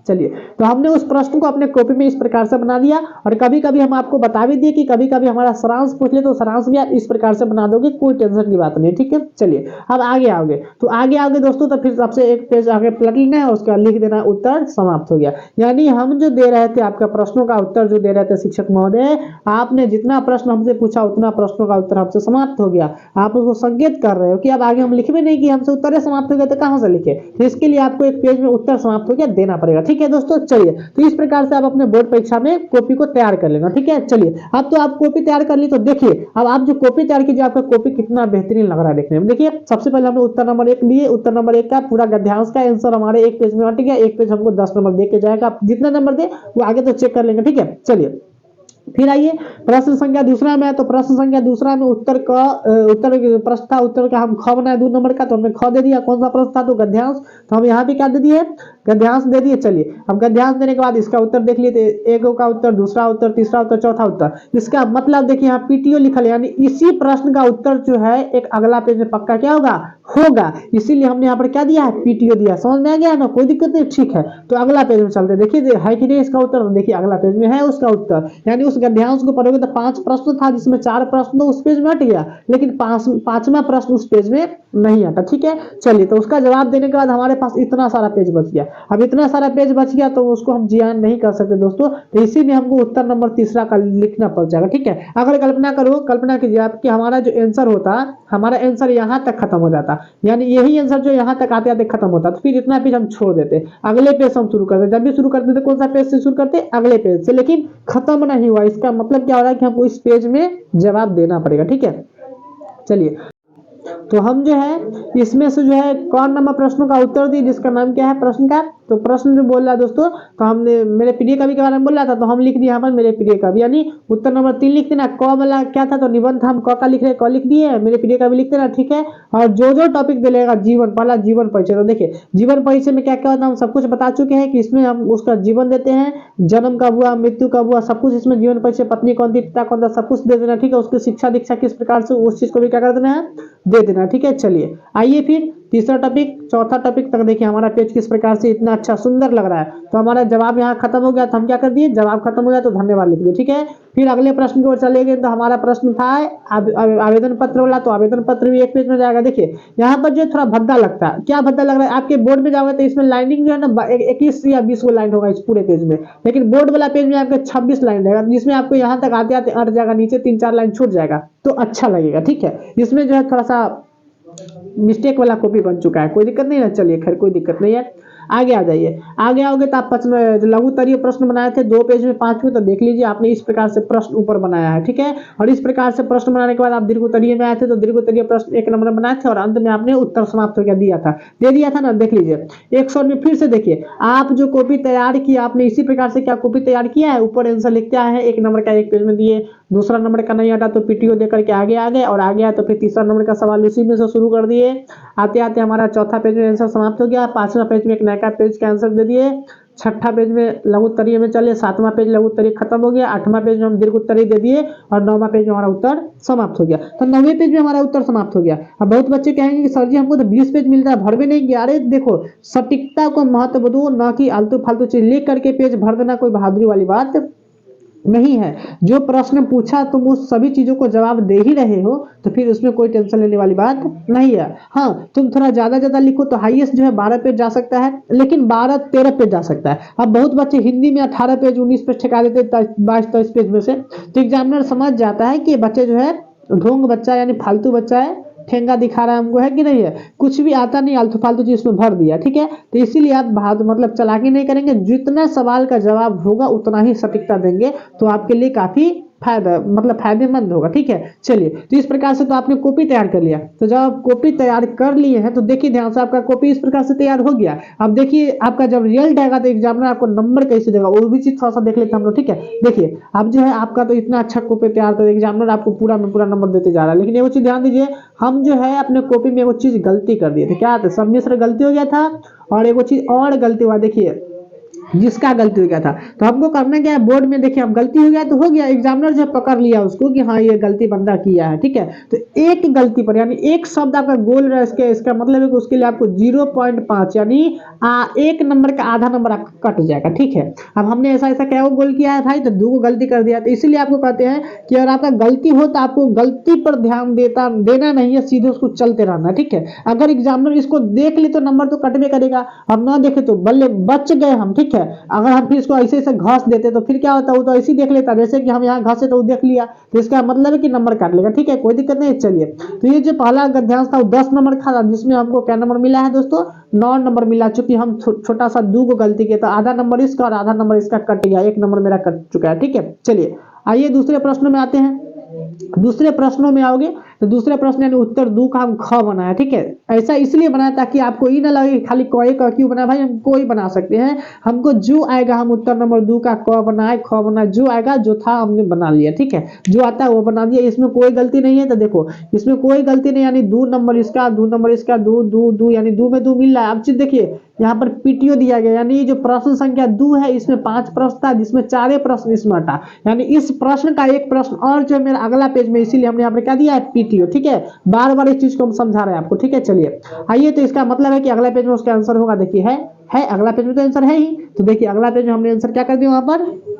चलिए, तो हमने उस प्रश्न को अपने कॉपी में इस प्रकार से बना दिया, और कभी कभी हम आपको बता भी दिए कि कभी कभी हमारा सारांश पूछ ले तो सारांश भी आप इस प्रकार से बना दोगे, कोई टेंशन की बात नहीं। ठीक है, चलिए अब आगे आओगे, तो आगे आओगे दोस्तों, तो फिर सबसे एक पेज आगे पलट लेना है और उसका लिख देना उत्तर समाप्त हो गया। यानी हम जो दे रहे थे आपका प्रश्नों का उत्तर जो दे रहे थे शिक्षक महोदय, आपने जितना प्रश्न हमसे पूछा उतना प्रश्नों का उत्तर हमसे समाप्त हो गया। आप उसको संकेत कर रहे हो कि अब आगे हम लिखे भी नहीं कि हमसे उत्तर समाप्त हो गया, तो कहां से लिखे, तो इसके लिए आपको एक पेज में उत्तर समाप्त हो गया देना पड़ेगा। ठीक है दोस्तों, चलिए तो इस प्रकार से आप अपने बोर्ड परीक्षा में कॉपी को तैयार कर लेना। ठीक है, चलिए अब तो आप कॉपी तैयार कर ली, तो देखिए अब आप जो कॉपी तैयार कीजिए, आपका कॉपी कितना बेहतरीन लग रहा है देखने में। देखिए सबसे पहले हमने उत्तर नंबर 1 लिए, उत्तर नंबर 1 का पूरा गद्यांश का आंसर हमारे एक पेज में बट गया। एक पेज हमको 10 नंबर दे के जाएगा, आप जितना नंबर दे वो आगे तो चेक कर लेंगे। ठीक है, चलिए फिर आइए प्रश्न संख्या दूसरा में है, तो प्रश्न संख्या दूसरा में उत्तर का प्रश्न था, उत्तर का हम ख बनाए 2 नंबर का, तो हमने ख दे दिया। कौन सा प्रश्न था, तो गद्यांश, तो हम यहाँ पे क्या दे दिए, गद्यांश दे दिए। चलिए अब गद्यांश देने के बाद इसका उत्तर देख लिए, एक का उत्तर, दूसरा उत्तर, तीसरा उत्तर, चौथा उत्तर। इसका मतलब देखिए यहाँ पीटीओ लिखा है, यानी इसी प्रश्न का उत्तर जो है एक अगला पेज में पक्का क्या होगा, इसीलिए हमने यहाँ पर क्या दिया है, पीटीओ दिया। समझ में आ गया ना, कोई दिक्कत नहीं। ठीक है, तो अगला पेज में चलते, देखिए है कि नहीं इसका उत्तर, देखिए अगला पेज में है उसका उत्तर। यानी उस गद्यांश को पढ़ोगे तो 5 प्रश्न था, जिसमें 4 प्रश्न उस पेज में हट गया, लेकिन 5वां प्रश्न उस पेज में नहीं आता। ठीक है, चलिए तो उसका जवाब देने के बाद हमारे पास इतना सारा पेज बच गया। अब इतना सारा पेज बच गया तो उसको हम जियान नहीं कर सकते दोस्तों, तो इसीलिए हमको उत्तर नंबर तीसरा का लिखना पड़ जाएगा। ठीक है, अगर कल्पना करो, कल्पना कीजिए आपकी हमारा जो आंसर होता, हमारा आंसर यहाँ तक खत्म हो जाता, यानी यही आंसर जो यहाँ तक आते आते खत्म होता, तो फिर इतना पेज हम छोड़ देते, अगले पेज हम शुरू करते। जब भी शुरू करते थे कौन सा पेज से शुरू करते, अगले पेज से, लेकिन खत्म नहीं हुआ। इसका मतलब क्या हो रहा है कि हमको इस पेज में जवाब देना पड़ेगा। ठीक है, चलिए तो हम जो है इसमें से जो है कौन नंबर प्रश्नों का उत्तर दिए, जिसका नाम क्या है प्रश्न का तो प्रश्न जो बोल रहा है दोस्तों, तो हमने मेरे प्रिय कवि के बारे में बोल रहा था, तो हम लिख दिए यहाँ पर मेरे प्रिय कवि, यानी उत्तर नंबर 3 लिख देना। क वाला क्या था, तो निबंध हम क का लिख रहे, क लिख दिए, मेरे प्रिय कवि लिख देना, ठीक है। और जो जो टॉपिक मिलेगा जीवन, पहला जीवन परिचय, तो देखिए जीवन परिचय में क्या क्या होता है हम सब कुछ बता चुके हैं कि इसमें हम उसका जीवन देते हैं, जन्म कब हुआ, मृत्यु कब हुआ, सब कुछ इसमें जीवन परिचय, पत्नी कौन थी, पिता कौन था, सब कुछ दे देना, ठीक है। उसकी शिक्षा दीक्षा किस प्रकार से, उस चीज को भी क्या कर देना है, दे देना, ठीक है। चलिए आइए फिर तीसरा टॉपिक, चौथा टॉपिक तक देखिए हमारा पेज किस प्रकार से इतना अच्छा सुंदर लग रहा है। तो हमारा जवाब यहाँ खत्म हो गया, तो हम क्या कर दिए, जवाब खत्म हो गया तो धन्यवाद लिख दिए, ठीक है। फिर अगले प्रश्न की ओर चले गए, तो हमारा प्रश्न था आवेदन पत्र वाला, तो आवेदन पत्र भी एक पेज में जाएगा। देखिए यहाँ पर जो थोड़ा भद्दा लगता है, क्या भद्दा लग रहा है, आपके बोर्ड में जाओगे तो इसमें लाइनिंग जो है ना 21 या 20 लाइन होगा इस पूरे पेज में, लेकिन बोर्ड वाला पेज में आपके 26 लाइन रहेगा, जिसमें आपको यहाँ तक आते आते अट जाएगा, नीचे 3-4 लाइन छूट जाएगा, तो अच्छा लगेगा, ठीक है। इसमें जो है थोड़ा सा मिस्टेक वाला कॉपी बन चुका है, कोई दिक्कत नहीं है, चलिए खैर कोई दिक्कत नहीं है। आगे आ जाइए, आगे आओगे तो आप लघु उत्तरीय प्रश्न बनाए थे 2 पेज में 5 में, तो देख लीजिए आपने इस प्रकार से प्रश्न ऊपर बनाया है, ठीक है। और इस प्रकार से प्रश्न बनाने के बाद आप दीर्घ उत्तरीय में आए थे, तो दीर्घ उत्तरीय प्रश्न 1 नंबर बनाए थे, और अंत में आपने उत्तर समाप्त हो गया दिया था, दे दिया था ना, देख लीजिए। 100 में फिर से देखिए, आप जो कॉपी तैयार की आपने इसी प्रकार से क्या कॉपी तैयार किया है, ऊपर आंसर लिखते आए हैं, 1 नंबर का 1 पेज में दिए, दूसरा नंबर का नहीं आता तो पीटीओ देकर के आगे आ गए, और आगे आए तो फिर तीसरा नंबर का सवाल उसी में से शुरू कर दिए। आते आते हमारा चौथा पेज में आंसर समाप्त हो गया, 5वां पेज में एक नया पेज का आंसर दे दिए, 6ठा पेज में लघु उत्तरीय में चले, 7वां पेज लघु उत्तरीय खत्म हो गया, 8वां पेज में हम दीर्घ उत्तरीय दे दिए, और 9वां पेज में हमारा उत्तर समाप्त हो गया। तो 9वें पेज में हमारा उत्तर समाप्त हो गया। अब बहुत बच्चे कहेंगे कि सर जी हमको तो 20 पेज मिलता है, भर में नहीं गया। अरे देखो सटीकता को महत्व दो, ना कि आलतू फालतू चीज लिख करके पेज भर देना कोई बहादुरी वाली बात नहीं है। जो प्रश्न पूछा तुम उस सभी चीजों को जवाब दे ही रहे हो, तो फिर उसमें कोई टेंशन लेने वाली बात नहीं है। हाँ तुम थोड़ा ज्यादा लिखो तो हाईएस्ट जो है 12 पेज जा सकता है, लेकिन 12-13 पेज जा सकता है। अब बहुत बच्चे हिंदी में 18 पेज 19 पेज ठेका देते 22-23 पेज में से, तो एग्जामिनर समझ जाता है कि बच्चे जो है ढोंग बच्चा यानी फालतू बच्चा है, ठेंगा दिखा रहा है हमको, है कि नहीं है, कुछ भी आता नहीं, आलतू फालतू चीज उसमें भर दिया, ठीक है। तो इसीलिए आप मतलब चालाकी नहीं करेंगे, जितना सवाल का जवाब होगा उतना ही सटीकता देंगे, तो आपके लिए काफी फायदेमंद होगा, ठीक है। चलिए तो इस प्रकार से तो आपने कॉपी तैयार कर लिया, तो जब आप कॉपी तैयार कर लिए हैं तो देखिए ध्यान से आपका कॉपी इस प्रकार से तैयार हो गया। अब देखिए आपका जब रिजल्ट आएगा तो एग्जामिनर आपको नंबर कैसे देगा, वो भी चीज थोड़ा सा देख लेते हैं हम लोग, ठीक है। देखिए अब जो है आपका तो इतना अच्छा कॉपी तैयार कर एग्जामिनर आपको पूरा में पूरा नंबर देते जा रहा है, लेकिन एगो चीज ध्यान दीजिए, हम जो है अपने कॉपी में एगो चीज गलती कर दिए थे, क्या था, सम्मिश्र गलती हो गया था, और एगो चीज और गलती हुआ, देखिए जिसका गलती हो गया था। तो हमको करना क्या है, बोर्ड में देखिए अब गलती हो गया तो हो गया, एग्जामिनर जो पकड़ लिया उसको कि हाँ ये गलती बंदा किया है, ठीक है। तो एक गलती पर यानी एक शब्द आपका गोल रहा है, इसका मतलब है कि उसके लिए आपको 0.5 यानी 1 नंबर का आधा नंबर आपका कट जाएगा, ठीक है। अब हमने ऐसा ऐसा क्या गोल किया है भाई, तो 2 गलती कर दिया, तो इसीलिए आपको कहते हैं कि अगर आपका गलती हो तो आपको गलती पर ध्यान देना नहीं है, सीधे उसको चलते रहना, ठीक है। अगर एग्जामिनर इसको देख ले तो नंबर तो कटवे करेगा, और ना देखे तो बल्ले बच गए हम, ठीक है। अगर हम फिर इसको ऐसे ऐसे घास देते तो फिर क्या होता, वो तो ऐसे ही देख लेता, जैसे कि हम यहाँ घासे तो वो देख लिया, तो इसका मतलब है कि नंबर काट लेगा, ठीक है, कोई दिक्कत नहीं है। चलिए तो ये जो पहला गद्यांश था वो 10 नंबर का, जिसमें हमको क्या नंबर मिला है दोस्तों, 9 नंबर मिला, चूंकि हम छोटा सा 2 को गलती किया, तो आधा नंबर इसका और आधा नंबर इसका कट गया, 1 नंबर मेरा कट चुका है, ठीक है। चलिए आइए दूसरे प्रश्न में आते हैं। दूसरे प्रश्नों में आओगे तो दूसरे प्रश्न यानी उत्तर 2 का हम ख बनाया, ठीक है। ऐसा इसलिए बनाया ताकि आपको ये ना लगे खाली क का क्यों बनाया, भाई हम कोई बना सकते हैं, हमको जो आएगा हम उत्तर नंबर 2 का क बनाए, ख बनाए, जो आएगा जो था हमने बना लिया, ठीक है, जो आता है वो बना दिया, इसमें कोई गलती नहीं है। तो देखो इसमें कोई गलती नहीं, यानी 2 नंबर इसका, 2 नंबर इसका, 2 2 2 यानी 2 में 2 मिल रहा है। अब चीज देखिए यहाँ पर पीटीओ दिया गया, यानी जो प्रश्न संख्या 2 है इसमें 5 प्रश्न था, जिसमें 4 प्रश्न इसमें हटा, यानी इस प्रश्न का एक प्रश्न और जो मेरा अगला पेज में, इसीलिए हमने यहाँ पर क्या दिया है, पीटीओ, ठीक है। बार बार इस चीज को हम समझा रहे हैं आपको, ठीक है। चलिए आइए, तो इसका मतलब है कि अगला पेज में उसका आंसर होगा, देखिए है अगला पेज में तो आंसर है ही, तो देखिए अगला पेज में हमने आंसर क्या कर दिया, वहां पर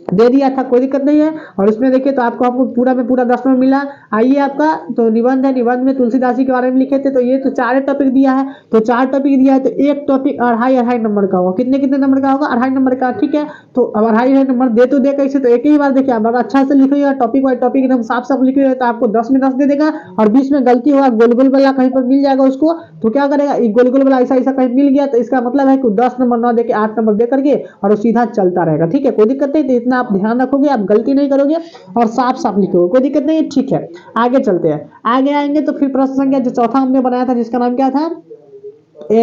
दे दिया था, कोई दिक्कत नहीं है। और इसमें देखिए तो हमको पूरा में पूरा 10 नंबर मिला। आइए आपका तो निबंध है, निबंध में तुलसीदास जी के बारे में लिखे थे, तो ये तो 4 टॉपिक दिया है, तो 4 टॉपिक दिया है, तो एक टॉपिक 2.5 नंबर का होगा, कितने नंबर का होगा, 2.5 नंबर का, ठीक है। तो अब 2.5 नंबर दे तो दे कैसे, तो एक ही बार देखिए आप अच्छा से लिखिएगा, टॉपिक वाइज टॉपिक एकदम साफ साफ लिखिएगा, तो आपको 10 में 10 दे देगा। और बीच में गलती होगा, गोल वाला कहीं पर मिल जाएगा उसको, तो क्या करेगा, गोल वाला ऐसा कहीं मिल गया, तो इसका मतलब है कि 10 नंबर ना देके 8 नंबर दे करके और वो सीधा चलता रहेगा, ठीक है, कोई दिक्कत नहीं। तो इतना आप ध्यान रखोगे, आप गलती नहीं करोगे और साफ साफ लिखोगे, कोई दिक्कत नहीं है, ठीक है। आगे चलते हैं, आगे आएंगे तो फिर प्रश्न संख्या जो चौथा हमने बनाया था जिसका नाम क्या था,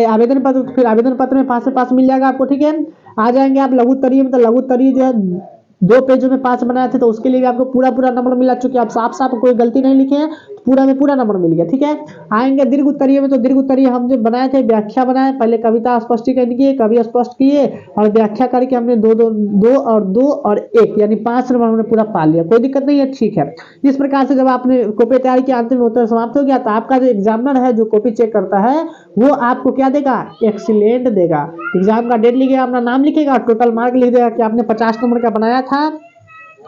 आवेदन पत्र, फिर आवेदन पत्र में 5 से 5 मिल जाएगा आपको, ठीक है। आ जाएंगे आप लघु उत्तरीय में, तो लघु उत्तरीय जो है 2 पेजों में 5 बनाए थे, तो उसके लिए भी आपको पूरा पूरा नंबर मिला, चूंकि आप साफ साफ कोई गलती नहीं लिखे हैं, तो पूरा में पूरा नंबर मिल गया, ठीक है। आएंगे दीर्घ उत्तरीय में, तो दीर्घ उत्तरीय हम जो बनाए थे व्याख्या बनाए, पहले कविता स्पष्टीकरण किए, कवि स्पष्ट किए और व्याख्या करके हमने दो और एक यानी 5 नंबर हमने पूरा पा लिया, कोई दिक्कत नहीं है, ठीक है। इस प्रकार से जब आपने कॉपी तैयार किया, अंत में उत्तर समाप्त हो गया, तो आपका जो एग्जामिनर है जो कॉपी चेक करता है वो आपको क्या देगा, एक्सीलेंट देगा। एग्जाम का डेट लिखेगा, अपना नाम लिखेगा, टोटल मार्क लिख देगा कि आपने 50 नंबर का बनाया था,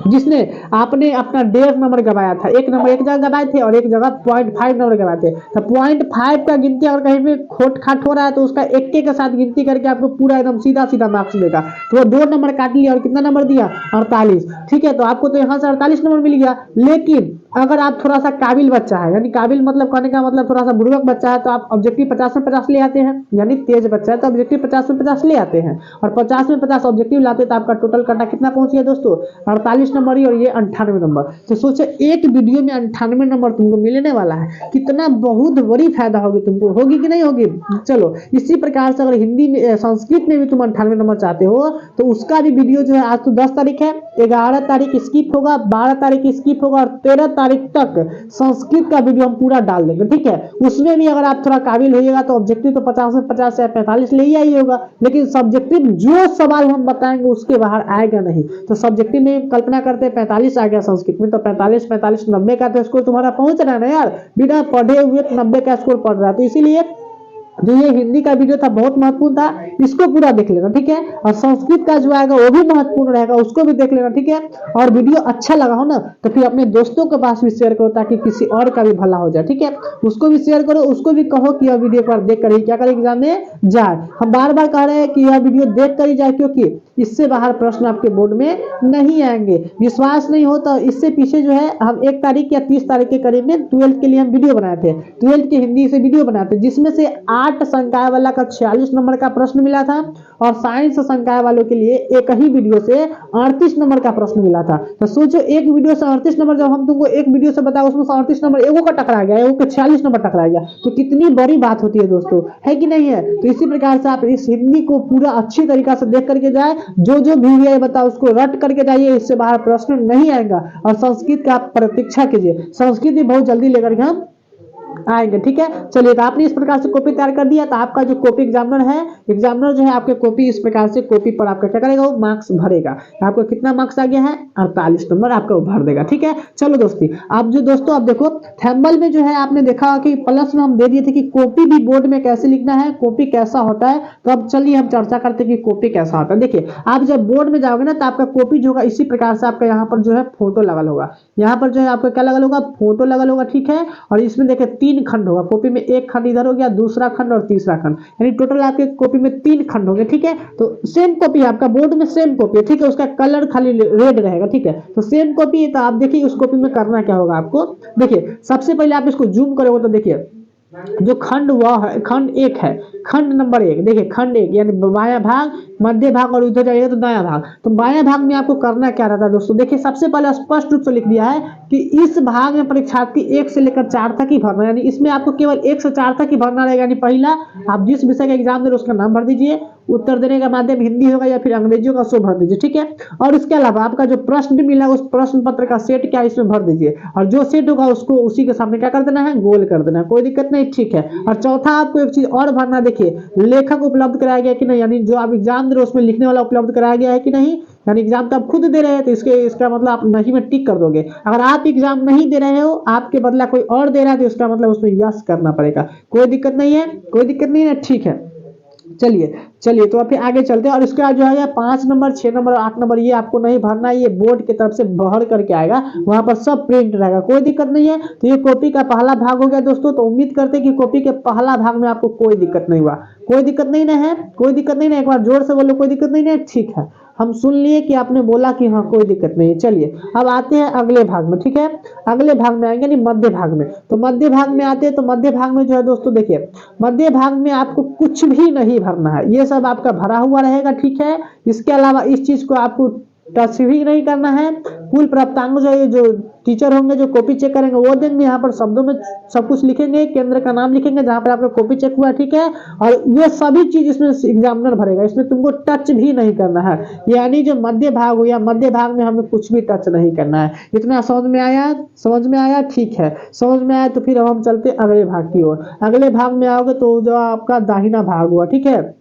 जिसने आपने अपना 1.5 नंबर गवाया था, एक नंबर एक जगह गवाए थे और एक जगह 0.5 नंबर गवाए थे, तो 0.5 का गिनती अगर कहीं पे खोट खाट हो रहा है तो उसका एक के साथ गिनती करके आपको पूरा एकदम सीधा सीधा मार्क्स देगा। तो वो 2 नंबर काट लिया और कितना नंबर दिया, 48, ठीक है। तो आपको तो यहाँ से 48 नंबर मिल गया। लेकिन अगर आप थोड़ा सा काबिल बच्चा है, यानी काबिल मतलब कहने का मतलब थोड़ा सा बुर्बक बच्चा है, तो आप ऑब्जेक्टिव 50 में 50 ले आते हैं, यानी तेज बच्चा है तो ऑब्जेक्टिव 50 में 50 ले आते हैं और 50 में 50 ऑब्जेक्टिव लाते, तो आपका टोटल करना कितना पहुंच गया दोस्तों, 48 नंबर ही, और ये 98 नंबर। तो सोचे एक वीडियो में 98 नंबर तुमको मिलने वाला है, कितना बहुत बड़ी फायदा होगी तुमको, होगी कि नहीं होगी। चलो इसी प्रकार से अगर हिंदी में संस्कृत में भी तुम 98 नंबर चाहते हो, तो उसका भी वीडियो जो है, आज तो 10 तारीख है, 11 तारीख स्किप होगा, 12 तारीख स्किप होगा और 13 तारीख तक संस्कृत का वीडियो हम पूरा डाल देंगे, ठीक है। उसमें भी अगर आप थोड़ा काबिल होइएगा तो ऑब्जेक्टिव तो 50 में 50 या 45 ले ही आई होगा, लेकिन सब्जेक्टिव जो सवाल हम बताएंगे उसके बाहर आएगा नहीं। तो सब्जेक्टिव में कल्पना करते 45 आ गया संस्कृत में, तो 45 45 90 का तो स्कोर तुम्हारा पहुंच रहा है ना यार, बिना पढ़े हुए 90 का स्कोर पढ़ रहा है। तो इसीलिए जो ये हिंदी का वीडियो था बहुत महत्वपूर्ण था, इसको पूरा देख लेना, ठीक है। और संस्कृत का जो आएगा वो भी महत्वपूर्ण रहेगा, उसको भी देख लेना, ठीक है। और वीडियो अच्छा लगा हो ना तो फिर अपने दोस्तों के पास भी शेयर करो, ताकि किसी और का भी भला हो जाए, ठीक है। उसको भी शेयर करो, उसको भी कहो कि यह वीडियो पर देख कर ही क्या करे, एग्जाम में जाए। हम बार बार कह रहे हैं कि यह वीडियो देख कर ही जाए, क्योंकि इससे बाहर प्रश्न आपके बोर्ड में नहीं आएंगे। विश्वास नहीं हो तो इससे पीछे जो है हम 1 तारीख या 30 तारीख के करीब में 12th के लिए हम वीडियो बनाए थे, 12th की हिंदी से वीडियो बनाए थे, जिसमें से 8 संकाय वाला का 46 नंबर का प्रश्न मिला था और साइंस संकाय वालों के लिए एक ही वीडियो से 38 नंबर का प्रश्न मिला था। तो सोचो एक वीडियो से 38 नंबर, जब हम तुमको एक वीडियो से बताया उसमें 38 नंबर एगो का टकरा गया, एगो के 46 नंबर टकरा गया, तो कितनी बड़ी बात होती है दोस्तों, है कि नहीं है। तो इसी प्रकार से आप इस हिंदी को पूरा अच्छी तरीका से देख करके जाए, जो भी बताओ उसको रट करके जाइए, इससे बाहर प्रश्न नहीं आएगा। और संस्कृत का आप प्रतीक्षा कीजिए, संस्कृत भी बहुत जल्दी लेकर के हम आएंगे, ठीक है। चलिए, तो आपने इस प्रकार से कॉपी तैयार कर दिया, तो आपका जो कॉपी एग्जामिनर है, एग्जामिनर जो है आपके कॉपी इस प्रकार से कॉपी पर आपका क्या करेगा, वो मार्क्स भरेगा। आपको कितना मार्क्स आ गया है, 48 नंबर आपका वो भर देगा, ठीक है। चलो दोस्ती, आप जो दोस्तों आप देखो थैम्बल में जो है आपने देखा कि प्लस में हम दे दिए थे कि कॉपी भी बोर्ड में कैसे लिखना है, कॉपी कैसा होता है। तो अब चलिए हम चर्चा करते हैं कि कॉपी कैसा होता है। देखिए, आप जब बोर्ड में जाओगे ना, तो आपका कॉपी जो होगा इसी प्रकार से आपका यहाँ पर जो है फोटो लगल होगा, यहाँ पर जो है आपका क्या लगल होगा, फोटो लगल होगा, ठीक है। और इसमें देखिए 3 खंड होगा, कॉपी में एक खंड इधर हो गया, दूसरा खंड और तीसरा खंड, यानी टोटल आपके कॉपी में 3 खंड होंगे, ठीक है। तो सेम कॉपी है आपका, बोर्ड में सेम कॉपी है, ठीक है। उसका कलर खाली रेड रहेगा, ठीक है। तो सेम कॉपी है, तो आप देखिए उस कॉपी में करना क्या होगा आपको। देखिए सबसे पहले आप इसको जूम करोगे तो देखिए जो खंड वह है, खंड 1 है, खंड नंबर 1, देखिए खंड 1 यानी बायां भाग, मध्य भाग और उधर जाइएगा तो दायां भाग। तो बायां भाग में आपको करना क्या रहता है दोस्तों, देखिए सबसे पहले स्पष्ट रूप से लिख दिया है कि इस भाग में परीक्षार्थी 1 से लेकर 4 तक ही भरना, यानी इसमें आपको केवल 1 से 4 तक ही भरना रहेगा। यानी पहला आप जिस विषय का एग्जाम दे रहे उसका नाम भर दीजिए, उत्तर देने का माध्यम हिंदी होगा या फिर अंग्रेजियों का, सो भर दीजिए, ठीक है। और इसके अलावा आपका जो प्रश्न भी मिला उस प्रश्न पत्र का सेट क्या इसमें भर दीजिए, और जो सेट होगा उसको उसी के सामने क्या कर देना है, गोल कर देना है, कोई दिक्कत नहीं, ठीक है। और चौथा आपको एक चीज और भरना, देखिए लेखक उपलब्ध कराया गया कि नहीं, यानी जो आप एग्जाम दे रहे हो उसमें लिखने वाला उपलब्ध कराया गया है कि नहीं। यानी एग्जाम तो आप खुद दे रहे हैं, तो इसका मतलब आप नहीं में टिक कर दोगे। अगर आप एग्जाम नहीं दे रहे हो, आपके बदला कोई और दे रहा है, तो इसका मतलब उसमें यस करना पड़ेगा, कोई दिक्कत नहीं है, कोई दिक्कत नहीं है, ठीक है। चलिए तो अब फिर आगे चलते हैं। और इसके बाद जो है 5 नंबर 6 नंबर 8 नंबर ये आपको नहीं भरना, ये बोर्ड की तरफ से भर करके आएगा, वहां पर सब प्रिंट रहेगा, कोई दिक्कत नहीं है। तो ये कॉपी का पहला भाग हो गया दोस्तों। तो उम्मीद करते हैं कि कॉपी के पहला भाग में आपको कोई दिक्कत नहीं हुआ, कोई दिक्कत नहीं ना है, कोई दिक्कत नहीं ना, एक बार जोर से बोलो कोई दिक्कत नहीं ना, ठीक है। हम सुन लिए कि आपने बोला कि हाँ कोई दिक्कत नहीं है। चलिए अब आते हैं अगले भाग में, ठीक है। अगले भाग में आएंगे, नहीं मध्य भाग में। तो मध्य भाग में आते हैं, तो मध्य भाग में जो है दोस्तों देखिए, मध्य भाग में आपको कुछ भी नहीं भरना है, ये सब आपका भरा हुआ रहेगा, ठीक है। इसके अलावा इस चीज को आपको टच भी नहीं करना है, कुल प्राप्तांक जो है जो टीचर होंगे जो कॉपी चेक करेंगे वो देंगे। यहाँ पर शब्दों में सब कुछ लिखेंगे, केंद्र का नाम लिखेंगे जहाँ पर आपका कॉपी चेक हुआ, ठीक है। और ये सभी चीज इसमें एग्जामिनर भरेगा, इसमें तुमको टच भी नहीं करना है, यानी जो मध्य भाग हो या मध्य भाग में हमें कुछ भी टच नहीं करना है। इतना समझ में आया? समझ में आया, ठीक है। समझ में आया तो फिर अब हम चलते अगले भाग की ओर। अगले भाग में आओगे तो जो आपका दाहिना भाग हुआ, ठीक है,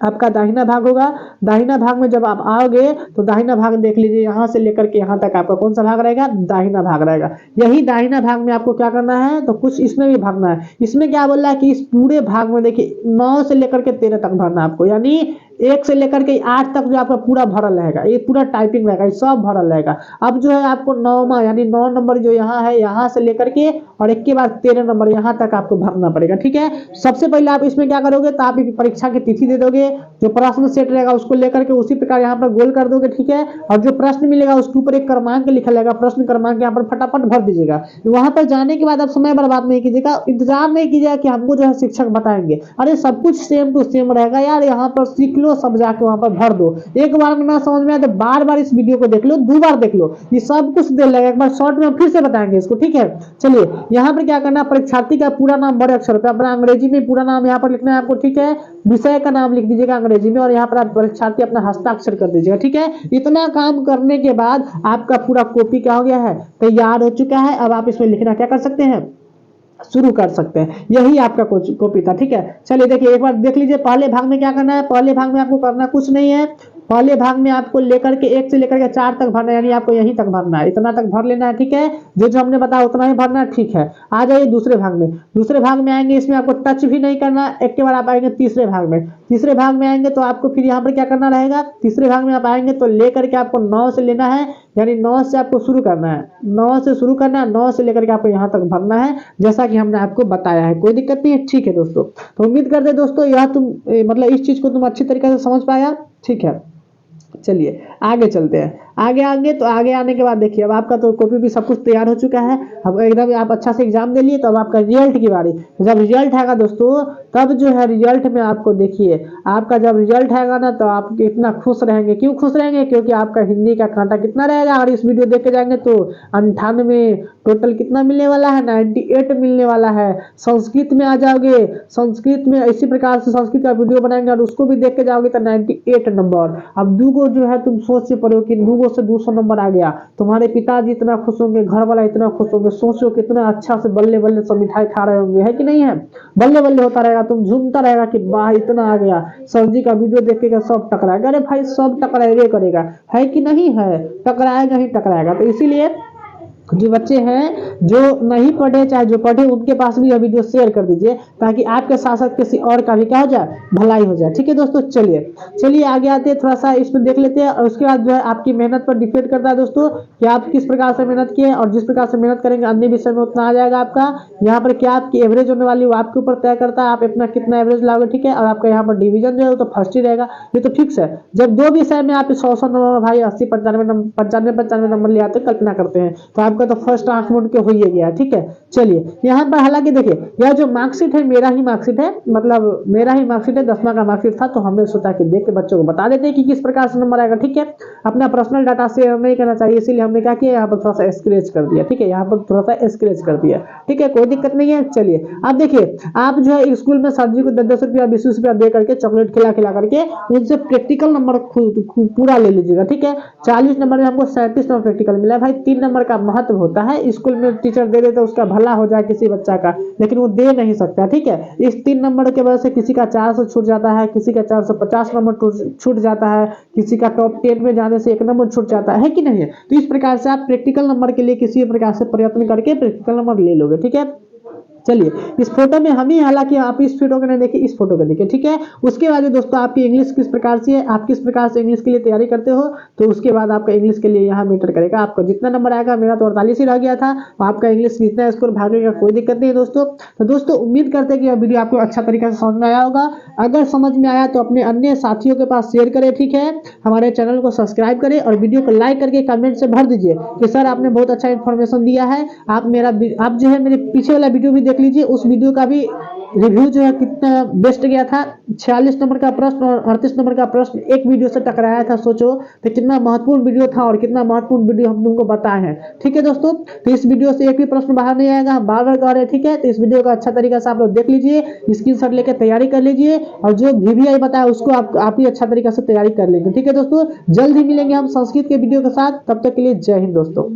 आपका दाहिना भाग होगा। दाहिना भाग में जब आप आओगे तो दाहिना भाग देख लीजिए, यहाँ से लेकर के यहाँ तक आपका कौन सा भाग रहेगा? दाहिना भाग रहेगा। यही दाहिना भाग में आपको क्या करना है? तो कुछ इसमें भी भरना है। इसमें क्या बोल रहा है कि इस पूरे भाग में देखिए 9 से लेकर के 13 तक भरना है आपको, यानी 1 से लेकर के 8 तक जो आपका पूरा भरल रहेगा, ये पूरा टाइपिंग रहेगा, ये सब भरल रहेगा। अब जो है आपको 9वां यानी 9 नंबर जो यहाँ है, यहाँ से लेकर के और एक के बाद 13 नंबर यहाँ तक आपको भरना पड़ेगा, ठीक है। सबसे पहले आप इसमें क्या करोगे? तो आप परीक्षा की तिथि दे दोगे, जो प्रश्न सेट रहेगा उसको लेकर के उसी प्रकार यहाँ पर गोल कर दोगे, ठीक है। और जो प्रश्न मिलेगा उसके ऊपर एक क्रमांक लिखा रहेगा, प्रश्न क्रमांक यहाँ पर फटाफट भर दीजिएगा। वहां पर जाने के बाद आप समय बर्बाद नहीं कीजिएगा, इंतजार नहीं कीजिएगा कि हमको जो है शिक्षक बताएंगे। अरे सब कुछ सेम टू सेम रहेगा यार, यहाँ पर सीख लो, सब जाके वहां पर भर दो। एक बार में ना समझ में आए तो बार बार इस वीडियो को देख लो, 2 बार देख लो, ये सब कुछ दे लगेगा। एक बार शॉर्ट में फिर से बताएंगे इसको, ठीक है। चलिए यहाँ पर क्या करना, परीक्षार्थी का पूरा नाम बड़े अक्षर पे, अपना अंग्रेजी में पूरा नाम यहाँ पर लिखना है आपको, ठीक है। विषय का नाम लिख दीजिएगा अंग्रेजी में और यहाँ पर आप परीक्षार्थी अपना हस्ताक्षर कर दीजिएगा, ठीक है। इतना काम करने के बाद आपका पूरा कॉपी क्या हो गया है? तैयार हो चुका है। अब आप इसमें लिखना क्या कर सकते हैं? शुरू कर सकते हैं। यही आपका कॉपी था, ठीक है। चलिए देखिए एक बार देख लीजिए पहले भाग में क्या करना है। पहले भाग में आपको करना कुछ नहीं है, पहले भाग में आपको लेकर के 1 से लेकर के 4 तक भरना है, यानी आपको यहीं तक भरना है, इतना तक भर लेना है, ठीक है। जो जो हमने बताया उतना ही भरना है, ठीक है। आ जाइए दूसरे भाग में। दूसरे भाग में आएंगे, इसमें आपको टच भी नहीं करना। एक के बाद आप आएंगे तीसरे भाग में। तीसरे भाग में आएंगे तो आपको फिर यहाँ पर क्या करना रहेगा? तीसरे भाग में आप आएंगे तो लेकर के आपको 9 से लेना है, यानी 9 से आपको शुरू करना है, 9 से शुरू करना है, 9 से लेकर के आपको यहाँ तक भरना है, जैसा कि हमने आपको बताया है। कोई दिक्कत नहीं है, ठीक है दोस्तों। तो उम्मीद करते हैं दोस्तों यह तुम मतलब इस चीज को तुम अच्छी तरीके से समझ पाया, ठीक है। चलिए आगे चलते हैं। आगे तो आगे आने के बाद देखिए अब आपका तो कॉपी भी सब कुछ तैयार हो चुका है। अब एकदम आप अच्छा से एग्जाम दे लिए तो अब आपका रिजल्ट की बारी। जब रिजल्ट आएगा दोस्तों तब जो है रिजल्ट में आपको देखिए आपका जब रिजल्ट आएगा ना तो आप इतना खुश रहेंगे। क्यों खुश रहेंगे? क्योंकि आपका हिंदी का कांटा कितना रहेगा, अगर इस वीडियो देख के जाएंगे तो 98 टोटल कितना मिलने वाला है? 98 मिलने वाला है। संस्कृत में आ जाओगे, संस्कृत में इसी प्रकार से संस्कृत का वीडियो बनाएंगे और उसको भी देख के जाओगे तो 98 नंबर। अब दूगो जो है तुम सोच से पढ़े हो कि दूगो से 200 नंबर आ गया, तुम्हारे पिताजी इतना खुश होंगे, घर वाला इतना खुश होंगे। सोचो कितना अच्छा से बल्ले बल्ले सब मिठाई खा रहे होंगे, है कि नहीं है? बल्ले बल्ले होता रहेगा, तुम झूमता रहेगा कि वाह इतना आ गया। सर जी का वीडियो देखेगा सब टकराएगा। अरे भाई सब टकराएगा करेगा, है कि नहीं है? टकराएगा ही टकराएगा। तो इसीलिए जो बच्चे हैं जो नहीं पढ़े चाहे जो पढ़े उनके पास भी यह वीडियो शेयर कर दीजिए ताकि आपके साथ साथ किसी और का भी क्या हो जाए, भलाई हो जाए। ठीक है दोस्तों, चलिए आगे आते हैं, थोड़ा सा इसमें देख लेते हैं और उसके बाद जो है आपकी मेहनत पर डिपेंड करता है दोस्तों कि आप किस प्रकार से मेहनत किए और जिस प्रकार से मेहनत करेंगे अन्य विषय में उतना आ जाएगा आपका। यहाँ पर क्या आपकी एवरेज होने वाली वो आपके ऊपर तय करता है, आप अपना कितना एवरेज लाओगे, ठीक है। और आपका यहाँ पर डिवीजन जो है तो फर्स्ट ही रहेगा, ये तो फिक्स है। जब दो विषय में आप 100 नंबर भाई 80 95 नंबर ले आते कल्पना करते हैं तो आपका तो फर्स्ट आंख मूंद के हो ही गया। ठीक है, चलिए यहाँ पर हालांकि देखिए यह जो मार्कशीट है मेरा ही मार्कशीट है, मतलब मेरा ही मार्कशीट है, 10वां का मार्कशीट था तो हमने सोचा कि देख के बच्चों को बता देते हैं कि किस प्रकार से नंबर आएगा। ठीक है, अपना पर्सनल डाटा शेयर नहीं करना चाहिए इसीलिए हमने क्या किया यहाँ पर थोड़ा सा स्क्रैच कर दिया। ठीक है, यहाँ पर थोड़ा सा स्क्रैच कर दिया। ठीक है, कोई दिक्कत नहीं है। चलिए अब देखिए आप जो है स्कूल में सर जी को 10-10 रुपया 20 रुपया दे करके चॉकलेट खिला करके उनसे प्रैक्टिकल नंबर पूरा ले लीजिएगा। ठीक है, 40 नंबर में हमको 37 नंबर प्रैक्टिकल मिला। भाई 3 नंबर का महत्व होता है, स्कूल में टीचर दे देते उसका भला हो जाए किसी बच्चा का, लेकिन वो दे नहीं सकता। ठीक है, इस 3 नंबर के वजह से किसी का 400 छूट जाता है, किसी का 450 नंबर छूट जाता है, किसी का टॉप 10 में जाने से 1 नंबर छूट जाता है कि नहीं है। तो इस प्रकार से आप प्रैक्टिकल नंबर के लिए किसी प्रकार से प्रयत्न करके प्रैक्टिकल नंबर ले लोगे। ठीक है, चलिए इस फोटो में हम ही, हालांकि आप इस फोटो को नहीं देखिए, इस फोटो को देखिए। ठीक है, उसके बाद दोस्तों आपकी इंग्लिश किस प्रकार से है, आप किस प्रकार से इंग्लिश के लिए तैयारी करते हो, तो उसके बाद आपका इंग्लिश के लिए यहाँ मैटर करेगा। आपको जितना नंबर आएगा, मेरा तो 48 ही रह गया था, आपका इंग्लिश जितना स्कोर भागेगा कोई दिक्कत नहीं है दोस्तों। तो दोस्तों उम्मीद करते हैं कि यह वीडियो आपको अच्छा तरीके से समझ में आया होगा। अगर समझ में आया तो अपने अन्य साथियों के पास शेयर करें। ठीक है, हमारे चैनल को सब्सक्राइब करें और वीडियो को लाइक करके कमेंट से भर दीजिए कि सर आपने बहुत अच्छा इन्फॉर्मेशन दिया है। आप जो है मेरे पीछे वाला वीडियो भी देख लीजिए, उस वीडियो का भी रिव्यू जो है कितना बेस्ट गया था। 46 नंबर का प्रश्न और 38 नंबर का प्रश्न एक वीडियो से टकराया था। सोचो तो कितना महत्वपूर्ण वीडियो था और कितना महत्वपूर्ण वीडियो हम तुमको बताए हैं। ठीक है दोस्तों, तो इस वीडियो से एक भी प्रश्न बाहर नहीं आएगा, हम बार बार कह रहे हैं। ठीक है, तो इस वीडियो का अच्छा तरीका से आप लोग देख लीजिए, स्क्रीनशॉट लेकर तैयारी कर लीजिए और जो VVI बताया उसको आप ही अच्छा तरीका से तैयारी कर लेंगे। ठीक है दोस्तों, जल्द ही मिलेंगे हम संस्कृत के वीडियो के साथ। तब तक के लिए जय हिंद दोस्तों।